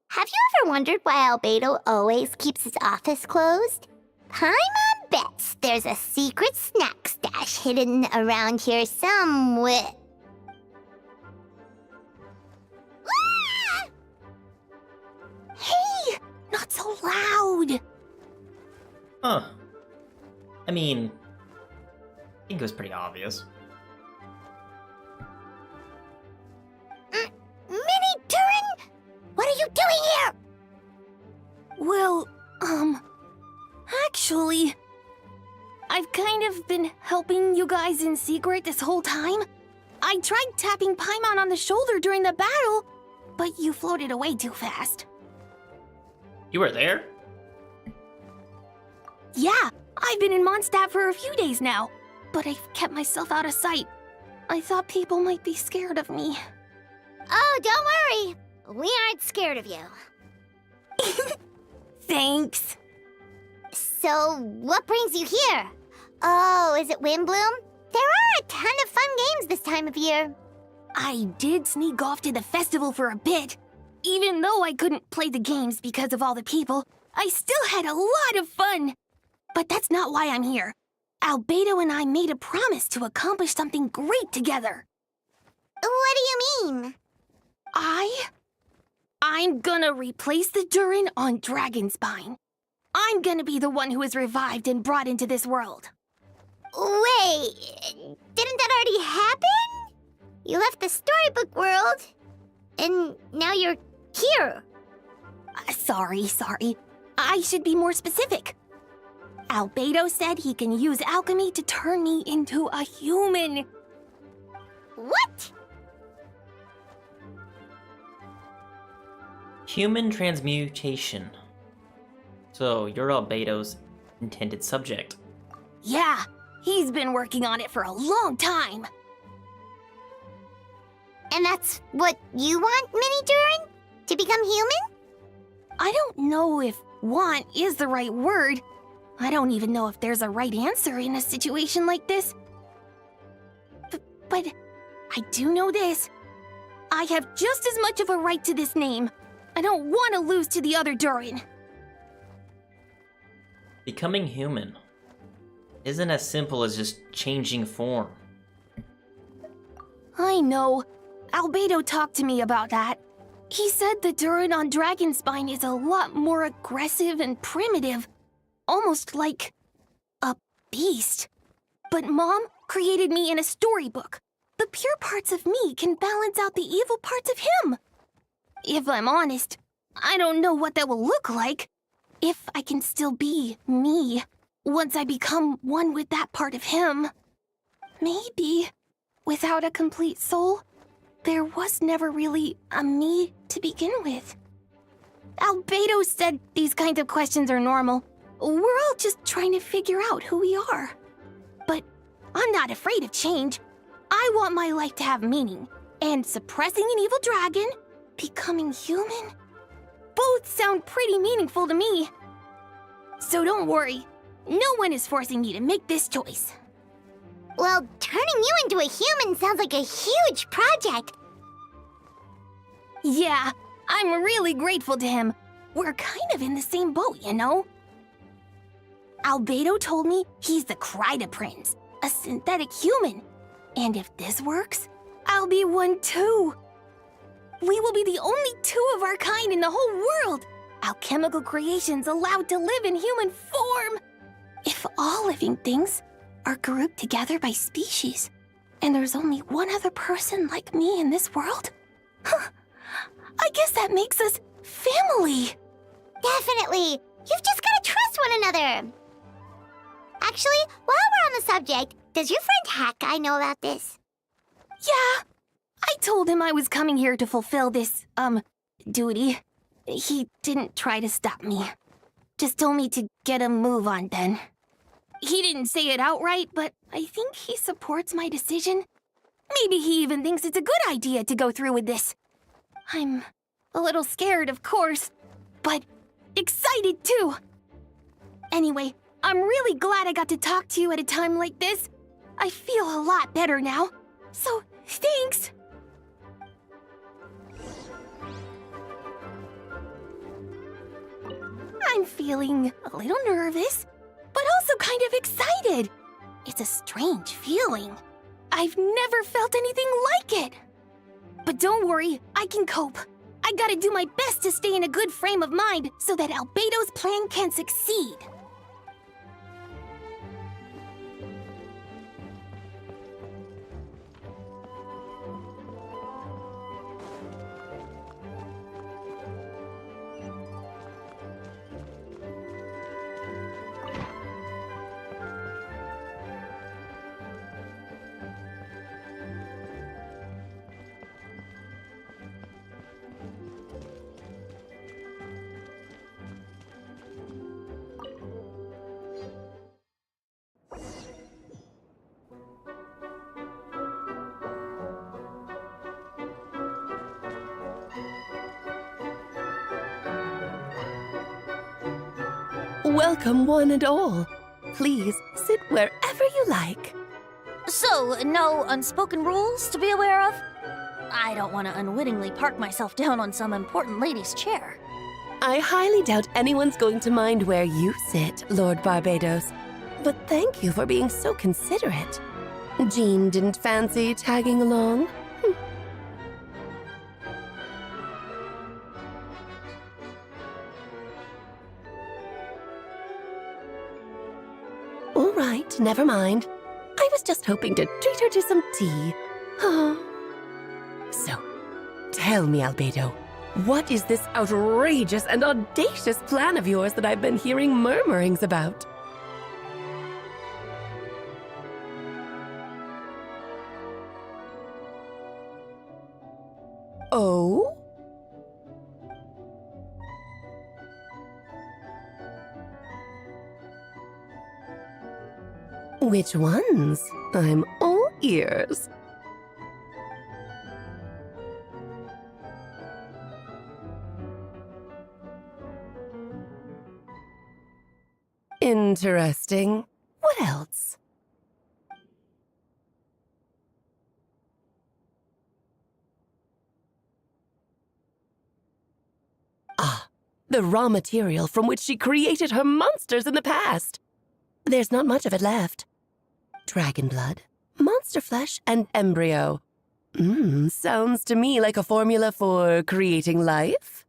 have you ever wondered why Albedo always keeps his office closed? Paimon bets there's a secret snack stash hidden around here somewhere. Hey, not so loud. Huh. I mean, I think it was pretty obvious. Mini Turin, what are you doing here? Well, actually, I've kind of been helping you guys in secret this whole time. I tried tapping Paimon on the shoulder during the battle, but you floated away too fast. You were there? Yeah, I've been in Mondstadt for a few days now, but I've kept myself out of sight. I thought people might be scared of me. Oh, don't worry. We aren't scared of you. Thanks. So, what brings you here? Oh, is it Windbloom? There are a ton of fun games this time of year. I did sneak off to the festival for a bit. Even though I couldn't play the games because of all the people, I still had a lot of fun. But that's not why I'm here. Albedo and I made a promise to accomplish something great together. What do you mean? I'm gonna replace the Durin on Dragonspine. I'm gonna be the one who is revived and brought into this world. Wait, didn't that already happen? You left the storybook world, and now you're here. Sorry. I should be more specific. Albedo said he can use alchemy to turn me into a human. What? Human transmutation. So you're Albedo's intended subject. Yeah, he's been working on it for a long time. And that's what you want, Mini Durin? To become human? I don't know if want is the right word. I don't even know if there's a right answer in a situation like this. But I do know this. I have just as much of a right to this name. I don't want to lose to the other Durin. Becoming human isn't as simple as just changing form. I know. Albedo talked to me about that. He said the Durin on Dragonspine is a lot more aggressive and primitive. Almost like a beast. But Mom created me in a storybook. The pure parts of me can balance out the evil parts of him. If I'm honest, I don't know what that will look like. If I can still be me once I become one with that part of him. Maybe, without a complete soul, there was never really a me to begin with. Albedo said these kinds of questions are normal. We're all just trying to figure out who we are. But I'm not afraid of change. I want my life to have meaning, and suppressing an evil dragon, becoming human, both sound pretty meaningful to me. So don't worry, no one is forcing me to make this choice. Well, turning you into a human sounds like a huge project. Yeah, I'm really grateful to him. We're kind of in the same boat, you know? Albedo told me he's the Kryda Prince, a synthetic human. And if this works, I'll be one too. We will be the only two of our kind in the whole world. Alchemical creations allowed to live in human form. If all living things are grouped together by species, and there's only one other person like me in this world, I guess that makes us family. Definitely. You've just gotta trust one another. Actually, while we're on the subject, does your friend Hakai know about this? Yeah. I told him I was coming here to fulfill this, duty. He didn't try to stop me. Just told me to get a move on then. He didn't say it outright, but I think he supports my decision. Maybe he even thinks it's a good idea to go through with this. I'm a little scared, of course, but excited too. Anyway, I'm really glad I got to talk to you at a time like this. I feel a lot better now, so thanks. I'm feeling a little nervous, but also kind of excited. It's a strange feeling. I've never felt anything like it. But don't worry, I can cope. I gotta do my best to stay in a good frame of mind so that Albedo's plan can succeed. Welcome, one and all. Please sit wherever you like. So, no unspoken rules to be aware of? I don't want to unwittingly park myself down on some important lady's chair. I highly doubt anyone's going to mind where you sit, Lord Barbados. But thank you for being so considerate. Jean didn't fancy tagging along? All right, never mind. I was just hoping to treat her to some tea. So, tell me, Albedo, what is this outrageous and audacious plan of yours that I've been hearing murmurings about? Oh? Which ones? I'm all ears. Interesting. What else? Ah, the raw material from which she created her monsters in the past. There's not much of it left. Dragon blood, monster flesh, and embryo. Sounds to me like a formula for creating life.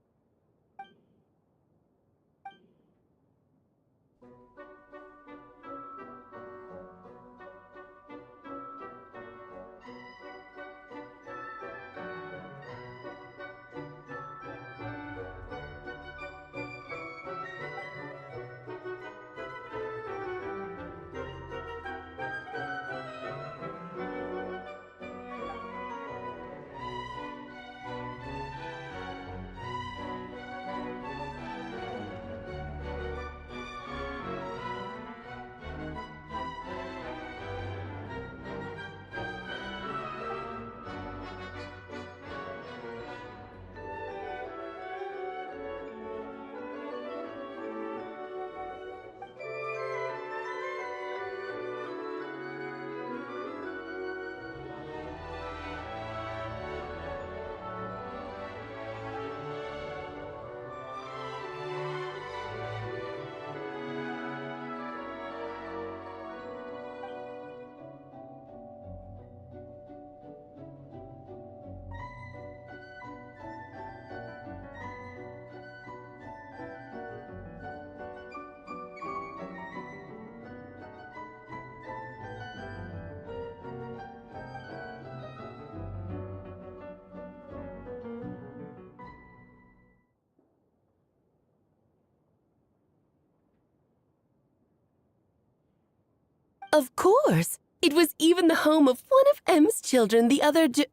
Of course! It was even the home of one of M's children the other day.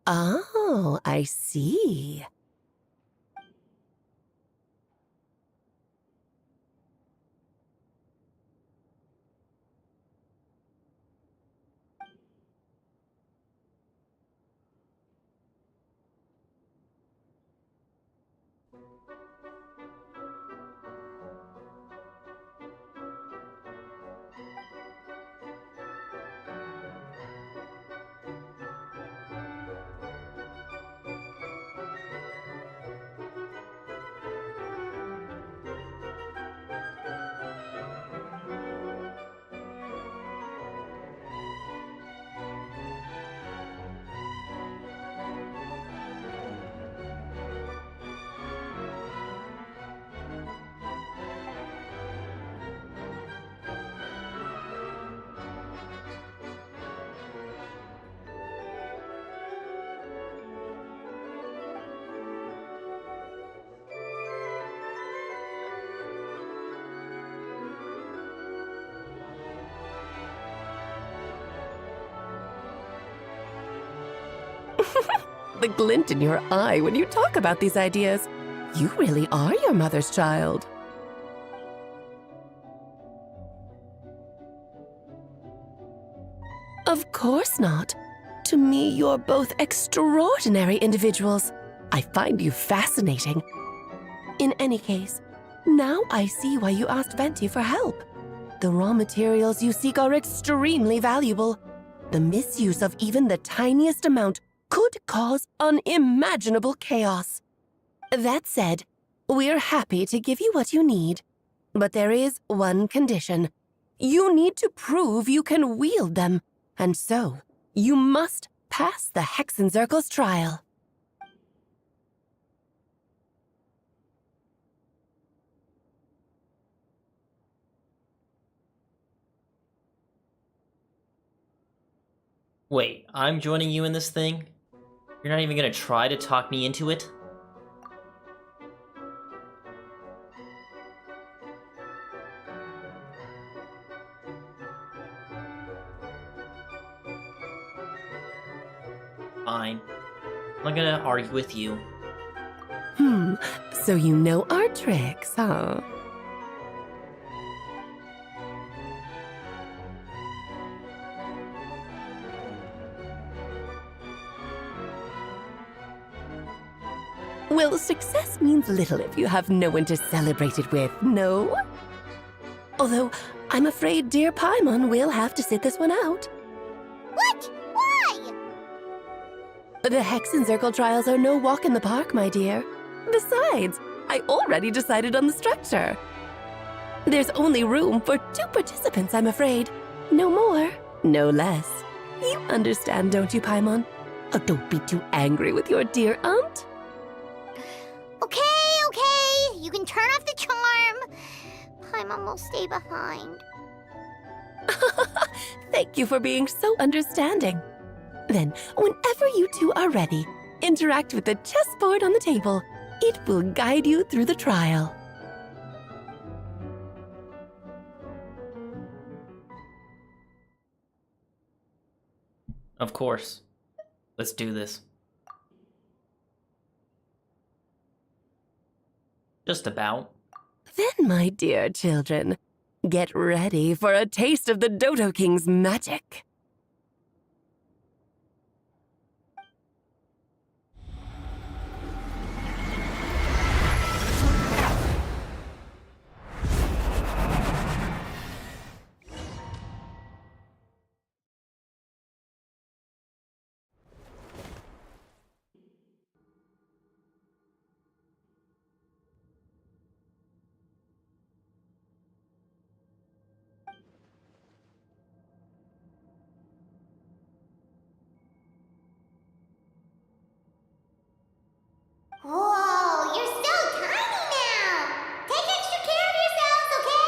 Oh, I see. The glint in your eye when you talk about these ideas. You really are your mother's child. Of course not. To me, you're both extraordinary individuals. I find you fascinating. In any case, now I see why you asked Venti for help. The raw materials you seek are extremely valuable. The misuse of even the tiniest amount could cause unimaginable chaos. That said, we're happy to give you what you need. But there is one condition. You need to prove you can wield them, and so you must pass the Hexenzirkel's trial. Wait, I'm joining you in this thing? You're not even gonna try to talk me into it? Fine. I'm not gonna argue with you. So you know our tricks, huh? Well, success means little if you have no one to celebrate it with, no? Although, I'm afraid dear Paimon will have to sit this one out. What? Why? The Hexencircle trials are no walk in the park, my dear. Besides, I already decided on the structure. There's only room for 2 participants, I'm afraid. No more, no less. You understand, don't you, Paimon? Oh, don't be too angry with your dear aunt. Okay. You can turn off the charm. Paimon will stay behind. Thank you for being so understanding. Then, whenever you two are ready, interact with the chessboard on the table. It will guide you through the trial. Of course. Let's do this. Just about. Then, my dear children, get ready for a taste of the Dodo King's magic. Whoa, you're so tiny now! Take extra care of yourselves, okay?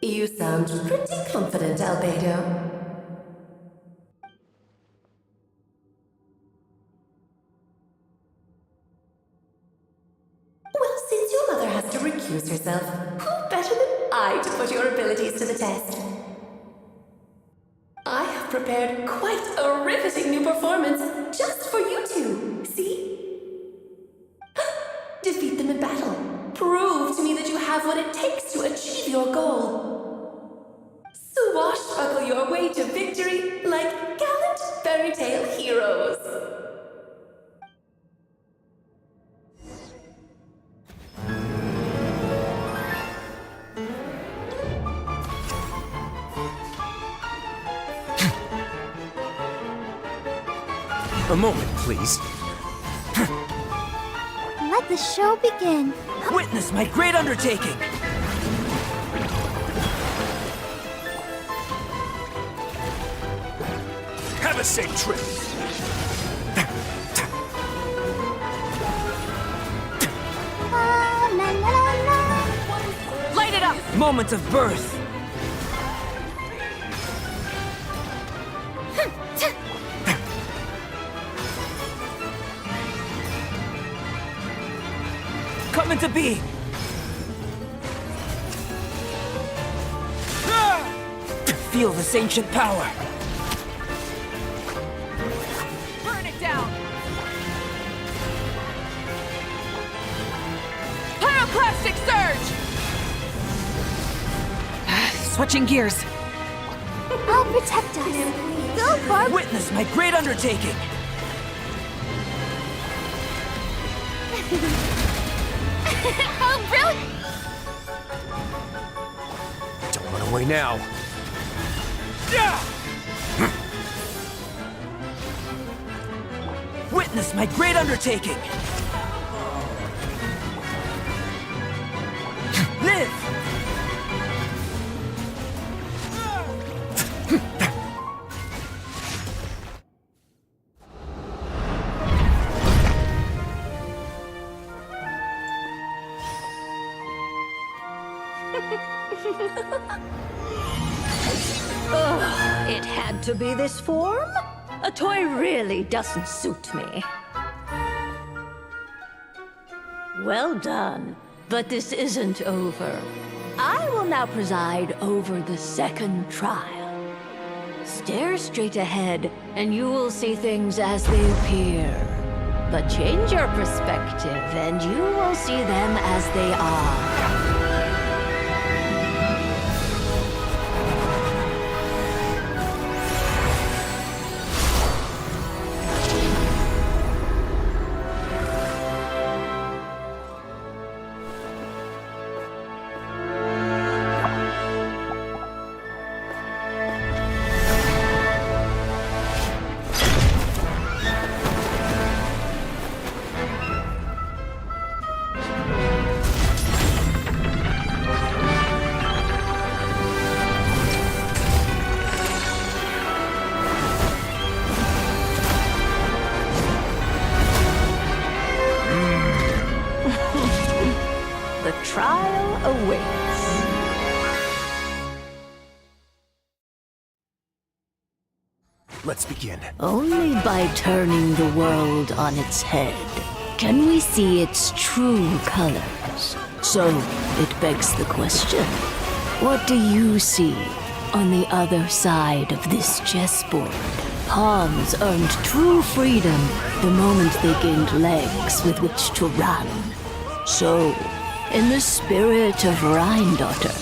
You sound pretty confident, Albedo. Well, since your mother has to recuse herself, who better than I to put your abilities to the test? I have prepared quite a riveting new performance just for you two. See? Defeat them in battle. Prove to me that you have what it takes to achieve your goal. Swashbuckle your way to victory like gallant fairy tale heroes. A moment, please. Let the show begin. Witness my great undertaking! Have a safe trip! Light it up! Moment of birth! Come into being! Feel this ancient power! Burn it down! Pyroclastic surge! Switching gears. I'll protect us. Go, Barb. Witness my great undertaking! Oh, brilliant! Don't run away now. Witness my great undertaking! Live! Ugh, it had to be this form? A toy really doesn't suit me. Well done, but this isn't over. I will now preside over the second trial. Stare straight ahead, and you will see things as they appear. But change your perspective, and you will see them as they are. The trial awaits. Let's begin. Only by turning the world on its head can we see its true colors. So, it begs the question, what do you see on the other side of this chessboard? Pawns earned true freedom the moment they gained legs with which to run. So, in the spirit of Rhindaughter,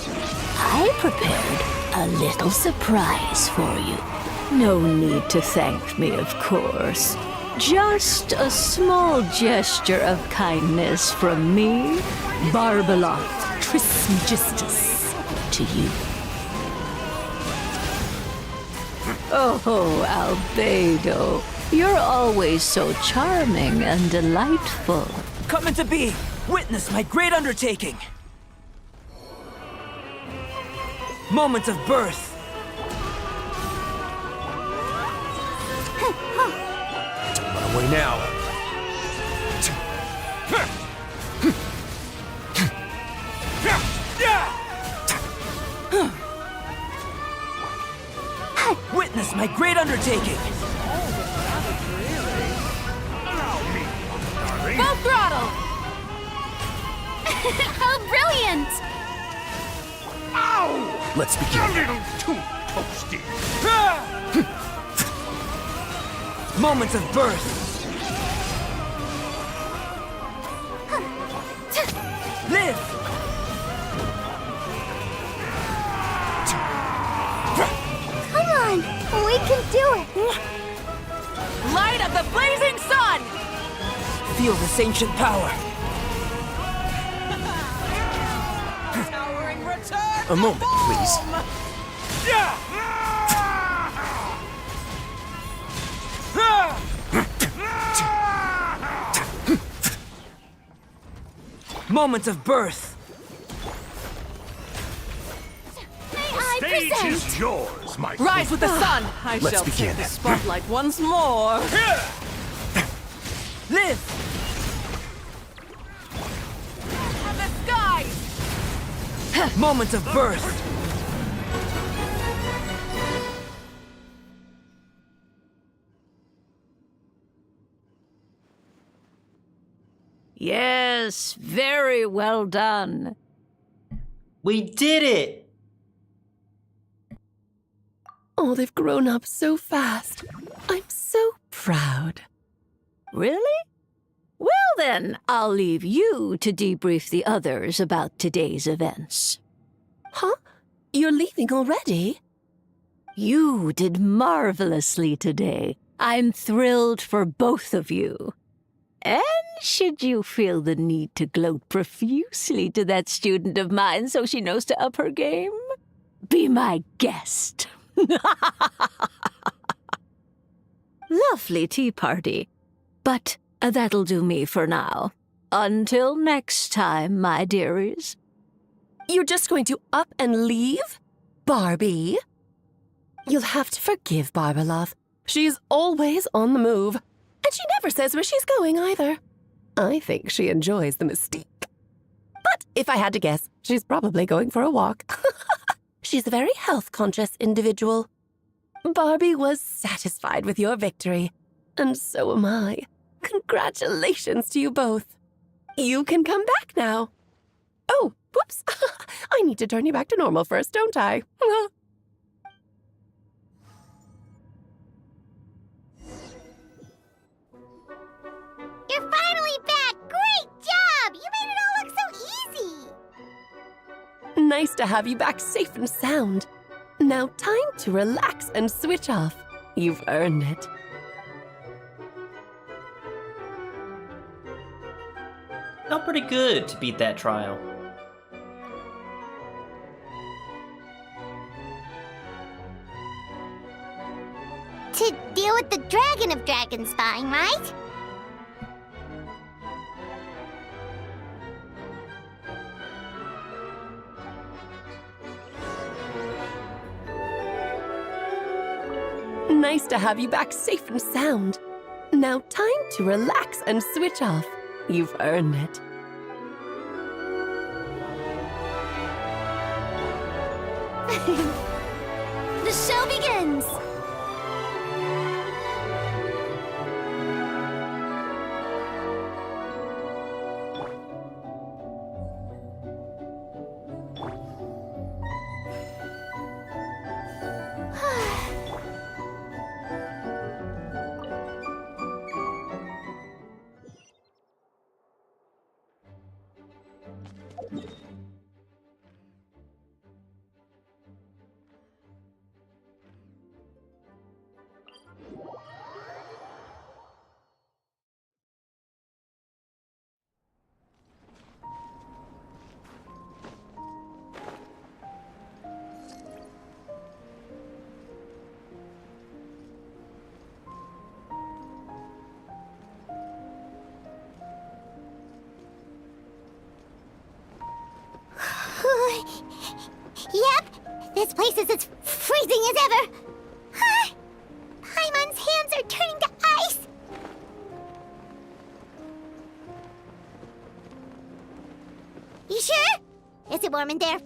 I prepared a little surprise for you. No need to thank me, of course. Just a small gesture of kindness from me, Barbeloth Trismegistus, to you. Oh, Albedo, you're always so charming and delightful. Coming to be! Witness my great undertaking! Moment of birth! Run away now. Witness my great undertaking! Full throttle! How brilliant! Let's begin. A little too toasty. Moment of birth! Live! Come on, we can do it. Light of the blazing sun! Feel this ancient power. A moment, please. Moment of birth. May I Stage present? is yours, my Rise with the sun! I Let's shall begin. take the spotlight once more. Live! And the skies! Moment of birth. Yes, very well done. We did it! Oh, they've grown up so fast. I'm so proud. Really? Well then, I'll leave you to debrief the others about today's events. Huh? You're leaving already? You did marvelously today. I'm thrilled for both of you. And should you feel the need to gloat profusely to that student of mine so she knows to up her game, be my guest. Lovely tea party. But that'll do me for now. Until next time, my dearies. You're just going to up and leave? Barbie? You'll have to forgive Barbeloth. She's always on the move. And she never says where she's going either. I think she enjoys the mystique. But if I had to guess, she's probably going for a walk. She's a very health-conscious individual. Barbie was satisfied with your victory. And so am I. Congratulations to you both. You can come back now. Oh, whoops. I need to turn you back to normal first, don't I? Nice to have you back safe and sound. Now time to relax and switch off. You've earned it. Felt pretty good to beat that trial. To deal with the Dragon of Dragonspine, right? Nice to have you back safe and sound. Now time to relax and switch off. You've earned it. The show begins! Yep, this place is as freezing as ever. Paimon's hands are turning to ice. You sure? Is it warm in there?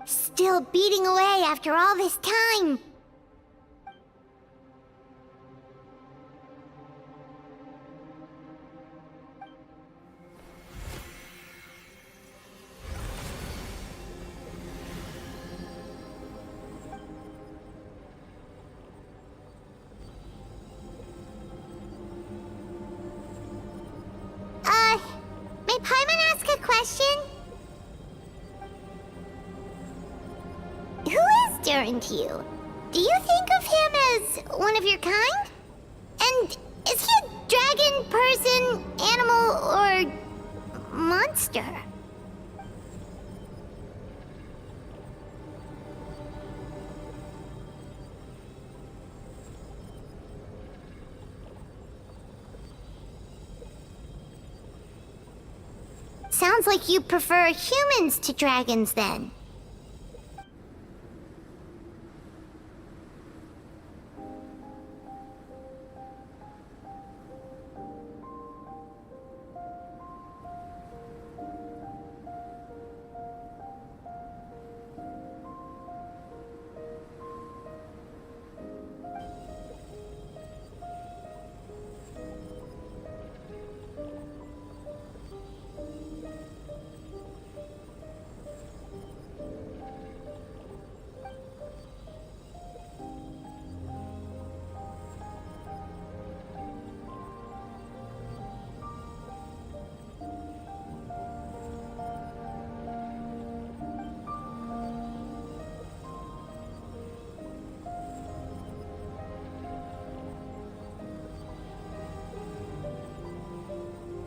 Still beating away after all this time. May Paimon ask a question? Who is Durin to you? Do you think of him as one of your kind? And is he a dragon, person, animal, or monster? Sounds like you prefer humans to dragons, then.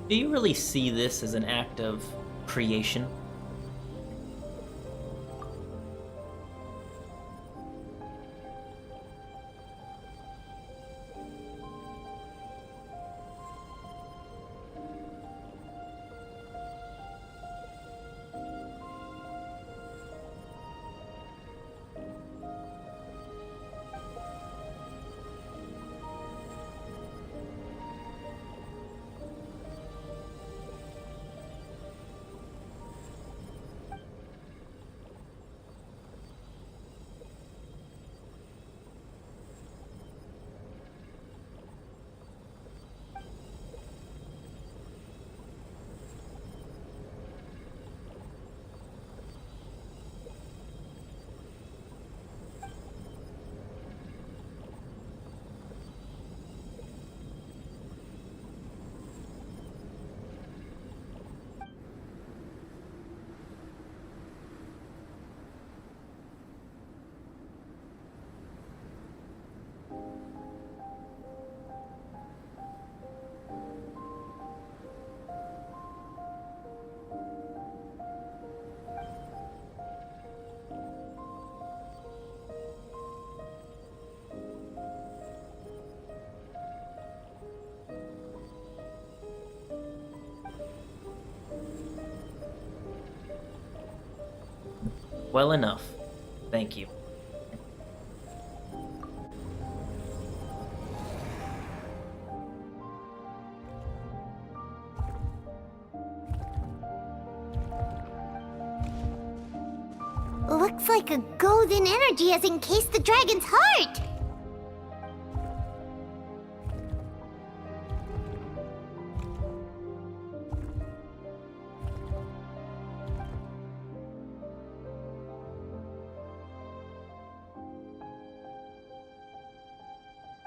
Do you really see this as an act of creation? Well enough. Thank you. Looks like a golden energy has encased the dragon's heart!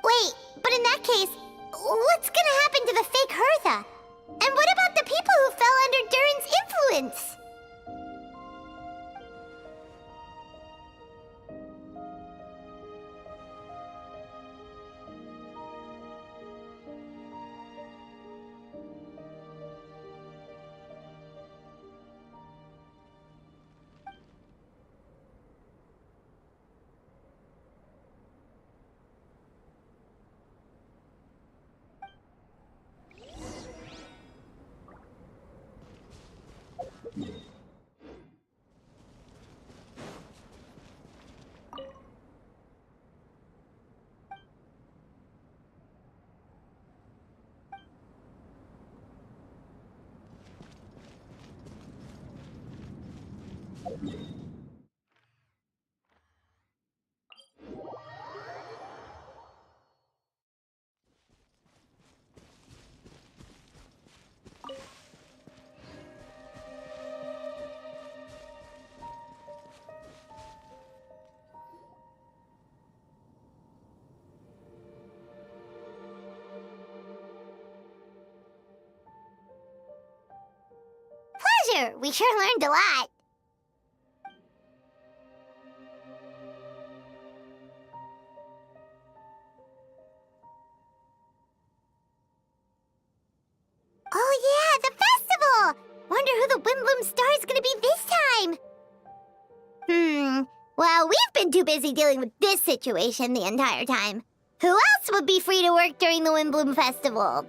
Wait, but in that case, what's gonna happen to the fake Hertha? And what about the people who fell under Durin's influence? Pleasure! We sure learned a lot. Oh yeah, the festival! Wonder who the Windbloom Star is gonna be this time? Well, we've been too busy dealing with this situation the entire time. Who else would be free to work during the Windbloom Festival?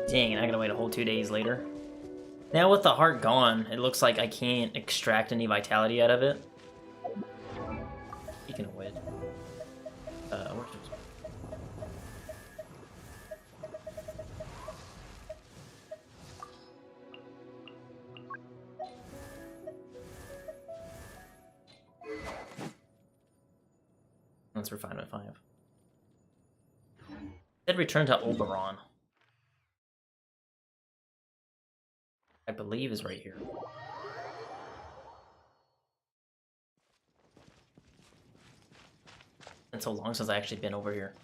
Dang, I gotta wait a whole 2 days later. Now with the heart gone, it looks like I can't extract any vitality out of it. Speaking of which, where's this? That's refinement 5. Said return to Oberon. I believe is right here. It's been so long since I actually been over here.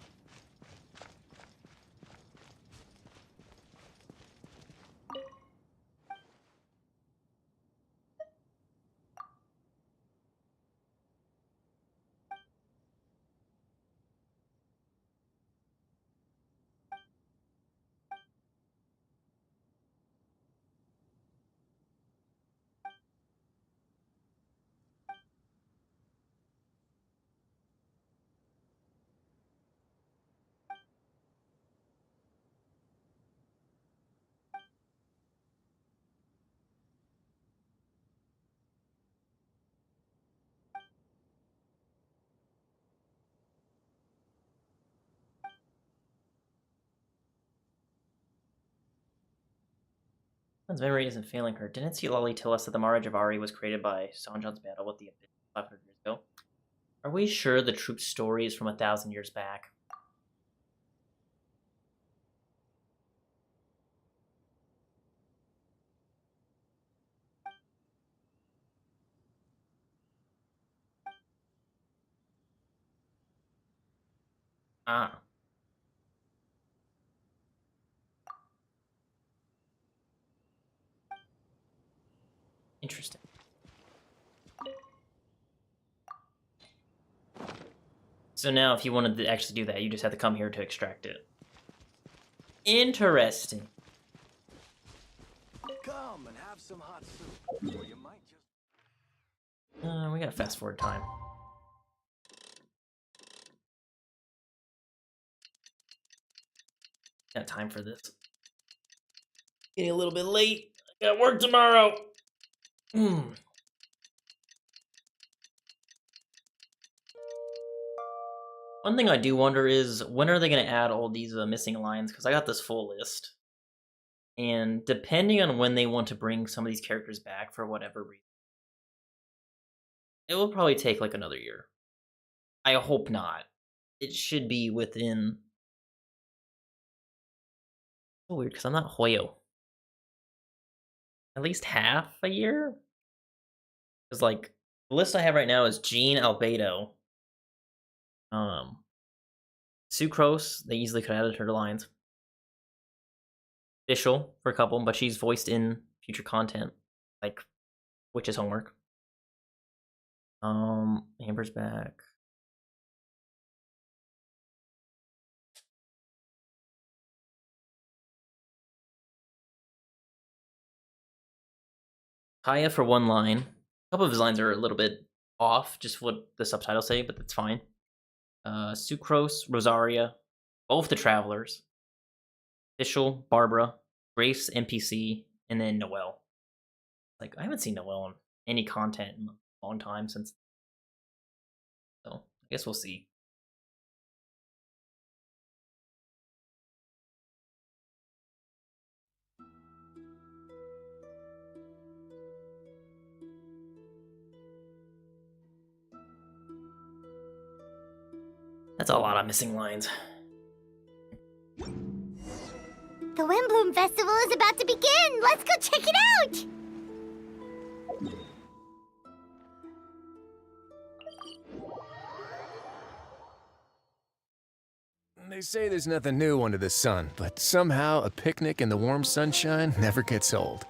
His memory isn't failing her. Didn't see Lolly tell us that the Mara Javari was created by Sanjan's battle with the Abyss 500 years ago? Are we sure the troop's story is from 1,000 years back? Ah. Interesting. So now if you wanted to actually do that, you just have to come here to extract it. Interesting. Come and have some hot soup, or you might just... We gotta fast forward time. I have time for this. Getting a little bit late. I got work tomorrow. One thing I do wonder is, when are they going to add all these missing lines? Because I got this full list. And depending on when they want to bring some of these characters back for whatever reason, it will probably take like another year. I hope not. It should be within... So weird, because I'm not Hoyo. At least half a year? Because, like, the list I have right now is Jean Albedo. Sucrose, they easily could have added her to lines. Official for a couple, but she's voiced in future content, like Witch's Homework. Amber's back. Kaya for one line. A couple of his lines are a little bit off, just what the subtitles say, but that's fine. Sucrose, Rosaria, both the Travelers, Official, Barbara, Grace, NPC, and then Noelle. Like, I haven't seen Noelle in any content in a long time since. So, I guess we'll see. That's a lot of missing lines. The Windbloom Festival is about to begin! Let's go check it out! They say there's nothing new under the sun, but somehow a picnic in the warm sunshine never gets old.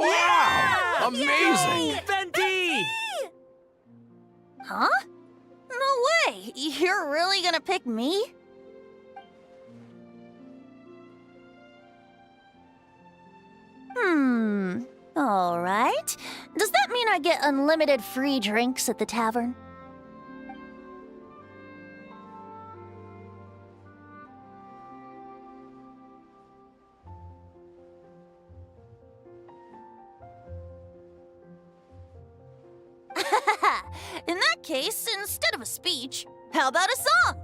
Wow! Amazing! Fenty! Huh? No way! You're really gonna pick me? Alright. Does that mean I get unlimited free drinks at the tavern? In that case, instead of a speech, how about a song?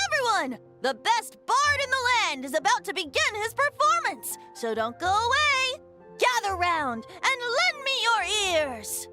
Everyone! The best bard in the land is about to begin his performance, so don't go away! Gather round and lend me your ears!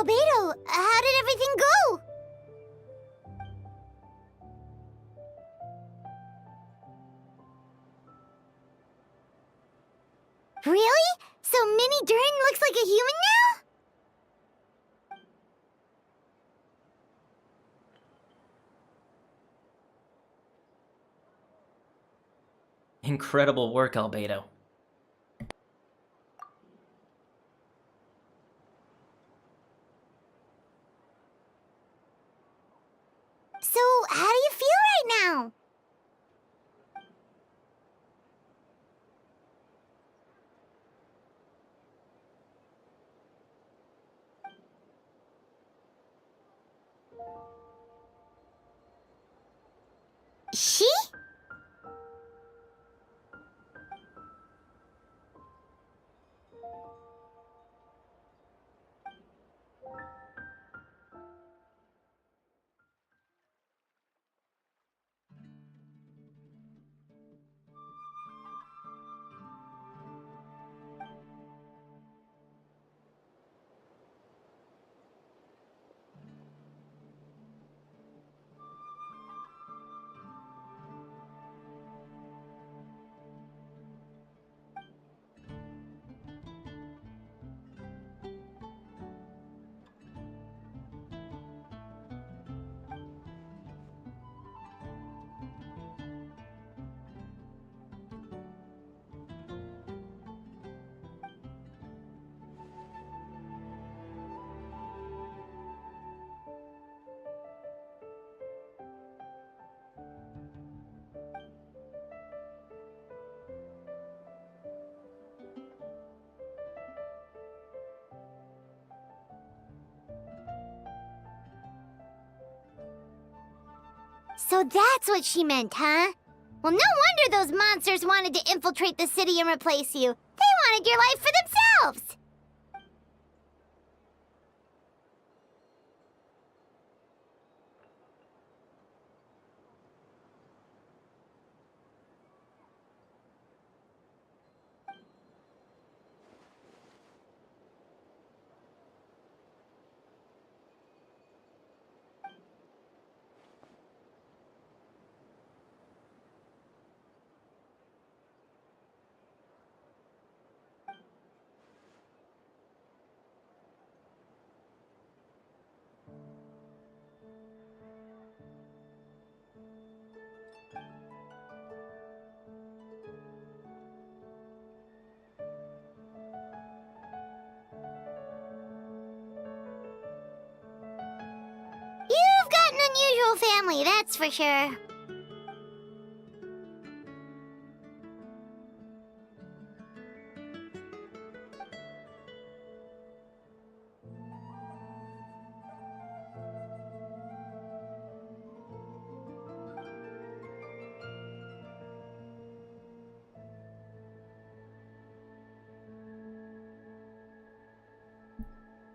Albedo, how did everything go? Really? So Mini Durin looks like a human now? Incredible work, Albedo. So, how do you feel right now? She? So that's what she meant, huh? Well, no wonder those monsters wanted to infiltrate the city and replace you. They wanted your life for themselves! You've got an unusual family, that's for sure.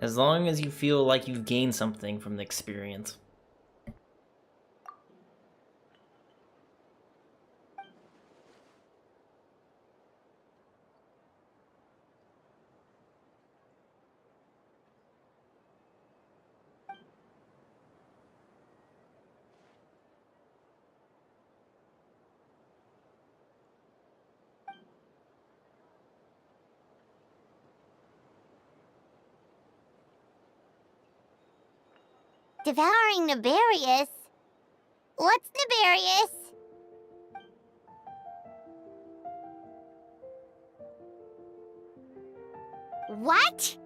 As long as you feel like you've gained something from the experience. Devouring Nefarious? What's Nefarious? What?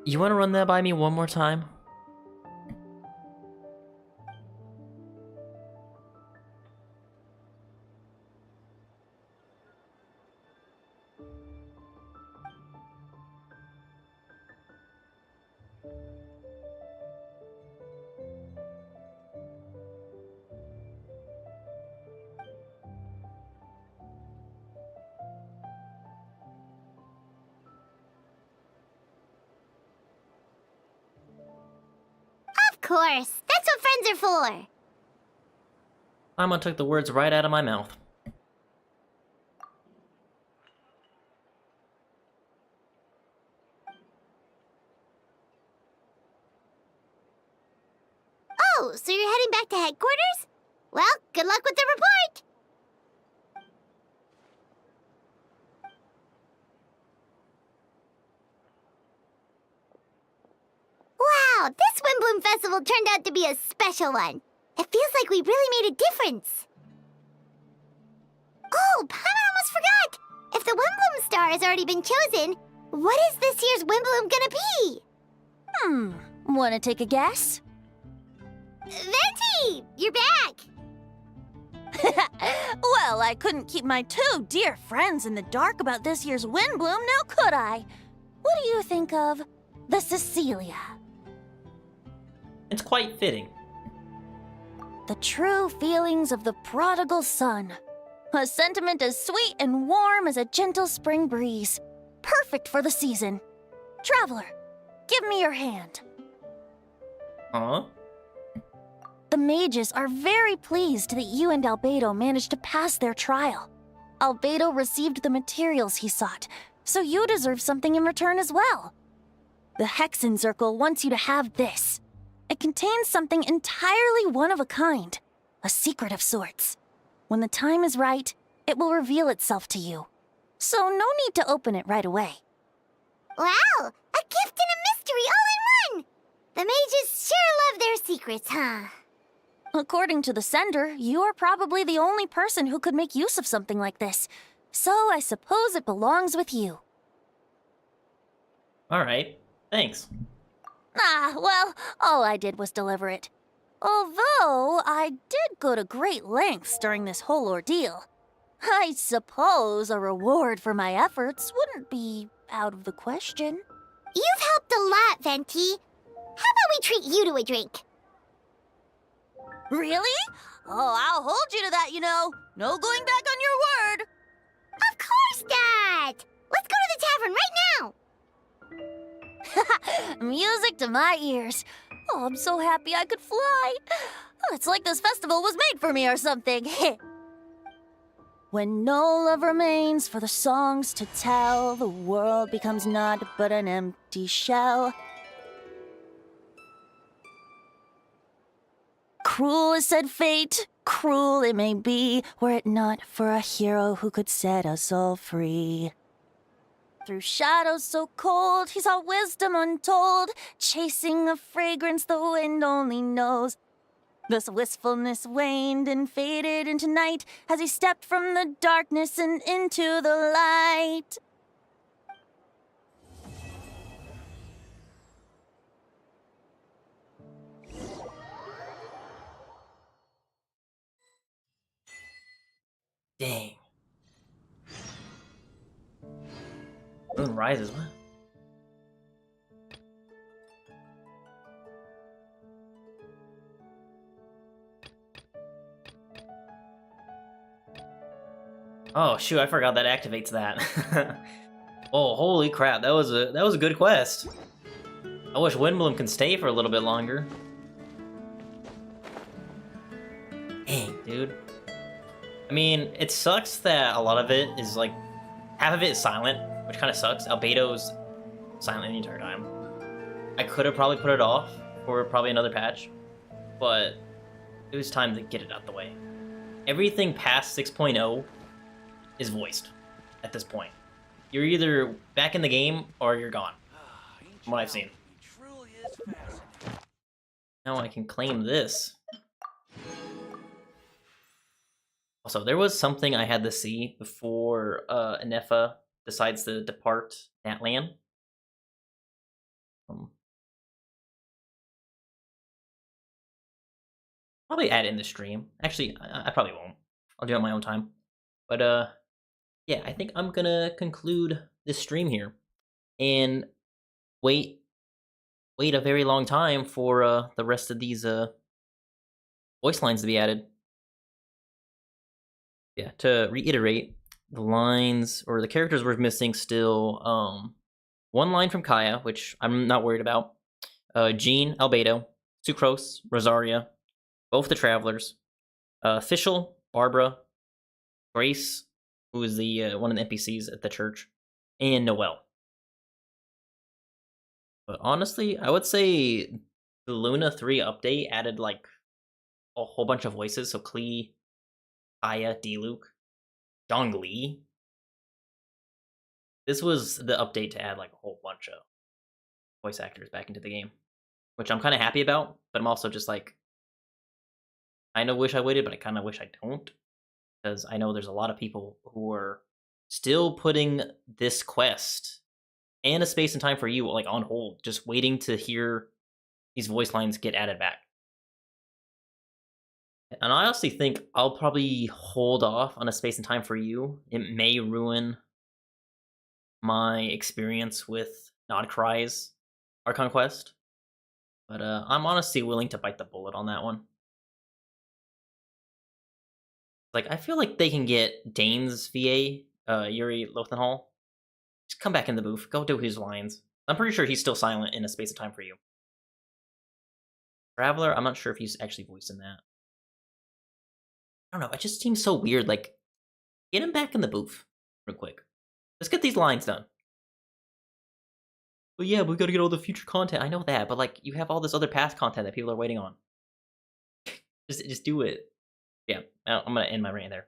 You want to run that by me one more time? Of course. That's what friends are for. Paimon took the words right out of my mouth. Oh, so you're heading back to headquarters? Well, good luck with the report! Wow, this Windbloom Festival turned out to be a special one. It feels like we really made a difference. Oh, Paimon almost forgot! If the Windbloom Star has already been chosen, what is this year's Windbloom gonna be? Wanna take a guess? Venti! You're back! Well, I couldn't keep my two dear friends in the dark about this year's Windbloom, now could I? What do you think of the Cecilia? It's quite fitting. The true feelings of the prodigal son. A sentiment as sweet and warm as a gentle spring breeze. Perfect for the season. Traveler, give me your hand. Huh? The mages are very pleased that you and Albedo managed to pass their trial. Albedo received the materials he sought, so you deserve something in return as well. The Hexenzirkel wants you to have this. It contains something entirely one of a kind, a secret of sorts. When the time is right, it will reveal itself to you. So no need to open it right away. Wow, a gift and a mystery all in one! The mages sure love their secrets, huh? According to the sender, you are probably the only person who could make use of something like this. So I suppose it belongs with you. Alright, thanks. Well, all I did was deliver it. Although, I did go to great lengths during this whole ordeal. I suppose a reward for my efforts wouldn't be out of the question. You've helped a lot, Venti. How about we treat you to a drink? Really? Oh, I'll hold you to that, you know. No going back on your word. Of course not! Let's go to the tavern right now! Music to my ears. Oh, I'm so happy I could fly. Oh, it's like this festival was made for me or something. When no love remains for the songs to tell, the world becomes naught but an empty shell. Cruel is said fate, cruel it may be, were it not for a hero who could set us all free. Through shadows so cold, he saw wisdom untold, chasing a fragrance the wind only knows. Thus wistfulness waned and faded into night as he stepped from the darkness and into the light. Dang. Moon rises, what? Oh shoot, I forgot that activates that. Oh, holy crap, that was a good quest. I wish Windbloom can stay for a little bit longer. Dang, dude. I mean, it sucks that a lot of it is like half of it is silent, which kind of sucks. Albedo's silent the entire time. I could have probably put it off for probably another patch, but it was time to get it out the way. Everything past 6.0 is voiced at this point. You're either back in the game or you're gone, from what I've seen. Now I can claim this. Also, there was something I had to see before Anefa decides to depart that land. Probably add it in the stream. Actually, I probably won't. I'll do it on my own time. But yeah, I think I'm gonna conclude this stream here and wait a very long time for the rest of these voice lines to be added. Yeah, to reiterate, the lines or the characters we're missing still one line from Kaya, which I'm not worried about. Jean, Albedo, Sucrose, Rosaria, both the Travelers, Fischl, Barbara, Grace, who is the one of the NPCs at the church, and Noelle. But honestly, I would say the Luna 3 update added like a whole bunch of voices. So Klee, Aya, D-Luke, Zhongli. This was the update to add like a whole bunch of voice actors back into the game, which I'm kind of happy about. But I'm also just like, I know wish I waited, but I kind of wish I don't, because I know there's a lot of people who are still putting this quest and A Space and Time for You like on hold, just waiting to hear these voice lines get added back. And I honestly think I'll probably hold off on A Space and Time for You. It may ruin my experience with Nodcry's Archon quest, but I'm honestly willing to bite the bullet on that one. Like, I feel like they can get Dane's VA, Yuri Lothenhall. Just come back in the booth, go do his lines. I'm pretty sure he's still silent in A Space of Time for You. Traveler, I'm not sure if he's actually voiced in that. I don't know, it just seems so weird, like, get him back in the booth real quick. Let's get these lines done. But yeah, we gotta get all the future content, I know that, but like, you have all this other past content that people are waiting on. just do it. Yeah, I'm gonna end my rant there.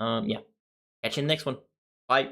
Yeah. Catch you in the next one. Bye.